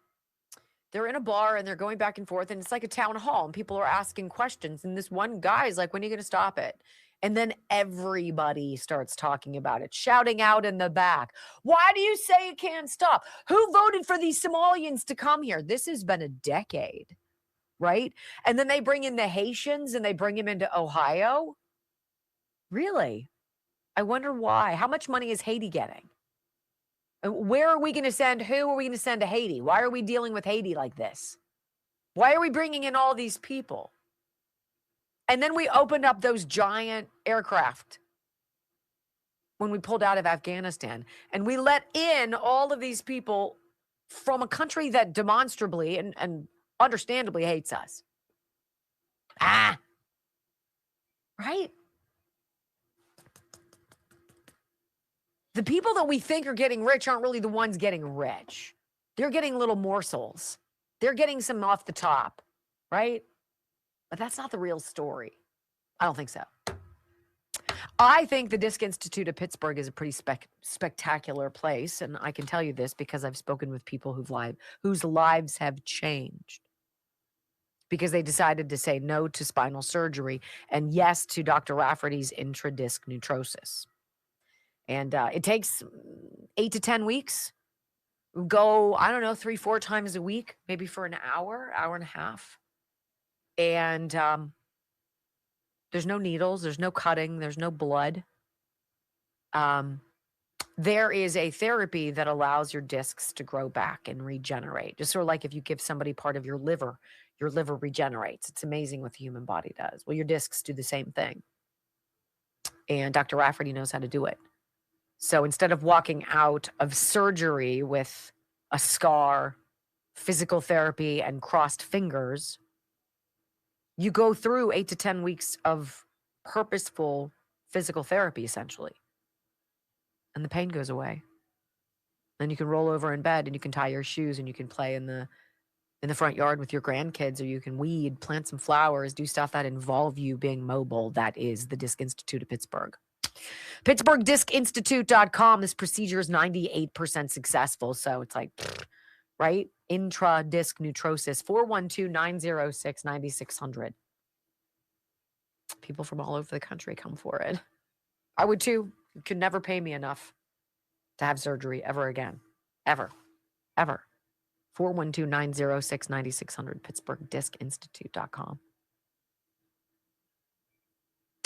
they're in a bar and they're going back and forth, and it's like a town hall, and people are asking questions. And this one guy's like, when are you going to stop it? And then everybody starts talking about it, shouting out in the back, why do you say it can't stop? Who voted for these Somalians to come here? This has been a decade, right? And then they bring in the Haitians and they bring them into Ohio. Really? I wonder why. How much money is Haiti getting? Where are we going to send? Who are we going to send to Haiti? Why are we dealing with Haiti like this? Why are we bringing in all these people? And then we opened up those giant aircraft when we pulled out of Afghanistan. And we let in all of these people from a country that demonstrably and understandably hates us. Right? The people that we think are getting rich aren't really the ones getting rich. They're getting little morsels. They're getting some off the top, right? But that's not the real story. I don't think so. I think the Disc Institute of Pittsburgh is a pretty spectacular place, and I can tell you this because I've spoken with people whose lives have changed because they decided to say no to spinal surgery and yes to Dr. Rafferty's intradisc neutrosis. And it takes 8 to 10 weeks. Go, 3-4 times a week, maybe for an hour and a half. And there's no needles, there's no cutting, there's no blood. There is a therapy that allows your discs to grow back and regenerate. Just sort of like if you give somebody part of your liver regenerates. It's amazing what the human body does. Well, your discs do the same thing. And Dr. Rafferty knows how to do it. So instead of walking out of surgery with a scar, physical therapy, and crossed fingers, you go through 8 to 10 weeks of purposeful physical therapy, essentially. And the pain goes away. Then you can roll over in bed and you can tie your shoes and you can play in the front yard with your grandkids, or you can weed, plant some flowers, do stuff that involve you being mobile. That is the Disc Institute of Pittsburgh. PittsburghDiscInstitute.com. This procedure is 98% successful. So it's like, right? Intradisc neutrosis, 412-906-9600. People from all over the country come for it. I would too. You could never pay me enough to have surgery ever again. Ever. 412-906-9600. PittsburghDiscInstitute.com.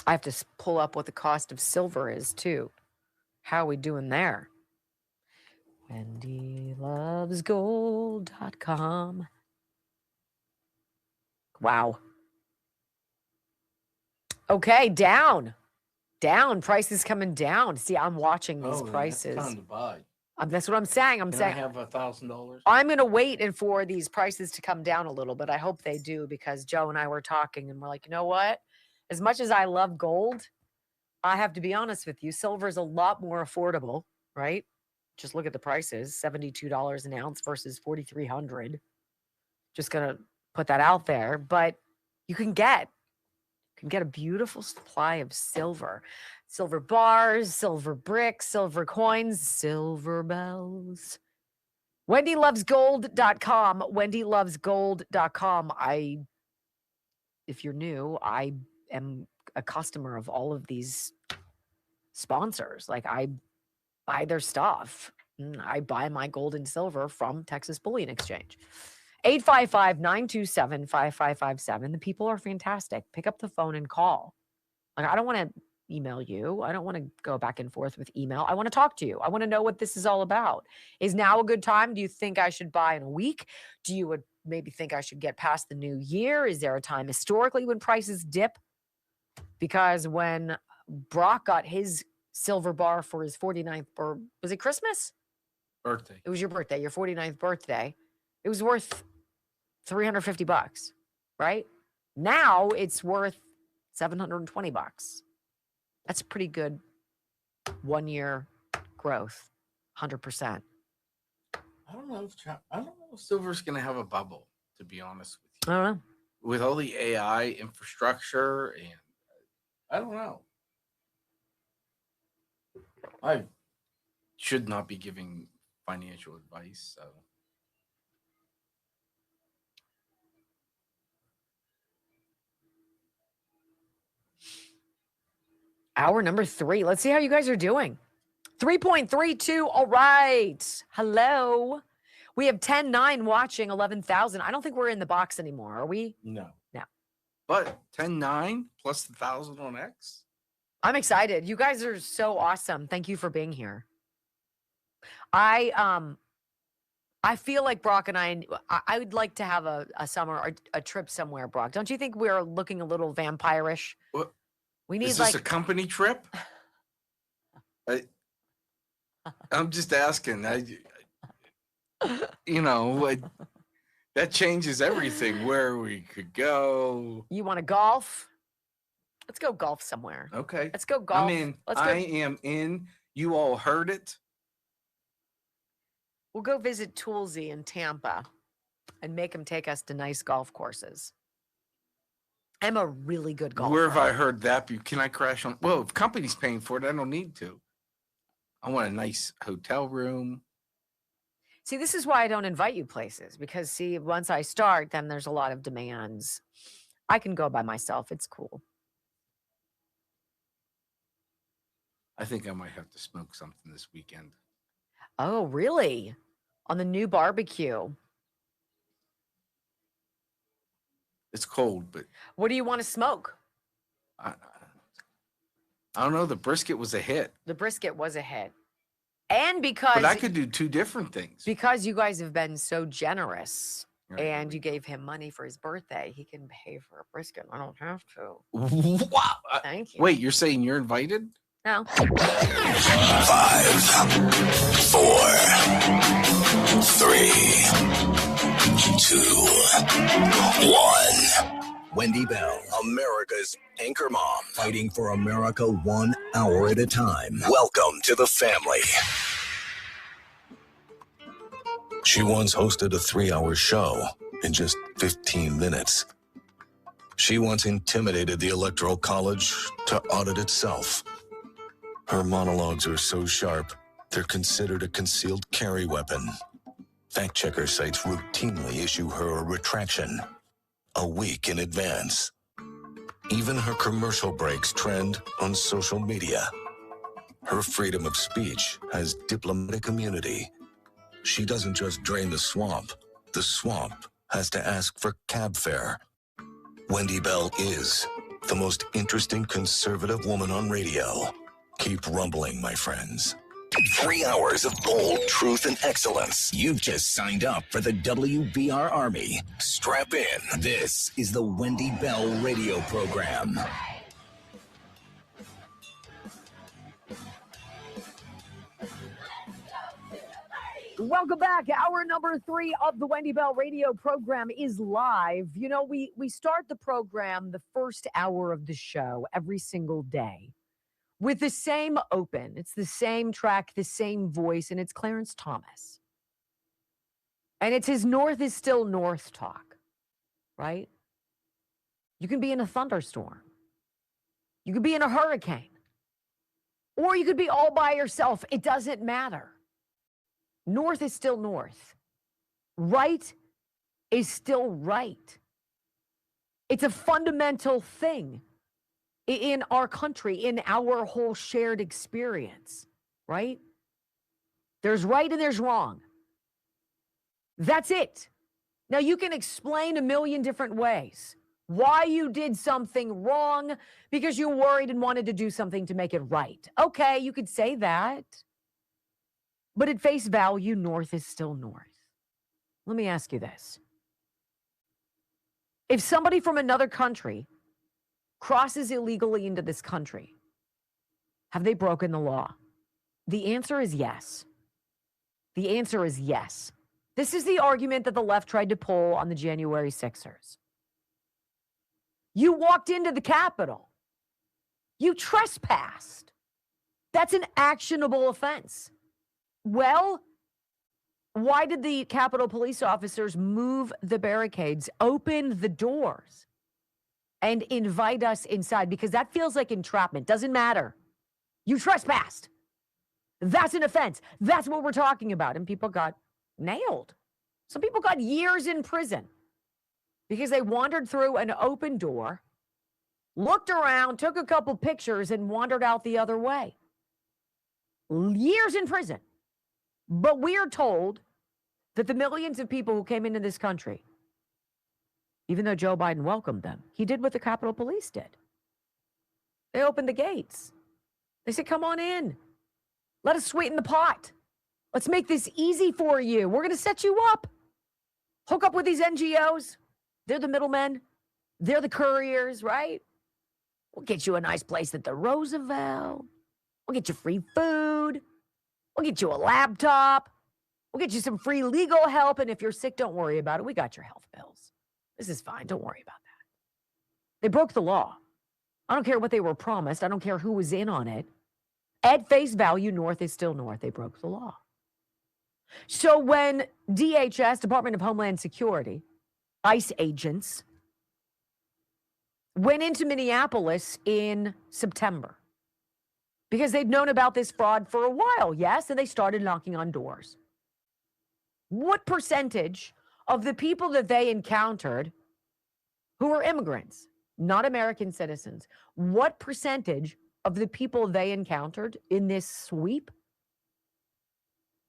I have to pull up what the cost of silver is too. How are we doing there? WendyLovesGold.com. Wow. Okay, down. Prices coming down. See, I'm watching these prices. That's time to buy. That's what I'm saying. Can I have $1,000? I'm going to wait for these prices to come down a little bit. I hope they do, because Joe and I were talking and we're like, you know what? As much as I love gold, I have to be honest with you, silver is a lot more affordable, right? Just look at the prices, $72 an ounce versus $4,300. Just going to put that out there. But you can get a beautiful supply of silver bars, silver bricks, silver coins, silver bells. WendyLovesGold.com. WendyLovesGold.com. If you're new, I am a customer of all of these sponsors. Like, I buy their stuff. I buy my gold and silver from Texas Bullion Exchange. 855-927-5557. The people are fantastic. Pick up the phone and call. Like, I don't want to email you. I don't want to go back and forth with email. I want to talk to you. I want to know what this is all about. Is now a good time? Do you think I should buy in a week? Do you would maybe think I should get past the new year? Is there a time historically when prices dip? Because when Brock got his silver bar for his 49th, or was it Christmas? Birthday. It was your birthday, your 49th birthday. It was worth $350, right? Now it's worth $720. That's a pretty good 1 year growth, 100%. I don't know if silver's going to have a bubble, to be honest with you. I don't know. with all the AI infrastructure, and I don't know. I should not be giving financial advice. So. Hour number 3. Let's see how you guys are doing. 3.32. All right. Hello. We have 10-9 watching 11,000. I don't think we're in the box anymore. Are we? No. No. But 10-9 plus the 1,000 on X. I'm excited. You guys are so awesome. Thank you for being here. I feel like Brock and I would like to have a summer or a trip somewhere, Brock. Don't you think we're looking a little vampire-ish? What? We need Is this a company trip? I'm just asking. That changes everything. Where we could go. You want to golf? Let's go golf somewhere. Okay. Let's go golf. I'm in. Let's go. I am in. You all heard it. We'll go visit Toolsy in Tampa and make him take us to nice golf courses. I'm a really good golfer. Where have I heard that? Can I crash on? Well, if company's paying for it, I don't need to. I want a nice hotel room. See, this is why I don't invite you places, because see, once I start, then there's a lot of demands. I can go by myself. It's cool. I think I might have to smoke something this weekend. Oh, really? On the new barbecue. It's cold, but what do you want to smoke? I don't know. The brisket was a hit. The brisket was a hit. And because But I could do two different things. Because you guys have been so generous and you gave him money for his birthday, he can pay for a brisket. I don't have to. Wow. Thank you. Wait, you're saying you're invited? No. 5, 4, 3, 2, 1. Wendy Bell, America's anchor mom, fighting for America 1 hour at a time. Welcome to the family. She once hosted a 3-hour show in just 15 minutes. She once intimidated the Electoral College to audit itself. Her monologues are so sharp, they're considered a concealed carry weapon. Fact-checker sites routinely issue her a retraction a week in advance. Even her commercial breaks trend on social media. Her freedom of speech has diplomatic immunity. She doesn't just drain the swamp has to ask for cab fare. Wendy Bell is the most interesting conservative woman on radio. Keep rumbling, my friends. 3 hours of bold truth and excellence. You've just signed up for the WBR Army. Strap in. This is the Wendy Bell radio program. Welcome back. Hour number 3 of the Wendy Bell radio program is live. You know, we start the program the first hour of the show every single day with the same open. It's the same track, the same voice, and it's Clarence Thomas. And it's his North is Still North talk, right? You can be in a thunderstorm. You could be in a hurricane. Or you could be all by yourself. It doesn't matter. North is still north. Right is still right. It's a fundamental thing in our country, in our whole shared experience, right? There's right and there's wrong. That's it. Now, you can explain a million different ways why you did something wrong because you worried and wanted to do something to make it right. Okay, you could say that. But at face value, north is still north. Let me ask you this. If somebody from another country crosses illegally into this country, have they broken the law? The answer is yes. The answer is yes. This is the argument that the left tried to pull on the January 6ers. You walked into the Capitol. You trespassed. That's an actionable offense. Well, Why did the Capitol police officers move the barricades, open the doors, and invite us inside? Because that feels like entrapment. Doesn't matter. You trespassed. That's an offense. That's what we're talking about. And people got nailed. Some people got years in prison because they wandered through an open door, looked around, took a couple pictures, and wandered out the other way. Years in prison. But we are told that the millions of people who came into this country, even though Joe Biden welcomed them, he did what the Capitol Police did. They opened the gates. They said, come on in. Let us sweeten the pot. Let's make this easy for you. We're going to set you up. Hook up with these NGOs. They're the middlemen. They're the couriers, right? We'll get you a nice place at the Roosevelt. We'll get you free food. We'll get you a laptop. We'll get you some free legal help. And if you're sick, don't worry about it. We got your health bills. This is fine. Don't worry about that. They broke the law. I don't care what they were promised. I don't care who was in on it. At face value, North is still North. They broke the law. So when DHS, Department of Homeland Security, ICE agents, went into Minneapolis in September because they'd known about this fraud for a while, yes, and they started knocking on doors. What percentage of the people that they encountered who were immigrants, not American citizens, what percentage of the people they encountered in this sweep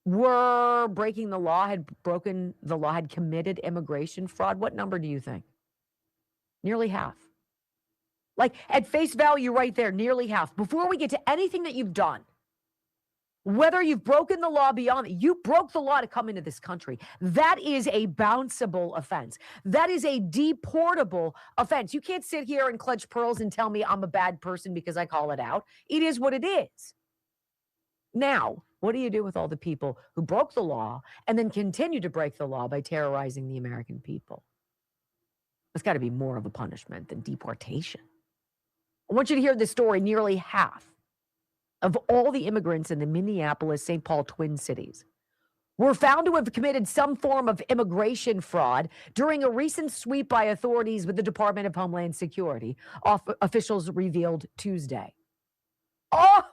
were breaking the law, had broken the law, had committed immigration fraud? What number do you think? Nearly half. Like at face value right there, nearly half. Before we get to anything that you've done, whether you've broken the law beyond, you broke the law to come into this country. That is a bounceable offense. That is a deportable offense. You can't sit here and clutch pearls and tell me I'm a bad person because I call it out. It is what it is. Now, what do you do with all the people who broke the law and then continue to break the law by terrorizing the American people? It's got to be more of a punishment than deportation. I want you to hear this story. Nearly half of all the immigrants in the Minneapolis-St. Paul Twin Cities were found to have committed some form of immigration fraud during a recent sweep by authorities with the Department of Homeland Security, officials revealed Tuesday. Oh,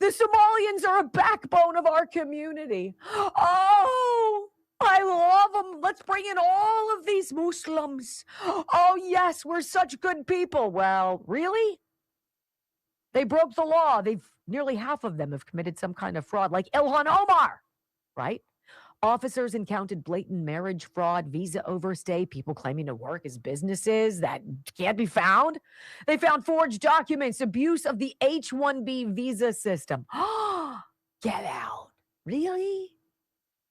the Somalians are a backbone of our community. Oh, I love them. Let's bring in all of these Muslims. Oh, yes, we're such good people. Well, really? They broke the law. Nearly half of them have committed some kind of fraud, like Ilhan Omar, right? Officers encountered blatant marriage fraud, visa overstay, people claiming to work as businesses that can't be found. They found forged documents, abuse of the H-1B visa system. Get out. Really?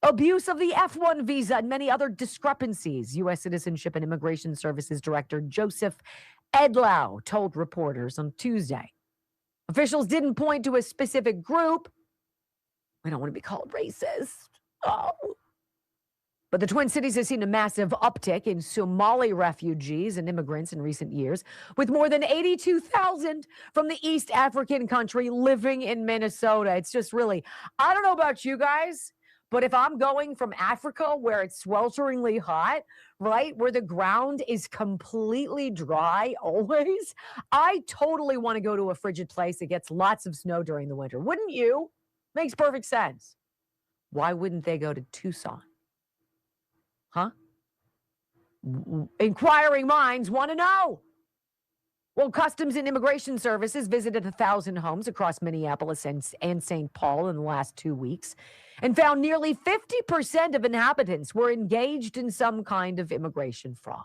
Abuse of the F-1 visa and many other discrepancies. U.S. Citizenship and Immigration Services Director Joseph Edlow told reporters on Tuesday. Officials didn't point to a specific group. We don't want to be called racist. Oh. But the Twin Cities has seen a massive uptick in Somali refugees and immigrants in recent years, with more than 82,000 from the East African country living in Minnesota. It's just really, I don't know about you guys, but if I'm going from Africa where it's swelteringly hot, right, where the ground is completely dry always, I totally want to go to a frigid place that gets lots of snow during the winter. Wouldn't you? Makes perfect sense. Why wouldn't they go to Tucson? Huh? Inquiring minds want to know. Well, Customs and Immigration Services visited 1,000 homes across Minneapolis and St. Paul in the last 2 weeks and found nearly 50% of inhabitants were engaged in some kind of immigration fraud.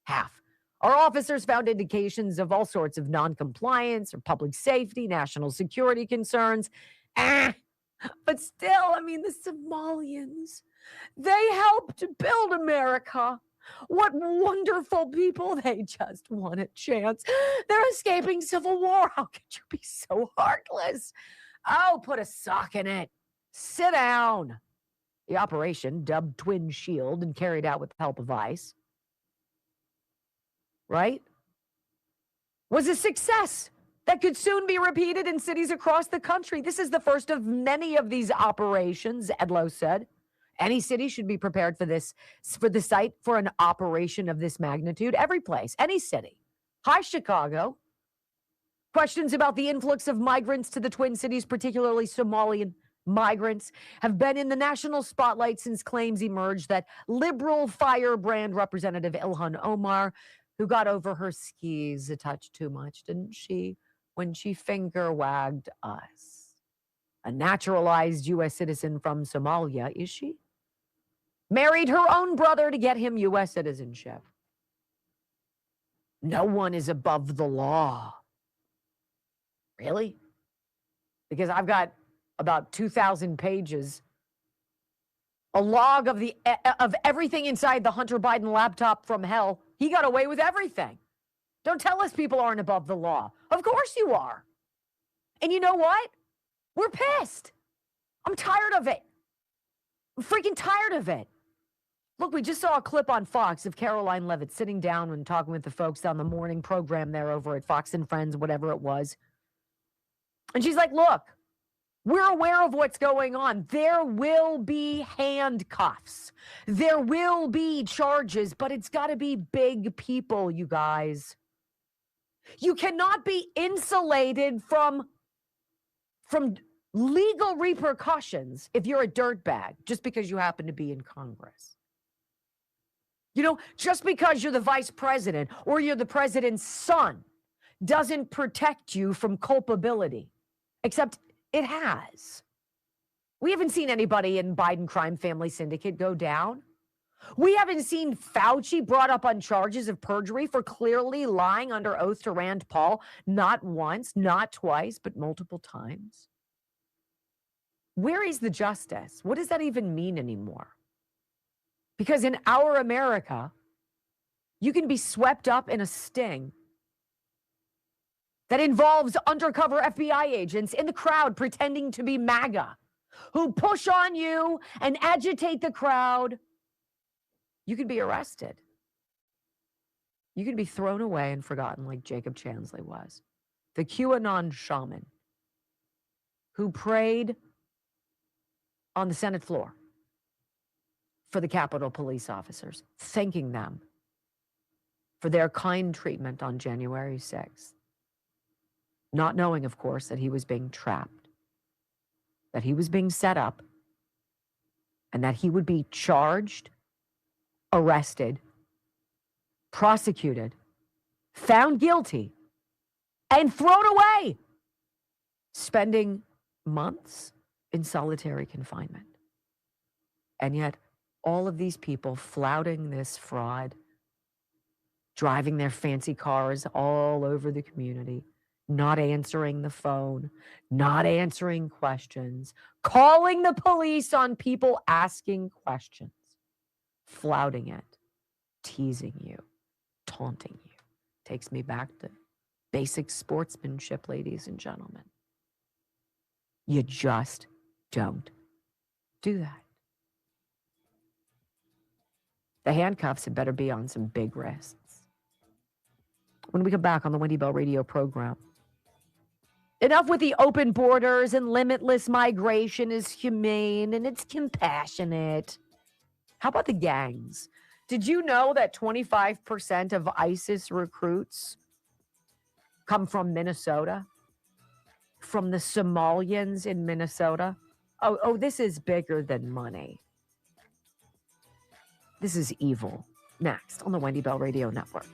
Half. Our officers found indications of all sorts of noncompliance or public safety, national security concerns. But still, I mean, the Somalians, they helped build America. What wonderful people. They just want a chance. They're escaping civil war. How could you be so heartless? Oh, put a sock in it. Sit down. The operation, dubbed Twin Shield and carried out with the help of ICE, right, was a success that could soon be repeated in cities across the country. This is the first of many of these operations, Edlow said. Any city should be prepared for this, for the site for an operation of this magnitude. Every place, any city. Hi, Chicago. Questions about the influx of migrants to the Twin Cities, particularly Somalian migrants, have been in the national spotlight since claims emerged that liberal firebrand Representative Ilhan Omar, who got over her skis a touch too much, didn't she, when she finger wagged us? A naturalized U.S. citizen from Somalia, is she? Married her own brother to get him U.S. citizenship. No one is above the law. Really? Because I've got about 2,000 pages, a log of everything inside the Hunter Biden laptop from hell. He got away with everything. Don't tell us people aren't above the law. Of course you are. And you know what? We're pissed. I'm tired of it. I'm freaking tired of it. Look, we just saw a clip on Fox of Caroline Levitt sitting down and talking with the folks on the morning program there over at Fox and Friends, whatever it was. And she's like, look, we're aware of what's going on. There will be handcuffs. There will be charges, but it's got to be big people, you guys. You cannot be insulated from legal repercussions if you're a dirtbag just because you happen to be in Congress. You know, just because you're the vice president or you're the president's son doesn't protect you from culpability, except it has. We haven't seen anybody in Biden crime family syndicate go down. We haven't seen Fauci brought up on charges of perjury for clearly lying under oath to Rand Paul, not once, not twice, but multiple times. Where is the justice? What does that even mean anymore? Because in our America, you can be swept up in a sting that involves undercover FBI agents in the crowd pretending to be MAGA, who push on you and agitate the crowd. You could be arrested. You could be thrown away and forgotten like Jacob Chansley was, the QAnon shaman who prayed on the Senate floor for the Capitol police officers, thanking them for their kind treatment on January 6th. Not knowing, of course, that he was being trapped, that he was being set up, and that he would be charged, arrested, prosecuted, found guilty, and thrown away, spending months in solitary confinement. And yet, all of these people flouting this fraud, driving their fancy cars all over the community, not answering the phone, not answering questions, calling the police on people asking questions, flouting it, teasing you, taunting you. Takes me back to basic sportsmanship, ladies and gentlemen. You just don't do that. The handcuffs had better be on some big wrists. When we come back on the Wendy Bell radio program, enough with the open borders and limitless migration is humane and it's compassionate. How about the gangs? Did you know that 25% of ISIS recruits come from Minnesota? From the Somalians in Minnesota? Oh, this is bigger than money. This is evil. Next on the Wendy Bell Radio Network.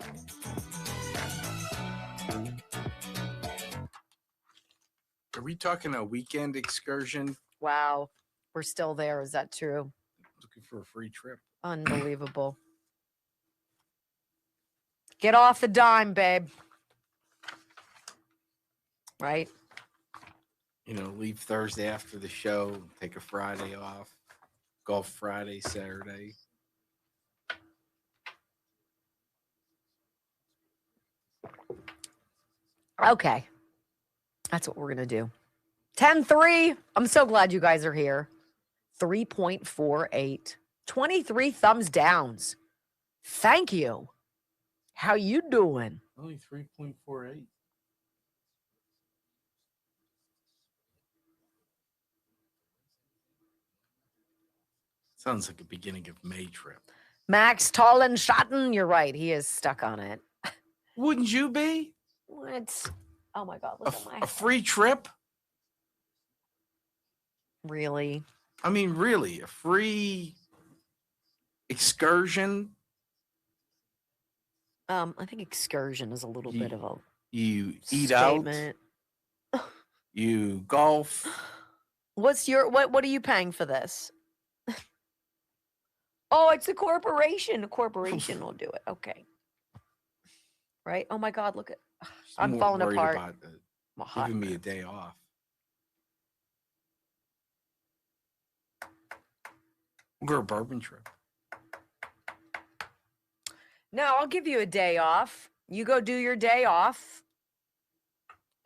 Are we talking a weekend excursion? Wow. We're still there. Is that true? Looking for a free trip. Unbelievable. Get off the dime, babe. Right? You know, leave Thursday after the show, take a Friday off, golf Friday, Saturday. Okay. That's what we're going to do. 10-3. I'm so glad you guys are here. 3.48. 23 thumbs downs. Thank you. How you doing? Only 3.48. Sounds like a beginning of May trip. Max Tollenschatten, you're right. He is stuck on it. Wouldn't you be? What? Oh my God! Look at my A free trip? Really? I mean, really, a free excursion? I think excursion is a little bit of a You eat statement. out. You golf. What are you paying for this? Oh, it's a corporation. A corporation will do it. Okay. Right? Oh my God, look at I'm more falling worried apart. about I'm a hot giving me a day off. We'll go a bourbon trip. No, I'll give you a day off. You go do your day off.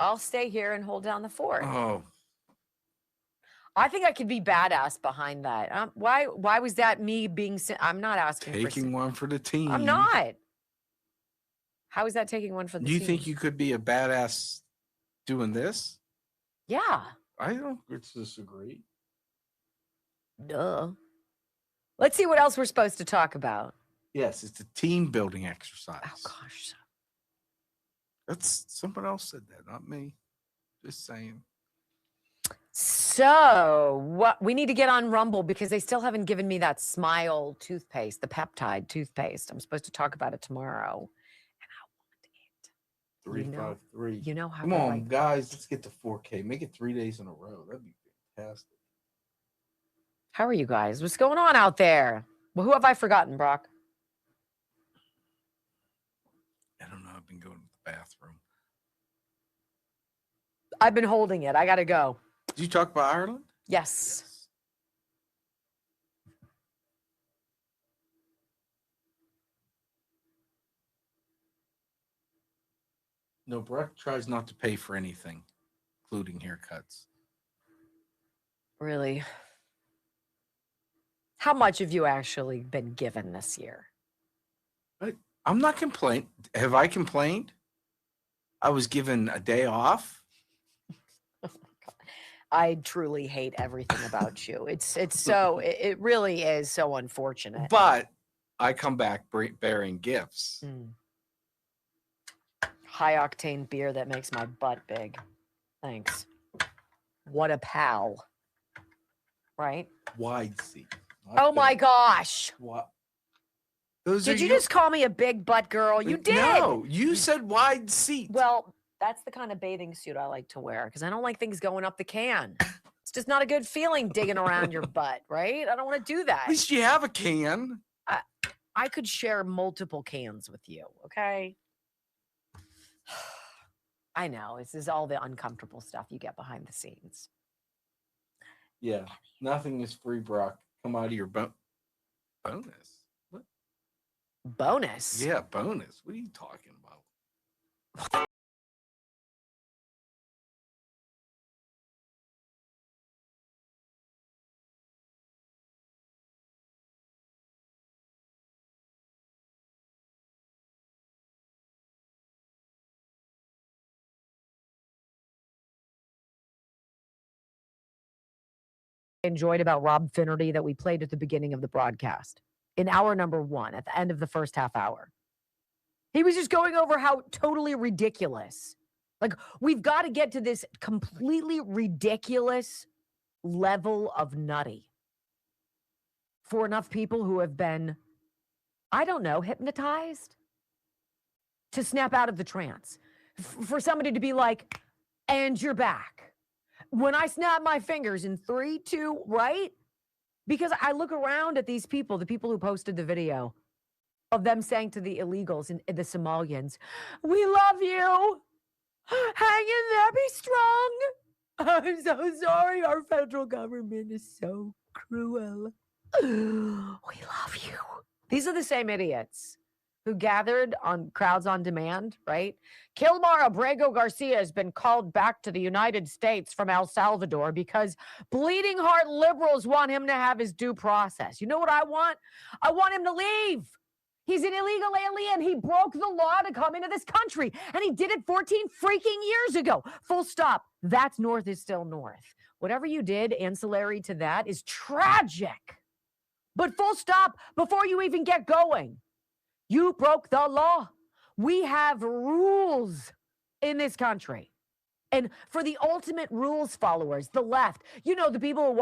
I'll stay here and hold down the fort. Oh, I think I could be badass behind that. Why was that me being? I'm not asking taking one for the team. I'm not. How is that taking one for the Do you team? think you could be a badass doing this? Yeah. I don't disagree. Duh. Let's see what else we're supposed to talk about. Yes, it's a team building exercise. Oh gosh. That's someone else said that, not me. Just saying. So what we need to get on Rumble because they still haven't given me that Smile toothpaste, the peptide toothpaste. I'm supposed to talk about it tomorrow. And I want it. 353. You know how Come on, guys, let's get to 4K. Make it 3 days in a row. That'd be fantastic. How are you guys? What's going on out there? Well, who have I forgotten, Brock? I don't know. I've been going to the bathroom. I've been holding it. I got to go. Did you talk about Ireland? Yes. No, Brett tries not to pay for anything, including haircuts. Really? How much have you actually been given this year? I'm not complaining. Have I complained? I was given a day off. I truly hate everything about you. It's so it really is so unfortunate. But I come back bearing gifts. High octane beer that makes my butt big. Thanks. What a pal. Right? Wide seat. Oh my gosh. What? Did you just call me a big butt girl? You did. No, you said wide seat. Well, that's the kind of bathing suit I like to wear because I don't like things going up the can. It's just not a good feeling digging around your butt, right? I don't want to do that. At least you have a can. I could share multiple cans with you, okay? I know. This is all the uncomfortable stuff you get behind the scenes. Yeah, nothing is free, Brock. Come out of your bonus. What? Bonus? Yeah, bonus. What are you talking about? Enjoyed about Rob Finnerty that we played at the beginning of the broadcast in hour number 1 at the end of the first half hour. He was just going over how totally ridiculous. Like, we've got to get to this completely ridiculous level of nutty for enough people who have been, I don't know, hypnotized to snap out of the trance. For somebody to be like, and you're back. When I snap my fingers in 3, 2, right? Because I look around at these people, the people who posted the video of them saying to the illegals and the Somalians, we love you. Hang in there, be strong. I'm so sorry. Our federal government is so cruel. We love you. These are the same idiots who gathered on Crowds on Demand, right? Kilmar Abrego Garcia has been called back to the United States from El Salvador because bleeding heart liberals want him to have his due process. You know what I want? I want him to leave. He's an illegal alien. He broke the law to come into this country, and he did it 14 freaking years ago. Full stop. That's north is still north. Whatever you did ancillary to that is tragic. But full stop, before you even get going, you broke the law. We have rules in this country. And for the ultimate rules followers, the left, you know, the people who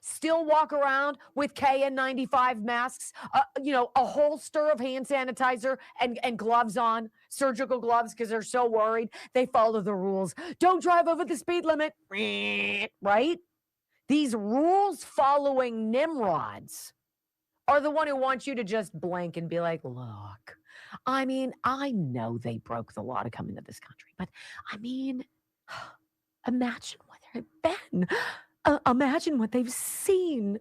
still walk around with KN95 masks, a holster of hand sanitizer and gloves on, surgical gloves, because they're so worried. They follow the rules. Don't drive over the speed limit, right? These rules following nimrods are the one who wants you to just blink and be like, look, I mean, I know they broke the law to come into this country, but I mean, imagine what they've been. Imagine what they've seen.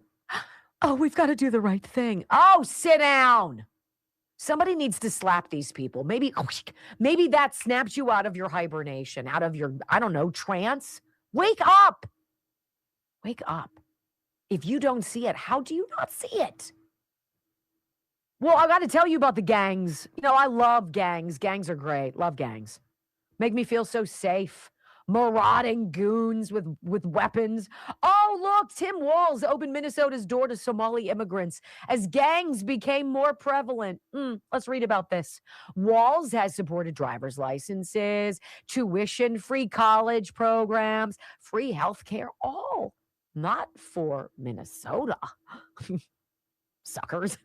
Oh, we've got to do the right thing. Oh, sit down. Somebody needs to slap these people. Maybe that snaps you out of your hibernation, out of your, I don't know, trance. Wake up. Wake up. If you don't see it, how do you not see it? Well, I got to tell you about the gangs. You know, I love gangs. Gangs are great. Love gangs. Make me feel so safe. Marauding goons with weapons. Oh, look, Tim Walz opened Minnesota's door to Somali immigrants as gangs became more prevalent. Let's read about this. Walz has supported driver's licenses, tuition-free college programs, free health care, all not for Minnesota, suckers,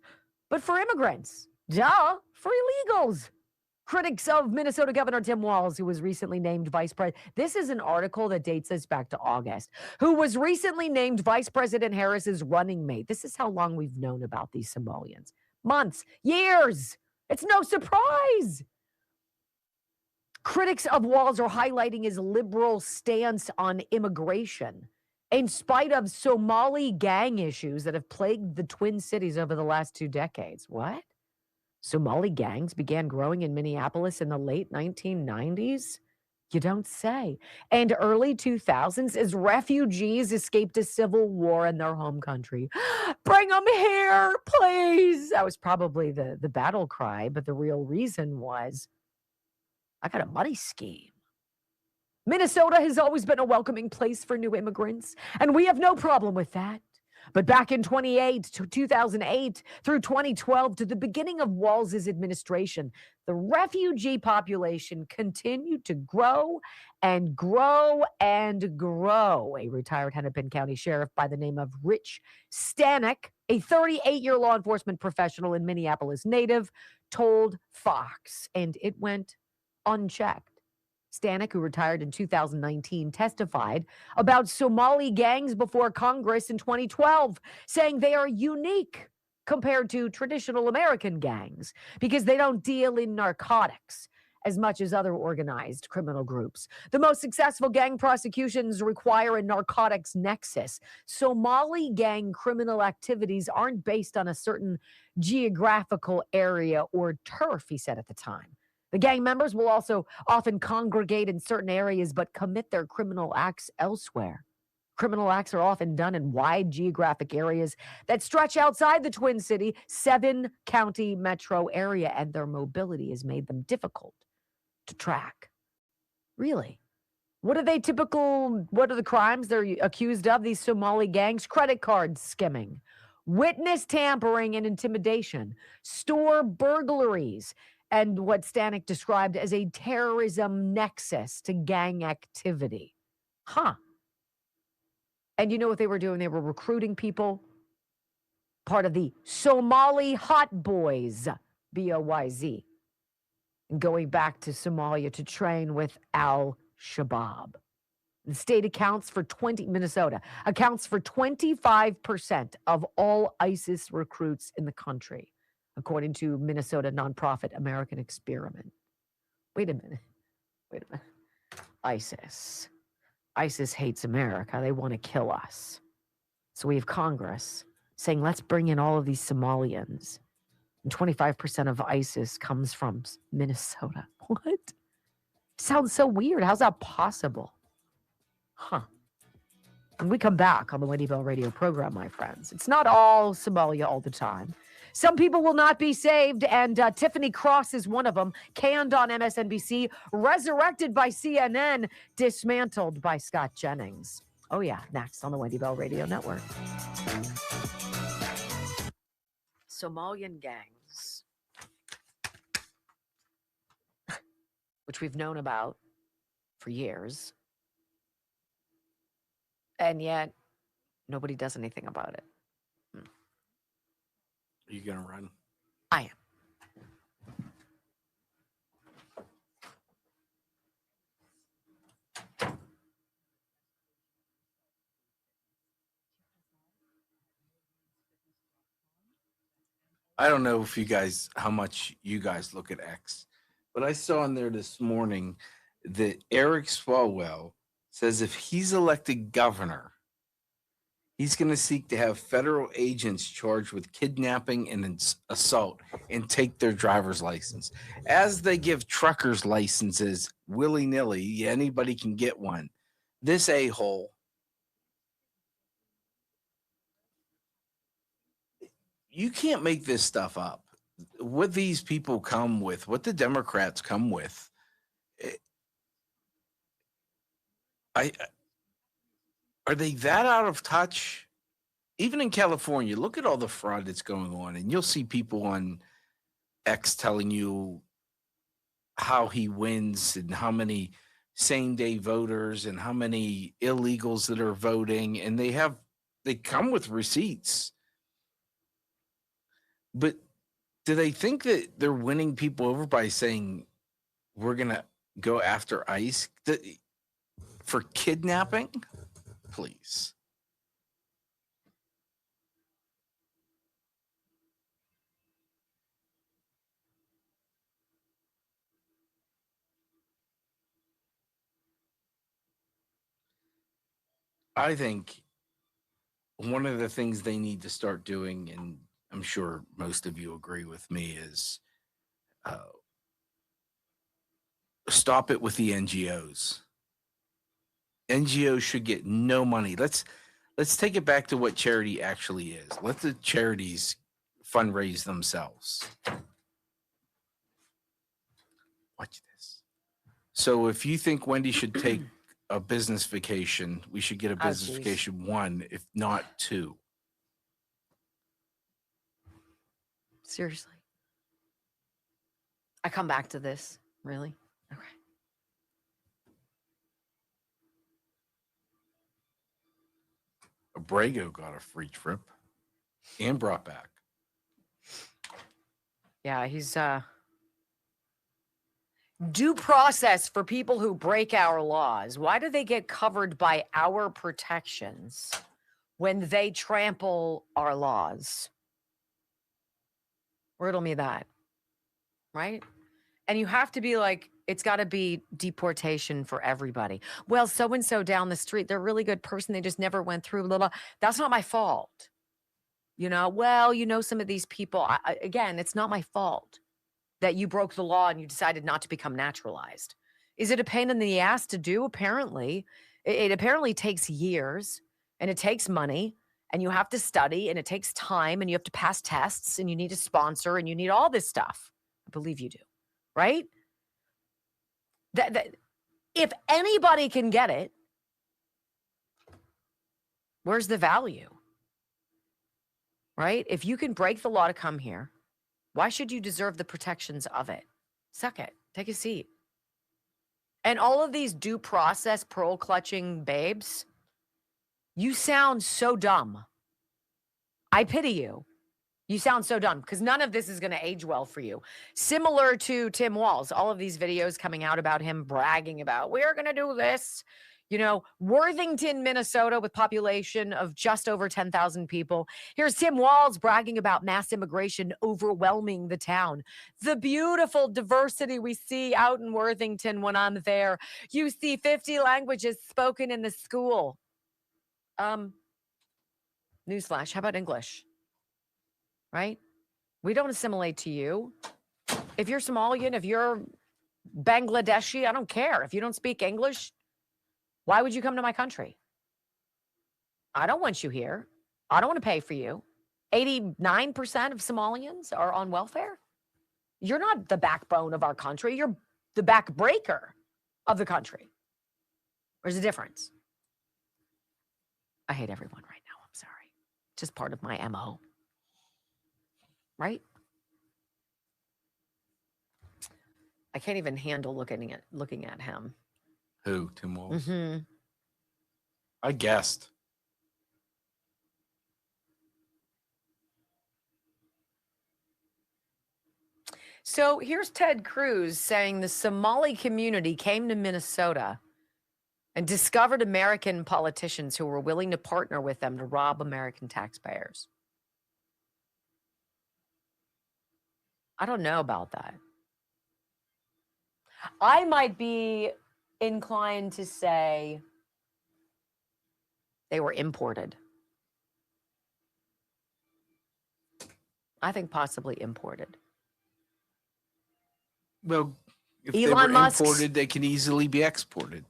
but for immigrants. Duh, for illegals. Critics of Minnesota Governor Tim Walz, who was recently named vice president. This is an article that dates us back to August, who was recently named Vice President Harris's running mate. This is how long we've known about these Somalians. Months, years. It's no surprise. Critics of Walz are highlighting his liberal stance on immigration in spite of Somali gang issues that have plagued the Twin Cities over the last 2 decades. What? Somali gangs began growing in Minneapolis in the late 1990s? You don't say. And early 2000s as refugees escaped a civil war in their home country. Bring them here, please. That was probably the battle cry, but the real reason was, I got a money scheme. Minnesota has always been a welcoming place for new immigrants, and we have no problem with that. But back in 2008 through 2012, to the beginning of Walz's administration, the refugee population continued to grow and grow and grow. A retired Hennepin County sheriff by the name of Rich Stanek, a 38-year law enforcement professional and Minneapolis native, told Fox, and it went unchecked. Stanek, who retired in 2019, testified about Somali gangs before Congress in 2012, saying they are unique compared to traditional American gangs because they don't deal in narcotics as much as other organized criminal groups. The most successful gang prosecutions require a narcotics nexus. Somali gang criminal activities aren't based on a certain geographical area or turf, he said at the time. The gang members will also often congregate in certain areas but commit their criminal acts elsewhere. Criminal acts are often done in wide geographic areas that stretch outside the Twin City, 7-county metro area, and their mobility has made them difficult to track. Really? What are the crimes they're accused of, these Somali gangs? Credit card skimming, witness tampering and intimidation, store burglaries, and what Stanek described as a terrorism nexus to gang activity. And you know what they were doing? They were recruiting people, part of the Somali Hot Boys, B-O-Y-Z, and going back to Somalia to train with Al-Shabaab. Minnesota accounts for 25% of all ISIS recruits in the country, according to Minnesota nonprofit American Experiment. Wait a minute. ISIS hates America. They want to kill us. So we have Congress saying, let's bring in all of these Somalians. And 25% of ISIS comes from Minnesota. What? Sounds so weird. How's that possible? When we come back on the Wendy Bell radio program, my friends, it's not all Somalia all the time. Some people will not be saved, and Tiffany Cross is one of them. Canned on MSNBC, resurrected by CNN, dismantled by Scott Jennings. Oh, yeah, next on the Wendy Bell Radio Network. Somalian gangs, which we've known about for years, and yet nobody does anything about it. Are you going to run? I am. I don't know if you guys, how much you guys look at X, but I saw in there this morning that Eric Swalwell says if he's elected governor, he's going to seek to have federal agents charged with kidnapping and assault and take their driver's license. As they give truckers licenses willy-nilly, anybody can get one. This a-hole, you can't make this stuff up. What these people come with, what the Democrats come with, are they that out of touch? Even in California, look at all the fraud that's going on, and you'll see people on X telling you how he wins and how many same-day voters and how many illegals that are voting, and they come with receipts. But do they think that they're winning people over by saying we're going to go after ICE for kidnapping? Please. I think one of the things they need to start doing, and I'm sure most of you agree with me, is stop it with the NGOs. NGOs should get no money. Let's take it back to what charity actually is. Let the charities fundraise themselves. Watch this. So if you think Wendy should take a business vacation, we should get a business vacation 1, if not 2. Seriously. I come back to this. Really? Okay. Abrego got a free trip and brought back. Yeah, he's due process for people who break our laws. Why do they get covered by our protections when they trample our laws? Riddle me that. Right? And you have to be like, it's got to be deportation for everybody. Well, so-and-so down the street, they're a really good person. They just never went through, blah, blah. That's not my fault. Some of these people, again, it's not my fault that you broke the law and you decided not to become naturalized. Is it a pain in the ass to do? Apparently. It apparently takes years and it takes money and you have to study and it takes time and you have to pass tests and you need a sponsor and you need all this stuff. I believe you do. Right? That if anybody can get it, where's the value? Right? If you can break the law to come here, why should you deserve the protections of it? Suck it. Take a seat. And all of these due process pearl clutching babes, you sound so dumb. I pity you. You sound so dumb because none of this is going to age well for you. Similar to Tim Walz, all of these videos coming out about him bragging about, we're going to do this. Worthington, Minnesota, with population of just over 10,000 people. Here's Tim Walz bragging about mass immigration overwhelming the town. The beautiful diversity we see out in Worthington when I'm there. You see 50 languages spoken in the school. Newsflash, how about English? Right? We don't assimilate to you. If you're Somalian, if you're Bangladeshi, I don't care. If you don't speak English, why would you come to my country? I don't want you here. I don't want to pay for you. 89% of Somalians are on welfare. You're not the backbone of our country. You're the backbreaker of the country. There's a difference. I hate everyone right now. I'm sorry. Just part of my MO. right? I can't even handle looking at him. Who? Tim Walz? Mm-hmm. I guessed. So here's Ted Cruz saying the Somali community came to Minnesota and discovered American politicians who were willing to partner with them to rob American taxpayers. I don't know about that. I might be inclined to say they were imported. I think possibly imported. Well, if Elon they were Musk's- imported, they can easily be exported.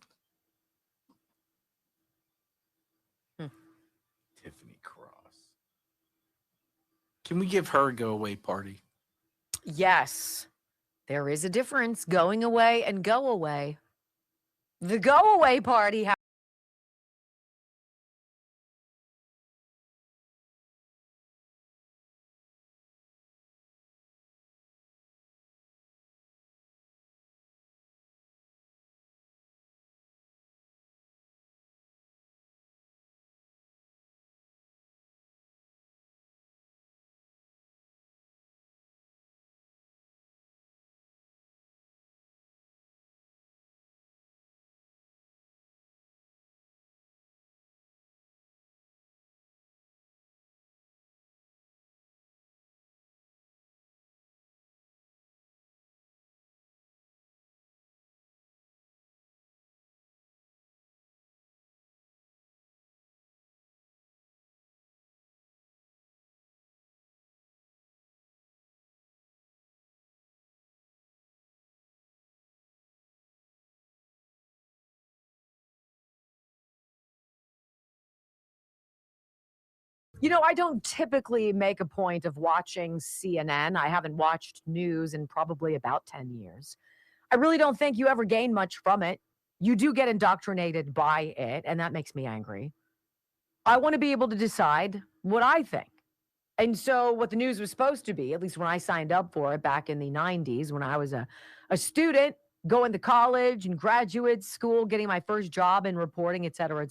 Tiffany Cross. Can we give her a go-away party? Yes, there is a difference going away and go away. The go away party. You know, I don't typically make a point of watching CNN. I haven't watched news in probably about 10 years. I really don't think you ever gain much from it. You do get indoctrinated by it, and that makes me angry. I want to be able to decide what I think. And so what the news was supposed to be, at least when I signed up for it back in the 90s, when I was a student going to college and graduate school, getting my first job in reporting, et cetera,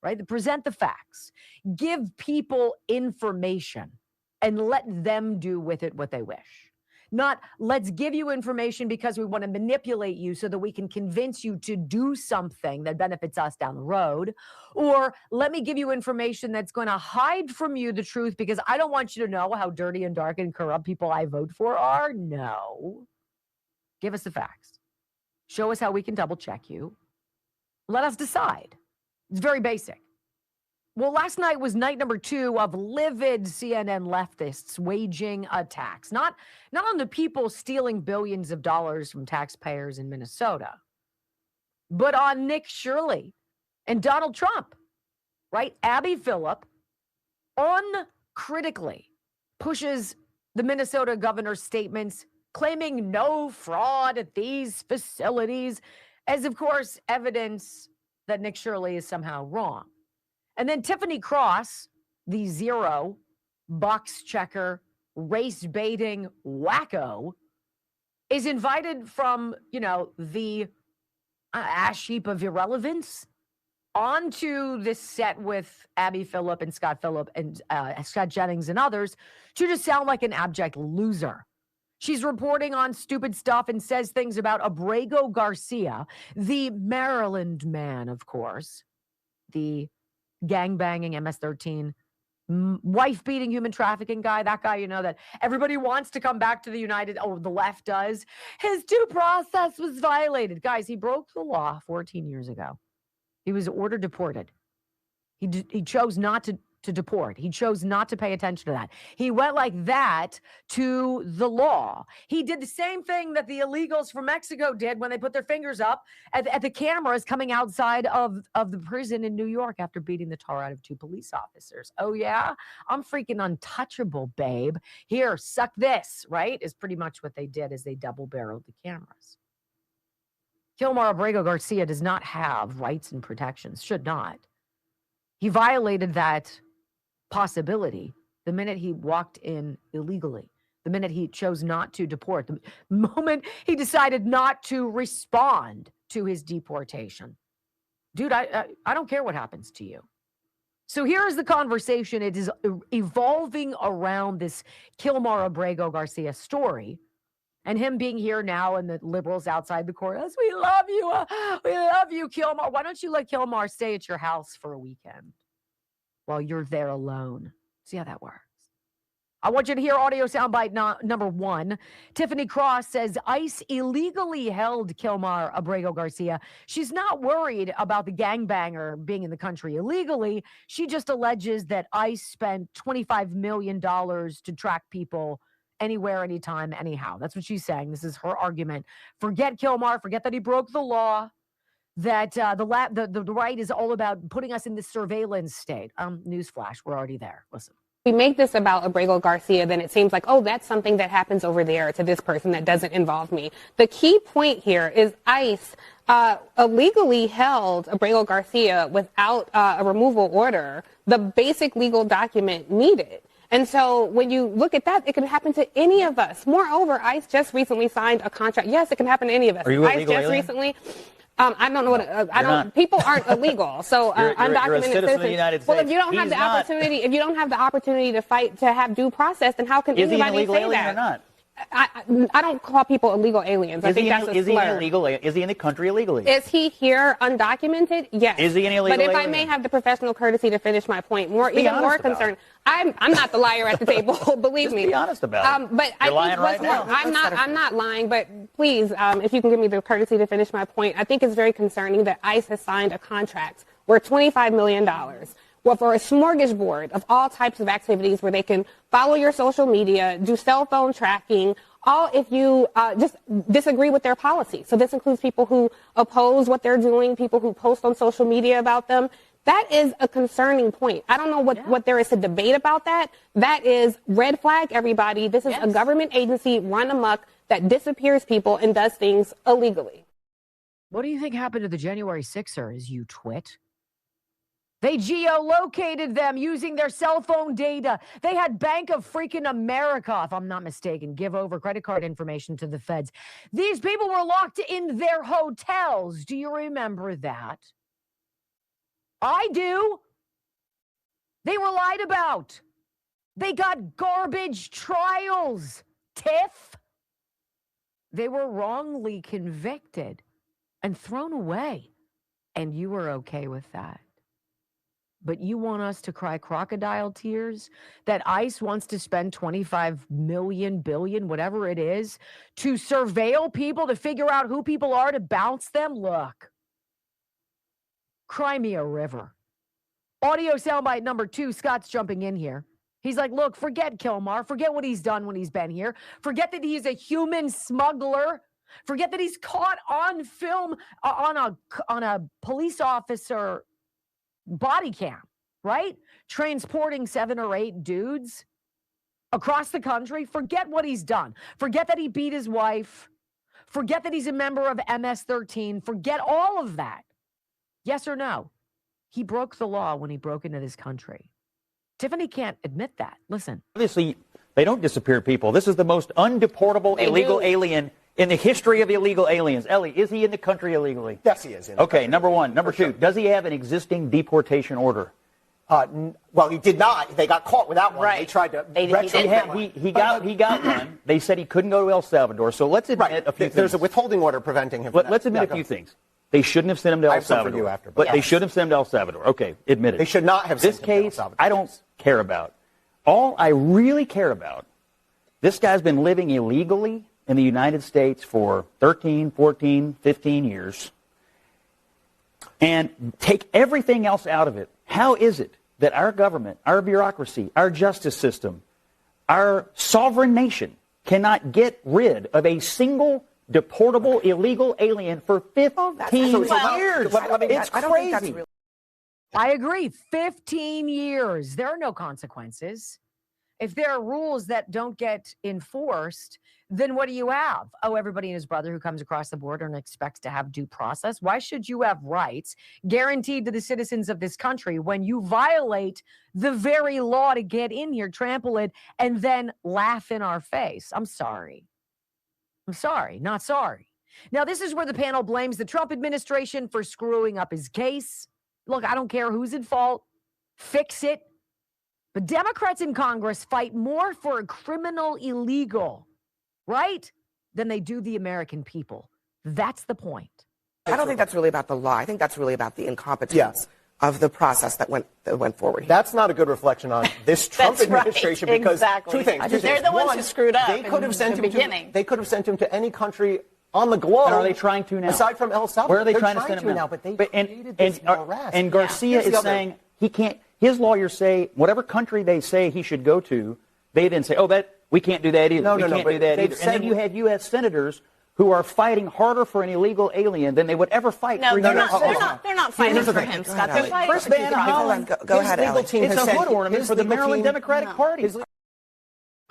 right? Present the facts, give people information, and let them do with it what they wish. Not let's give you information because we want to manipulate you so that we can convince you to do something that benefits us down the road. Or let me give you information that's going to hide from you the truth because I don't want you to know how dirty and dark and corrupt people I vote for are. No. Give us the facts. Show us how we can double check you. Let us decide. It's very basic. Well, last night was night number 2 of livid CNN leftists waging attacks, not on the people stealing billions of dollars from taxpayers in Minnesota, but on Nick Shirley and Donald Trump, right? Abby Phillip uncritically pushes the Minnesota governor's statements claiming no fraud at these facilities as, of course, evidence that Nick Shirley is somehow wrong. And then Tiffany Cross, the zero box checker, race baiting wacko, is invited from, the ash heap of irrelevance onto this set with Abby Phillip and Scott Phillip and Scott Jennings and others to just sound like an abject loser. She's reporting on stupid stuff and says things about Abrego Garcia, the Maryland man, of course, the gangbanging MS-13, wife-beating human trafficking guy, that guy, that everybody wants to come back to the the left does. His due process was violated. Guys, he broke the law 14 years ago. He was ordered deported. He chose not to deport. He chose not to pay attention to that. He went like that to the law. He did the same thing that the illegals from Mexico did when they put their fingers up at the cameras coming outside of the prison in New York after beating the tar out of 2 police officers. Oh, yeah? I'm freaking untouchable, babe. Here, suck this, right? Is pretty much what they did as they double-barreled the cameras. Gilmar Abrego Garcia does not have rights and protections, should not. He violated that possibility, the minute he walked in illegally, the minute he chose not to deport, the moment he decided not to respond to his deportation. Dude, I don't care what happens to you. So here is the conversation. It is evolving around this Kilmar Abrego Garcia story and him being here now and the liberals outside the courthouse. We love you, Kilmar. Why don't you let Kilmar stay at your house for a weekend while you're there alone? See how that works. I want you to hear audio soundbite number 1. Tiffany Cross says ICE illegally held Kilmar Abrego Garcia. She's not worried about the gangbanger being in the country illegally. She just alleges that ICE spent $25 million to track people anywhere, anytime, anyhow. That's what she's saying. This is her argument. Forget Kilmar. Forget that he broke the law. That the right is all about putting us in this surveillance state. Newsflash, we're already there. Listen. We make this about Abrego Garcia, then it seems like, oh, that's something that happens over there to this person that doesn't involve me. The key point here is ICE illegally held Abrego Garcia without a removal order, the basic legal document needed. And so when you look at that, it can happen to any of us. Moreover, ICE just recently signed a contract. Yes, it can happen to any of us. Are you ICE just recently. I don't know what I don't. Not. People aren't illegal, so undocumented you're a citizen of the United States. Well, if you don't have the opportunity, if you don't have the opportunity to fight to have due process, then how can anybody say that? Is he an illegal alien or not? I don't call people illegal aliens. I think that's a slur. Is he in the country illegally? Is he here undocumented? Yes. Is he an illegal alien? But if alien? I may have the professional courtesy to finish my point, even more concerned. I'm not the liar at the table. Believe me. Be honest about it. But You're lying right now. I'm not lying. But please, if you can give me the courtesy to finish my point, I think it's very concerning that ICE has signed a contract worth $25 million. Well, for a smorgasbord of all types of activities where they can follow your social media, do cell phone tracking, all if you just disagree with their policy. So this includes people who oppose what they're doing, people who post on social media about them. That is a concerning point. I don't know what there is to debate about that. That is red flag, everybody. This is a government agency run amok that disappears people and does things illegally. What do you think happened to the January 6ers, you twit? They geolocated them using their cell phone data. They had Bank of freaking America, if I'm not mistaken, give over credit card information to the feds. These people were locked in their hotels. Do you remember that? I do. They were lied about. They got garbage trials. Tiff. They were wrongly convicted and thrown away. And you were okay with that. But you want us to cry crocodile tears that ICE wants to spend 25 million, billion, whatever it is, to surveil people, to figure out who people are, to bounce them? Look, cry me a river. Audio soundbite number 2, Scott's jumping in here. He's like, look, forget Kilmar. Forget what he's done when he's been here. Forget that he's a human smuggler. Forget that he's caught on film on a police officer body cam, right? Transporting 7 or 8 dudes across the country. Forget what he's done. Forget that he beat his wife. Forget that he's a member of MS-13. Forget all of that. Yes or no? He broke the law when he broke into this country. Tiffany can't admit that. Listen. Obviously, they don't disappear people. This is the most undeportable illegal alien in the history of illegal aliens. Ellie, is he in the country illegally? Yes, he is. Okay, number one. Number two, does he have an existing deportation order? Well, he did not. They got caught without one. Right. They tried to. He got one. They said he couldn't go to El Salvador. So let's admit a few things. There's a withholding order preventing him. Let's admit a few things. They shouldn't have sent him to El Salvador. For you after, but they should have sent him to El Salvador. Okay, admit it. They should not have sent him to El Salvador. I don't care about. All I really care about, this guy's been living illegally in the United States for 13, 14, 15 years. And take everything else out of it. How is it that our government, our bureaucracy, our justice system, our sovereign nation cannot get rid of a single deportable illegal alien for 15 years? It's crazy. I agree. 15 years. There are no consequences. If there are rules that don't get enforced, then what do you have? Oh, everybody and his brother who comes across the border and expects to have due process. Why should you have rights guaranteed to the citizens of this country when you violate the very law to get in here, trample it, and then laugh in our face? I'm sorry. I'm sorry, not sorry. Now, this is where the panel blames the Trump administration for screwing up his case. Look, I don't care who's at fault. Fix it. But Democrats in Congress fight more for a criminal illegal, right, than they do the American people. That's the point. I don't think that's really about the law. I think that's really about the incompetence of the process that went forward. That's not a good reflection on this Trump administration because exactly. two things. They're the ones who screwed up. They could have sent in the beginning. They could have sent him to any country on the globe. And are they trying to now? Aside from El Salvador, where are they They're trying to send him now? But they created this morass. And Garcia is saying he can't. His lawyers say whatever country they say he should go to, they then say, "Oh, that we can't do that either. We can't do that either." And then you have U.S. senators who are fighting harder for an illegal alien than they would ever fight for they're not fighting for him, Scott. They're fighting First ban of Holland. Go ahead, Allie. It's a hood ornament for the Maryland Democratic Party.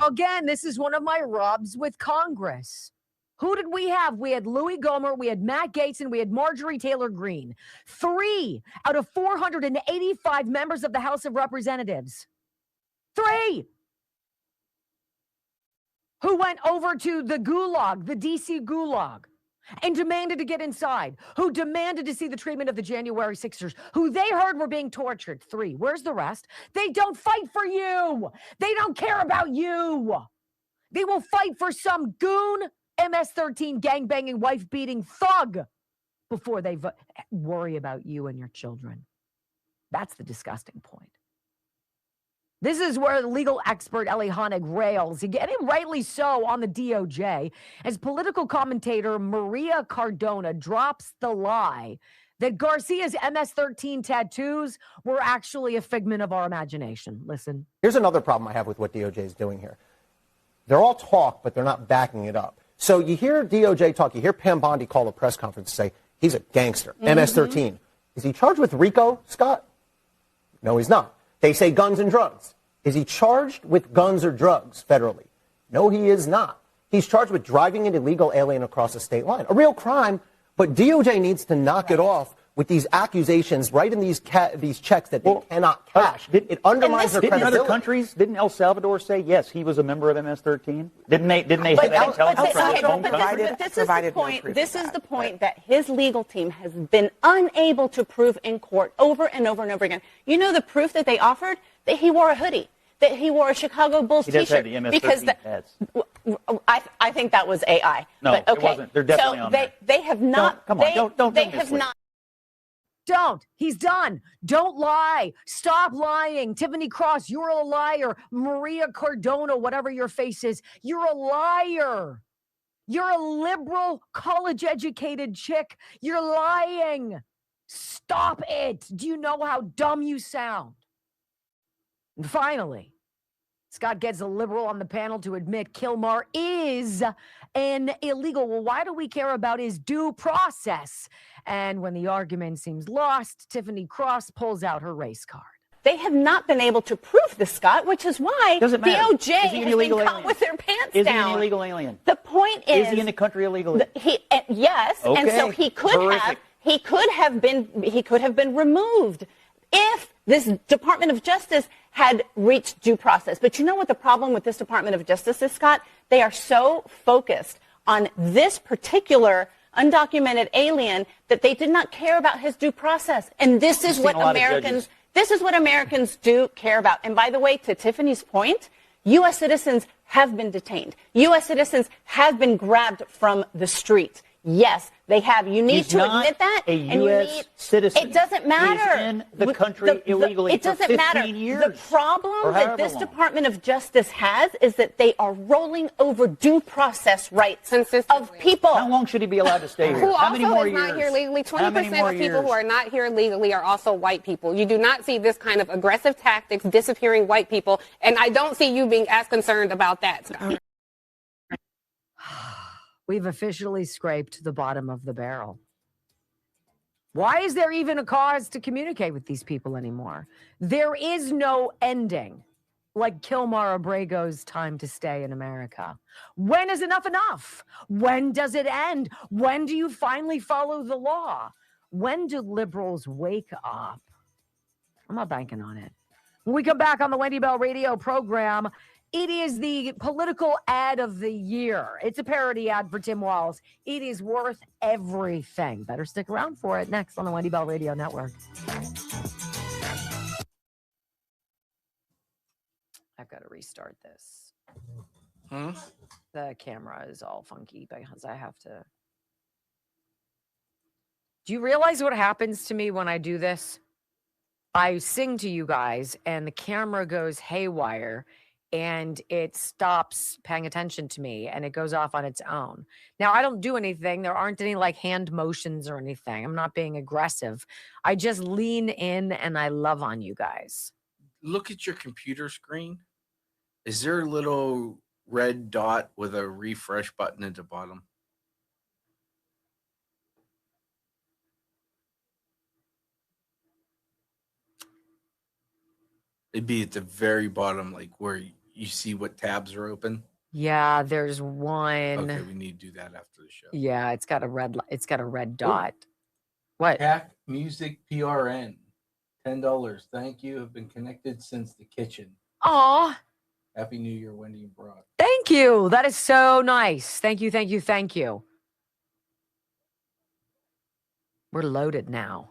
Again, this is one of my rubs with Congress. Who did we have? We had Louis Gohmert, we had Matt Gaetz, and we had Marjorie Taylor Greene. 3 out of 485 members of the House of Representatives. 3 who went over to the gulag, the DC gulag, and demanded to get inside, who demanded to see the treatment of the January 6ers, who they heard were being tortured. 3. Where's the rest? They don't fight for you. They don't care about you. They will fight for some goon MS-13 gangbanging, wife-beating thug before they worry about you and your children. That's the disgusting point. This is where legal expert Ellie Honig rails, and rightly so, on the DOJ, as political commentator Maria Cardona drops the lie that Garcia's MS-13 tattoos were actually a figment of our imagination. Listen. Here's another problem I have with what DOJ is doing here. They're all talk, but they're not backing it up. So you hear DOJ talk, you hear Pam Bondi call a press conference and say, he's a gangster, MS-13. Is he charged with RICO, Scott? No, he's not. They say guns and drugs. Is he charged with guns or drugs federally? No, he is not. He's charged with driving an illegal alien across a state line. A real crime, but DOJ needs to knock it off with these accusations right in these checks that they cannot cash. It undermines their credibility. Didn't other countries, didn't El Salvador say, yes, he was a member of MS-13? Didn't they have that intelligence from his home country? This is the point that his legal team has been unable to prove in court over and over and over again. You know the proof that they offered? That he wore a hoodie. That he wore a Chicago Bulls T-shirt. He does have the MS-13 pads. I think that was AI. No, but, okay. It wasn't. They're definitely on there. They have not. Come on, don't They have not. Don't. He's done. Don't lie. Stop lying. Tiffany Cross, you're a liar. Maria Cardona, whatever your face is, you're a liar. You're a liberal, college-educated chick. You're lying. Stop it. Do you know how dumb you sound? And finally, Scott gets a liberal on the panel to admit Kilmar is an illegal. Well, why do we care about his due process? And when the argument seems lost, Tiffany Cross pulls out her race card. They have not been able to prove this, Scott, which is why DOJ has been caught with their pants down. Is he an illegal alien? The point is he in the country illegally? Yes, okay. And so he could have been removed if this Department of Justice had reached due process. But you know what the problem with this Department of Justice is, Scott? They are so focused on this particular undocumented alien that they did not care about his due process. And this is what Americans do care about. And by the way, to Tiffany's point, U.S. citizens have been detained. U.S. citizens have been grabbed from the street. Yes, they have. You need to admit that. A U.S. citizen. It doesn't matter. He's in the country illegally it doesn't for 15 matter. years. The problem that this Department of Justice has is that they are rolling over due process rights of people. How long should he be allowed to stay here? Who How many also more is years? not here legally. 20% of people years? who are not here legally are also white people. You do not see this kind of aggressive tactics disappearing white people, and I don't see you being as concerned about that, Scott. We've officially scraped the bottom of the barrel. Why is there even a cause to communicate with these people anymore? There is no ending. like Kilmar Abrego's time to stay in America? When is enough enough? When does it end? When do you finally follow the law? When do liberals wake up? I'm not banking on it. When we come back on the Wendy Bell radio program, it is the political ad of the year. It's a parody ad for Tim Walz. It is worth everything. Better stick around for it next on the Wendy Bell Radio Network. I've got to restart this. The camera is all funky because I have to. Do you realize what happens to me when I do this? I sing to you guys and the camera goes haywire and it stops paying attention to me and it goes off on its own. Now, I don't do anything. There aren't any like hand motions or anything. I'm not being aggressive. I just lean in and I love on you guys. Look at your computer screen. Is there a little red dot with a refresh button at the bottom? It'd be at the very bottom, like where you see what tabs are open. Yeah, there's one. Okay, we need to do that after the show. Yeah, it's got a red dot. What? Hack Music PRN. $10. Thank you. Have been connected since the kitchen. Aw. Happy New Year, Wendy and Brock. Thank you. That is so nice. Thank you, thank you, thank you. We're loaded now.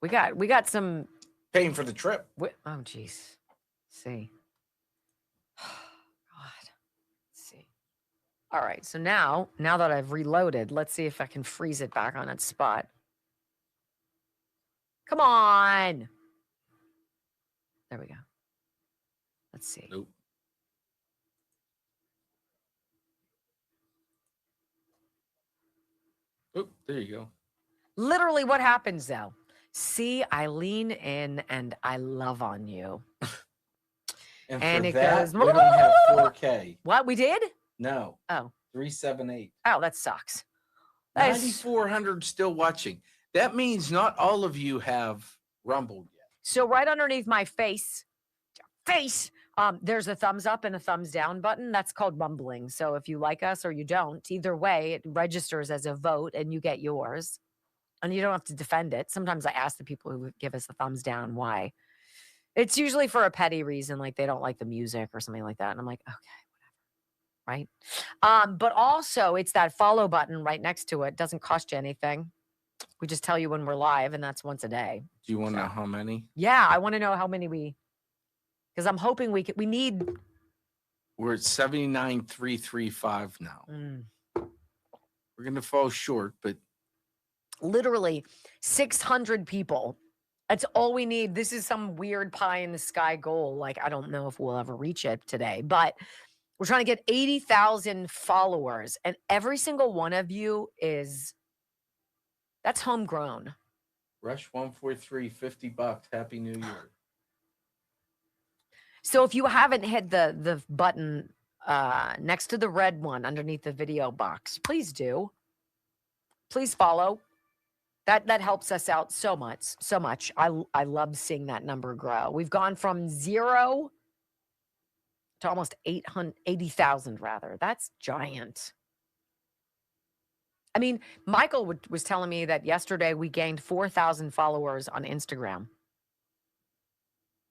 We got some paying for the trip. Oh, jeez. See. God. Let's see. All right. So now that I've reloaded, let's see if I can freeze it back on its spot. Come on. There we go. Let's see. Nope. Oh, there you go. Literally, what happens though? See, I lean in and I love on you. And it that, goes. we don't have 4K. What we did? No. Oh. 378. Oh, that sucks. That is 9,400 still watching. That means not all of you have rumbled yet. so right underneath my face, there's a thumbs up and a thumbs down button. That's called rumbling. So if you like us or you don't, either way, it registers as a vote and you get yours. And you don't have to defend it. Sometimes I ask the people who give us a thumbs down why. It's usually for a petty reason, like they don't like the music or something like that. And I'm like, okay, whatever. Right? But also it's that follow button right next to it. Doesn't cost you anything. We just tell you when we're live, and that's once a day. Do you want to know how many? Yeah, I want to know how many because I'm hoping we need. We're at 79,335 now. We're going to fall short, but literally 600 people. That's all we need. This is some weird pie in the sky goal. Like, I don't know if we'll ever reach it today, but we're trying to get 80,000 followers. And every single one of you that's homegrown. Rush 143, $50. Happy New Year. So if you haven't hit the button next to the red one underneath the video box, please do. Please follow. That helps us out so much. I love seeing that number grow. We've gone from 0 to almost 80,000 rather. That's giant. I mean, Michael was telling me that yesterday we gained 4,000 followers on Instagram.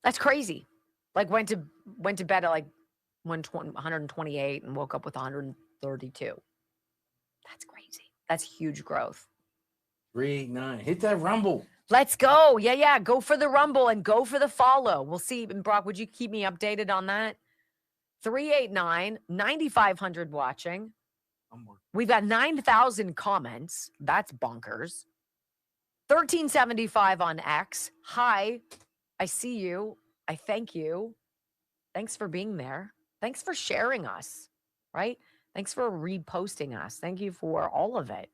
That's crazy. Like went to bed at like 128 and woke up with 132. That's crazy. That's huge growth. 389. Hit that rumble. Let's go. Yeah. Go for the rumble and go for the follow. We'll see. And Brock, would you keep me updated on that? 389, 9,500 watching. We've got 9,000 comments. That's bonkers. 1375 on X. Hi, I see you. I thank you. Thanks for being there. Thanks for sharing us, right? Thanks for reposting us. Thank you for all of it.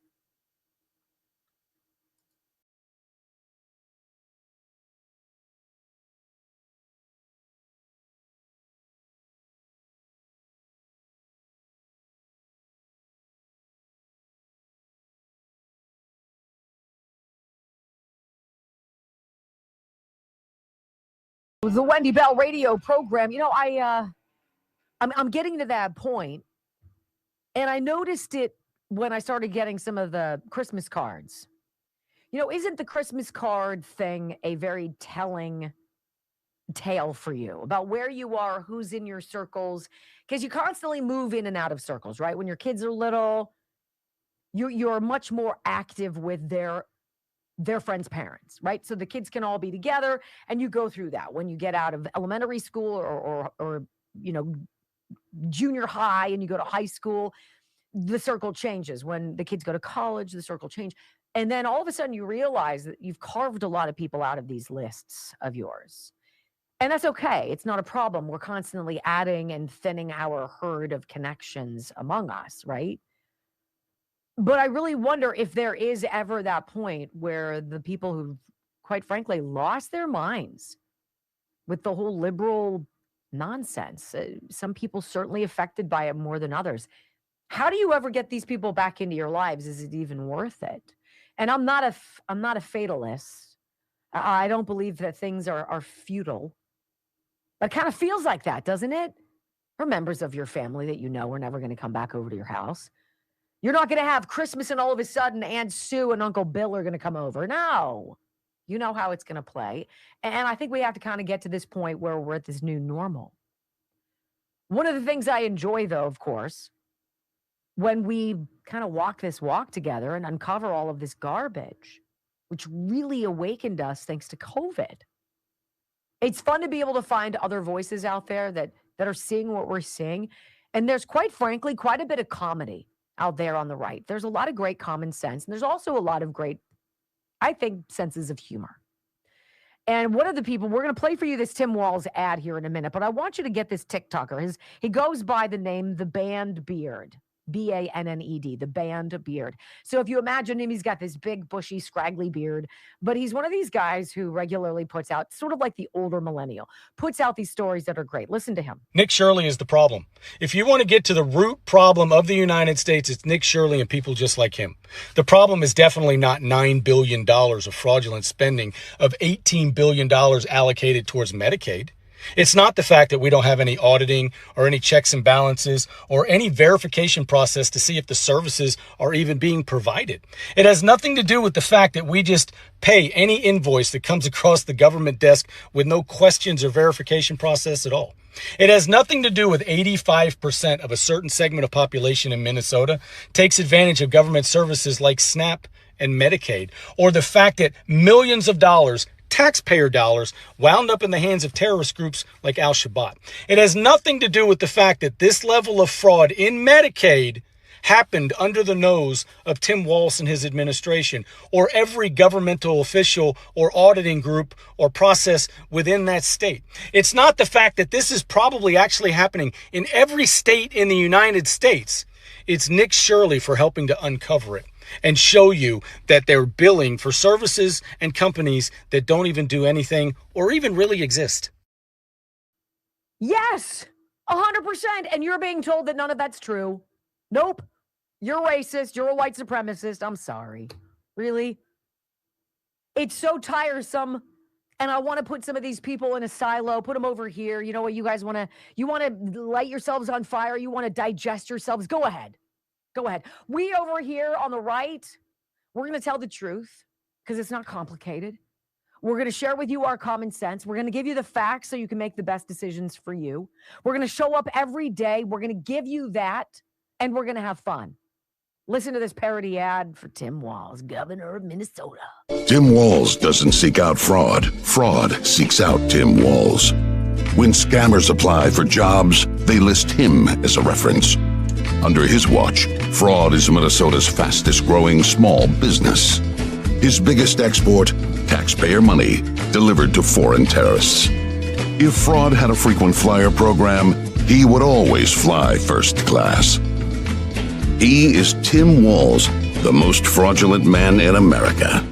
The Wendy Bell radio program. You know, I'm getting to that point, and I noticed it when I started getting some of the Christmas cards. You know, isn't the Christmas card thing a very telling tale for you about where you are, who's in your circles? Because you constantly move in and out of circles, right? When your kids are little, you're much more active with their friends' parents, right? So the kids can all be together, and you go through that. When you get out of elementary school or you know, junior high, and you go to high school, the circle changes. When the kids go to college, the circle changes. And then all of a sudden you realize that you've carved a lot of people out of these lists of yours. And that's okay. It's not a problem. We're constantly adding and thinning our herd of connections among us, right? But I really wonder if there is ever that point where the people who, quite frankly, lost their minds with the whole liberal nonsense, some people certainly affected by it more than others. How do you ever get these people back into your lives? Is it even worth it? And I'm not a fatalist. I don't believe that things are futile. But it kind of feels like that, doesn't it? Or members of your family that you know are never going to come back over to your house. You're not going to have Christmas and all of a sudden Aunt Sue and Uncle Bill are going to come over. No. You know how it's going to play. And I think we have to kind of get to this point where we're at this new normal. One of the things I enjoy, though, of course, when we kind of walk this walk together and uncover all of this garbage, which really awakened us thanks to COVID. It's fun to be able to find other voices out there that are seeing what we're seeing. And there's, quite frankly, quite a bit of comedy out there on the right. There's a lot of great common sense. And there's also a lot of great, I think, senses of humor. And one of the people, we're going to play for you this Tim Walz ad here in a minute, but I want you to get this TikToker. He goes by the name The Band Beard. Banned, the band beard. So if you imagine him, he's got this big, bushy, scraggly beard, but he's one of these guys who regularly puts out, sort of like the older millennial, puts out these stories that are great. Listen to him. Nick Shirley is the problem. If you want to get to the root problem of the United States, it's Nick Shirley and people just like him. The problem is definitely not $9 billion of fraudulent spending of $18 billion allocated towards Medicaid. It's not the fact that we don't have any auditing or any checks and balances or any verification process to see if the services are even being provided. It has nothing to do with the fact that we just pay any invoice that comes across the government desk with no questions or verification process at all. It has nothing to do with 85% of a certain segment of population in Minnesota takes advantage of government services like SNAP and Medicaid, or the fact that millions of dollars, taxpayer dollars, wound up in the hands of terrorist groups like Al-Shabaab. It has nothing to do with the fact that this level of fraud in Medicaid happened under the nose of Tim Walz and his administration, or every governmental official or auditing group or process within that state. It's not the fact that this is probably actually happening in every state in the United States. It's Nick Shirley for helping to uncover it and show you that they're billing for services and companies that don't even do anything or even really exist. Yes, 100%. And you're being told that none of that's true. Nope. You're racist. You're a white supremacist. I'm sorry. Really? It's so tiresome. And I want to put some of these people in a silo, put them over here. You know what? You guys want to light yourselves on fire. You want to digest yourselves. Go ahead. Go ahead. We over here on the right, we're going to tell the truth because it's not complicated. We're going to share with you our common sense. We're going to give you the facts so you can make the best decisions for you. We're going to show up every day. We're going to give you that, and we're going to have fun. Listen to this parody ad for Tim Walz, governor of Minnesota. Tim Walz doesn't seek out fraud. Fraud seeks out Tim Walz. When scammers apply for jobs, they list him as a reference. Under his watch, fraud is Minnesota's fastest growing small business. His biggest export, taxpayer money, delivered to foreign terrorists. If fraud had a frequent flyer program, he would always fly first class. He is Tim Walz, the most fraudulent man in America.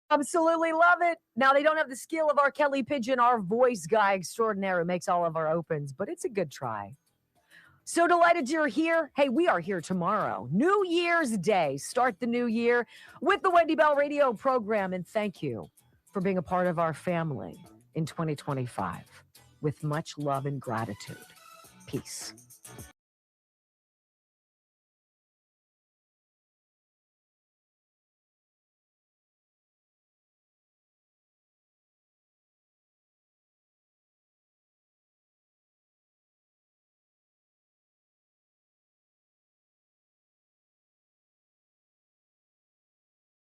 Absolutely love it. Now, they don't have the skill of our Kelly Pigeon, our voice guy extraordinaire who makes all of our opens, but it's a good try. So delighted you're here. Hey, we are here tomorrow. New Year's Day. Start the new year with the Wendy Bell radio program. And thank you for being a part of our family. in 2025. With much love and gratitude. Peace.